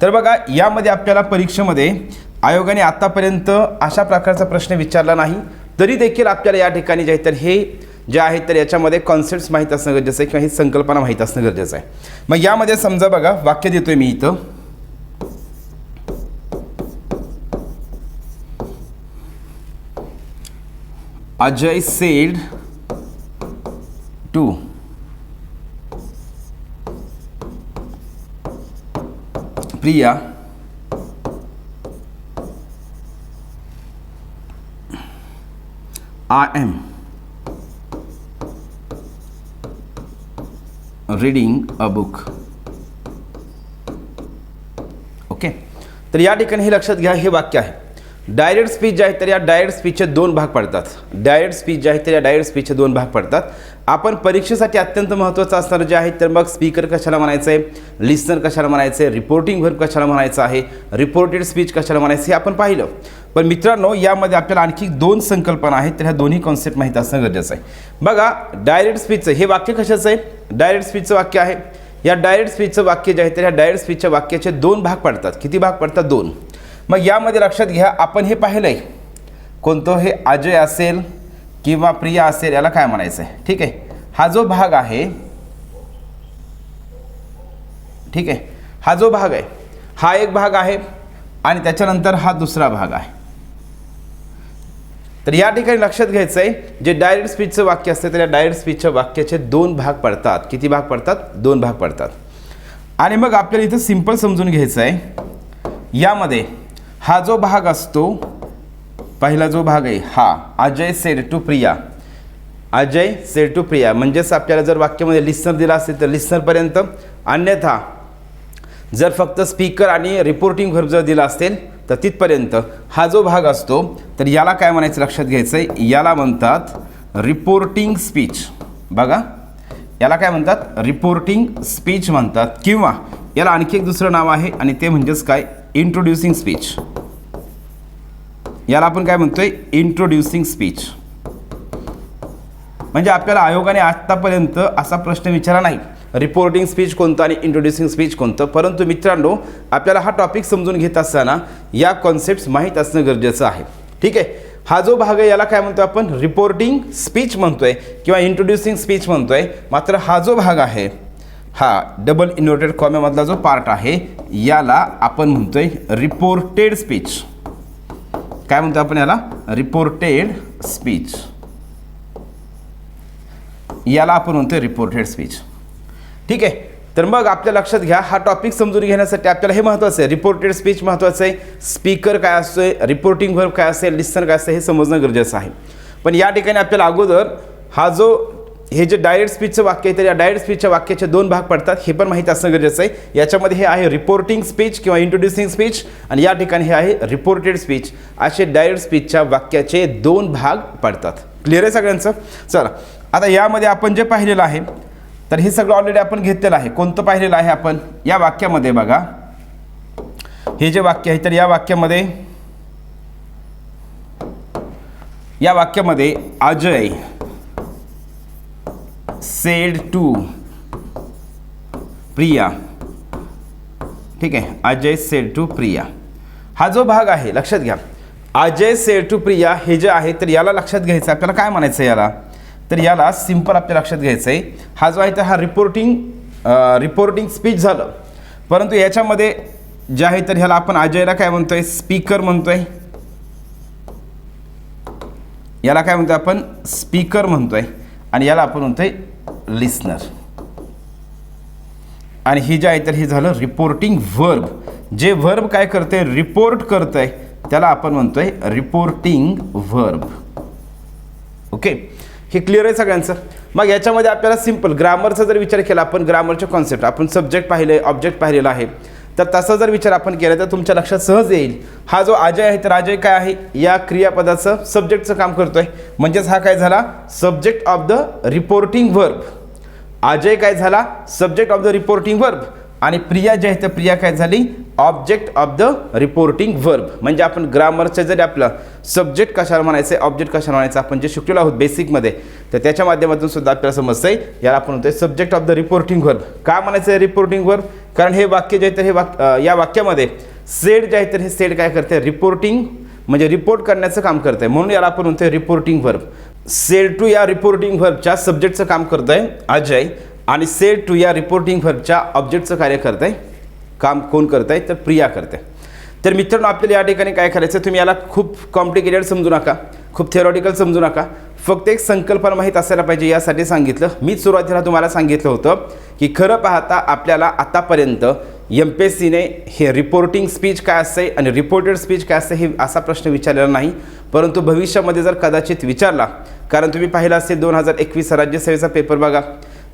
तर बघा, यामध्ये आपल्याला परीक्षेमध्ये आयोगाने आतापर्यंत अशा प्रकारचा प्रश्न विचारला नाही, तरी देखील आपल्याला या ठिकाणी जे आहे तर हे जे आहे तर याच्यामध्ये कॉन्सेप्ट्स माहीत असणं गरजेचं आहे किंवा ही संकल्पना माहीत असणं गरजेचं आहे. मग यामध्ये समजा बघा वाक्य देतोय मी इथं, Ajay said to Priya I am reading a book. Okay, तर या ठिकाणी हे लक्षात घ्या, हे वाक्य आहे. डायरेक्ट स्पीच जे आहे तर या डायरेक्ट स्पीचचे दोन भाग पडतात. डायरेक्ट स्पीच जे आहे तर या डायरेक्ट स्पीचचे दोन भाग पडतात. आपण परीक्षेसाठी अत्यंत महत्त्वाचं असणारं जे आहे तर मग स्पीकर कशाला म्हणायचं आहे, लिस्नर कशाला म्हणायचं आहे, रिपोर्टिंग व्हर्ब कशाला म्हणायचं आहे, रिपोर्टेड स्पीच कशाला म्हणायचं हे आपण पाहिलं. पण मित्रांनो यामध्ये आपल्याला आणखी दोन संकल्पना आहेत, तर ह्या दोन्ही कॉन्सेप्ट माहीत असणं गरजेचं आहे. बघा डायरेक्ट स्पीचचं हे वाक्य कशाचं आहे, डायरेक्ट स्पीचचं वाक्य आहे. या डायरेक्ट स्पीचचं वाक्य जे आहे तर ह्या डायरेक्ट स्पीचच्या वाक्याचे दोन भाग पडतात. किती भाग पडतात, दोन. मग यामध्ये लक्षात घ्या, आपण हे पाहिलं आहे कोणतं, हे अजय असेल किंवा प्रिया असेल, याला काय म्हणायचं आहे. ठीक आहे, हा जो भाग आहे, ठीक आहे, हा जो भाग आहे हा एक भाग आहे आणि त्याच्यानंतर हा दुसरा भाग आहे. तर या ठिकाणी लक्षात घ्यायचं आहे, जे डायरेक्ट स्पीचचं वाक्य असतं तर या डायरेक्ट स्पीचच्या वाक्याचे दोन भाग पडतात. किती भाग पडतात, दोन भाग पडतात. आणि मग आपल्याला इथं सिंपल समजून घ्यायचं आहे, यामध्ये हा जो भाग असतो, पहिला जो भाग आहे हा Ajay said to Priya, Ajay said to Priya म्हणजेच आपल्याला जर वाक्यामध्ये लिस्नर दिला असेल तर लिस्नरपर्यंत, अन्यथा जर फक्त स्पीकर आणि रिपोर्टिंग व्हर्ब जर दिला असेल तर तिथपर्यंत हा जो भाग असतो तर याला काय म्हणायचं लक्षात घ्यायचं आहे, याला म्हणतात रिपोर्टिंग स्पीच. बघा याला काय म्हणतात, रिपोर्टिंग स्पीच म्हणतात, किंवा याला आणखी एक दुसरं नाव आहे आणि ते म्हणजेच काय, इंट्रोड्युसिंग स्पीच. याला आपण काय म्हणतोय, इंट्रोड्युसिंग स्पीच. म्हणजे आपल्याला आयोगाने आतापर्यंत असा प्रश्न विचारला नाही रिपोर्टिंग स्पीच कोणतं आणि इंट्रोड्युसिंग स्पीच कोणतं, परंतु मित्रांनो आपल्याला हा टॉपिक समजून घेत असताना या कॉन्सेप्ट्स माहीत असणं गरजेचं आहे. ठीक आहे, हा जो भाग आहे याला काय म्हणतो आपण, रिपोर्टिंग स्पीच म्हणतोय किंवा इंट्रोड्युसिंग स्पीच म्हणतोय. मात्र हा जो भाग आहे हा डबल इन्व्हर्टेड कॉम्यामधला जो पार्ट आहे याला आपण म्हणतोय रिपोर्टेड स्पीच. काय म्हणतो आपण याला, रिपोर्टेड स्पीच. याला आपण म्हणतोय रिपोर्टेड स्पीच. ठीक आहे, तर मग आपल्या लक्षात घ्या, हा टॉपिक समजून घेण्यासाठी आपल्याला हे महत्त्वाचं आहे, रिपोर्टेड स्पीच महत्त्वाचं आहे, स्पीकर काय असतोय, रिपोर्टिंग व्हर्ब काय असेल, लिस्नर काय असतं हे समजणं गरजेचं आहे. पण या ठिकाणी आपल्याला अगोदर हा जो हे जे डायरेक्ट स्पीचचं वाक्य आहे तर या डायरेक्ट स्पीचच्या वाक्याचे दोन भाग पडतात हे पण माहीत असणं गरजेचं आहे. याच्यामध्ये हे आहे रिपोर्टिंग स्पीच किंवा इंट्रोड्युसिंग स्पीच आणि या ठिकाणी हे आहे रिपोर्टेड स्पीच. असे डायरेक्ट स्पीचच्या वाक्याचे दोन भाग पडतात. क्लिअर आहे सगळ्यांचं. चला आता यामध्ये आपण जे पाहिलेलं आहे तर हे सगळं ऑलरेडी आपण घेतलेलं आहे. कोणतं पाहिलेलं आहे आपण, या वाक्यामध्ये बघा हे जे वाक्य आहे तर या वाक्यामध्ये अजय सेड टू प्रिया. ठीक आहे, अजय सेड टू प्रिया हा जो भाग आहे लक्षात घ्या, अजय सेड टू प्रिया हे जे आहे तर याला लक्षात घ्यायचं आपल्याला. काय म्हणायचं याला, तर याला सिंपल आपल्या लक्षात घ्यायचं आहे, हा जो आहे तर हा रिपोर्टिंग स्पीच झालं, परंतु याच्यामध्ये जे आहे तर ह्याला आपण अजयला काय म्हणतोय, स्पीकर म्हणतोय. याला काय म्हणतोय आपण, स्पीकर म्हणतोय आणि याला आपण म्हणतोय लिस्नर. आणि ही जे आहे तर हे झालं रिपोर्टिंग व्हर्ब. जे व्हर्ब काय करते, रिपोर्ट करतंय त्याला आपण म्हणतोय रिपोर्टिंग व्हर्ब. ओके, हे क्लिअर आहे सगळ्यांचं. मग याच्यामध्ये आपल्याला सिंपल ग्रामरचा जर विचार केला आपण, ग्रामरचे कॉन्सेप्ट आपण सब्जेक्ट पाहिले, ऑब्जेक्ट पाहिलेला आहे, तर तसा जर विचार आपण केला तर तुमच्या लक्षात सहज येईल. हा जो अजय आहे तर अजय काय आहे, या क्रियापदाचं सब्जेक्टचं काम करतोय, म्हणजेच हा काय झाला, subject of the reporting verb. Ajay काय झाला, subject of the reporting verb. आणि प्रिया जी आहे तर प्रिया काय झाली, object of the reporting verb. म्हणजे आपण ग्रामरचं जरी आपलं सब्जेक्ट कशाला म्हणायचं, ऑब्जेक्ट कशाला म्हणायचं आपण जे शिकलेलो आहोत बेसिकमध्ये, तर त्याच्या माध्यमातून सुद्धा आपल्याला समजतंय. याला आपण म्हणतोय subject of the reporting verb. का म्हणायचं आहे रिपोर्टिंग व्हर्ब, कारण हे वाक्य जे आहे तर हे या वाक्यामध्ये सेड जे आहे तर हे सेड काय करते, रिपोर्टिंग म्हणजे रिपोर्ट करण्याचं काम करत आहे, म्हणून याला आपण म्हणतोय रिपोर्टिंग व्हर्ब. सेड टू या रिपोर्टिंग व्हर्बच्या सब्जेक्टचं काम करत आहे अजय, आणि सेड टू या रिपोर्टिंग व्हर्बच्या ऑब्जेक्टचं कार्य करत आहे, काम कोण करत आहे तर प्रिया करते. तर मित्रांनो आपल्याला या ठिकाणी काय करायचं, तुम्ही याला खूप कॉम्प्लिकेटेड समजू नका, खूप थिअरॉटिकल समजू नका, फक्त एक संकल्पना माहीत असायला पाहिजे यासाठी सांगितलं. मी सुरुवातीला तुम्हाला सांगितलं होतं की खरं पाहता आपल्याला आतापर्यंत MPSCने हे रिपोर्टिंग स्पीच काय असते आणि रिपोर्टेड स्पीच काय असते हे असा प्रश्न विचारलेला नाही, परंतु भविष्यामध्ये जर कदाचित विचारला, कारण तुम्ही पाहिलं असेल 2021 राज्यसेवेचा पेपर बघा,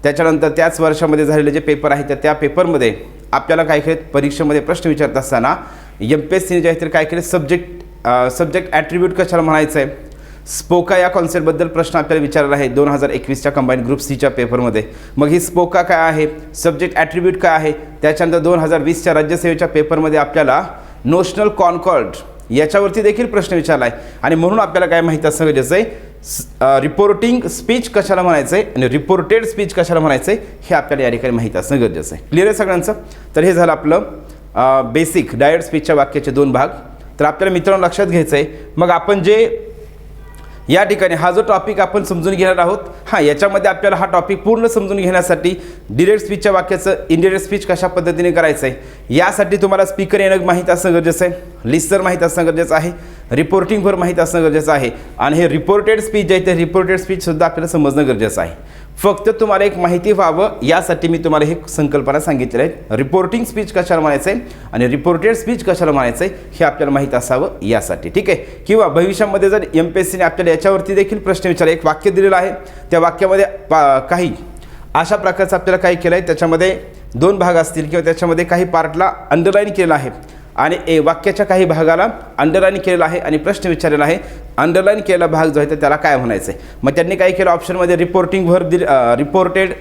त्याच्यानंतर त्याच वर्षामध्ये झालेले जे पेपर आहेत त्या पेपरमध्ये आपल्याला काय केलं, परीक्षेमध्ये प्रश्न विचारत असताना MPSCने जे आहे तर काय केलं, सब्जेक्ट ॲट्रिब्यूट कशाला म्हणायचं आहे, स्पोका या कॉन्सेप्टबद्दल प्रश्न आपल्याला विचारला आहे 2021च्या कंबाईंड ग्रुप सीच्या पेपरमध्ये. मग ही स्पोका काय आहे, सब्जेक्ट ॲट्रिब्यूट काय आहे, त्याच्यानंतर 2020च्या राज्यसेवेच्या पेपरमध्ये आपल्याला नोशनल कॉन्कॉर्ड याच्यावरती देखील प्रश्न विचारला आहे. आणि म्हणून आपल्याला काय माहीत असणं गरजेचं आहे, रिपोर्टिंग स्पीच कशाला म्हणायचं आहे आणि रिपोर्टेड स्पीच कशाला म्हणायचं आहे हे आपल्याला या ठिकाणी माहीत असणं गरजेचं आहे. क्लिअर आहे सगळ्यांचं. तर हे झालं आपलं बेसिक डायरेक्ट स्पीचच्या वाक्याचे 2 भाग. तर आपल्याला मित्रांनो लक्षात घ्यायचं आहे, मग आपण जे या ठिकाणी हा जो टॉपिक आपण समजून घेणार आहोत, याच्यामध्ये आपल्याला हा टॉपिक पूर्ण समजून घेण्यासाठी डिरेक्ट स्पीचच्या वाक्याचं इनडिरेक्ट स्पीच कशा पद्धतीने करायचं आहे यासाठी तुम्हाला स्पीकर येणं माहीत असणं गरजेचं आहे, लिस्टर माहीत असणं गरजेचं आहे, रिपोर्टिंग व्हर्ब माहीत असणं गरजेचं आहे, आणि हे रिपोर्टेड स्पीच जे आहे ते रिपोर्टेड स्पीचसुद्धा आपल्याला समजणं गरजेचं आहे. फक्त तुम्हाला एक माहिती व्हावं यासाठी मी तुम्हाला हे संकल्पना सांगितलेली आहे. रिपोर्टिंग स्पीच कशाला म्हणायचं आहे आणि रिपोर्टेड स्पीच कशाला म्हणायचं आहे हे आपल्याला माहीत असावं यासाठी, ठीक आहे. किंवा भविष्यामध्ये जर MPSCने आपल्याला याच्यावरती देखील प्रश्न विचारले, एक वाक्य दिलेलं आहे, त्या वाक्यामध्ये काही अशा प्रकारचं आपल्याला काय केलं आहे, त्याच्यामध्ये 2 भाग असतील किंवा त्याच्यामध्ये काही पार्टला अंडरलाईन केलेलं आहे आणि वाक्याच्या काही भागाला अंडरलाईन केलेला आहे आणि प्रश्न विचारलेला आहे, अंडरलाईन केलेला भाग जो आहे तर त्याला काय म्हणायचं आहे. मग त्यांनी काय केलं, ऑप्शनमध्ये रिपोर्टिंग व्हर्ब रिपोर्टेड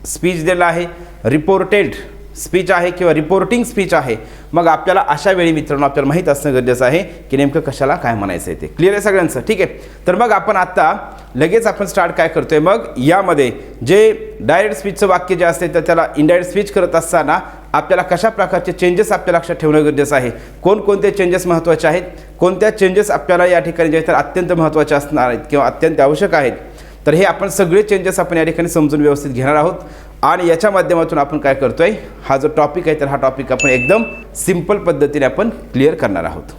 स्पीच दिलेला आहे, रिपोर्टेड स्पीच आहे किंवा रिपोर्टिंग स्पीच आहे. मग आपल्याला अशा वेळी मित्रांनो आपल्याला माहीत असणं गरजेचं आहे की नेमकं कशाला काय म्हणायचं आहे ते. क्लिअर आहे सगळ्यांचं, ठीक आहे. तर मग आपण आता लगेच आपण स्टार्ट काय करतोय, मग यामध्ये जे डायरेक्ट स्पीचचं वाक्य जे असते तर त्याला इनडायरेक्ट स्पीच करत असताना आपल्याला कशा प्रकारचे चेंजेस आपल्या लक्षात ठेवणं गरजेचं आहे, कोणकोणते चेंजेस महत्त्वाचे आहेत, कोणत्या चेंजेस आपल्याला या ठिकाणी जे तर अत्यंत महत्त्वाचे असणार आहेत किंवा अत्यंत आवश्यक आहेत. तर हे आपण सगळे चेंजेस आपण या ठिकाणी समजून व्यवस्थित घेणार आहोत आणि याच्या माध्यमातून आपण काय करतोय, हा जो टॉपिक आहे तर हा टॉपिक आपण एकदम सिंपल पद्धतीने आपण क्लिअर करणार आहोत.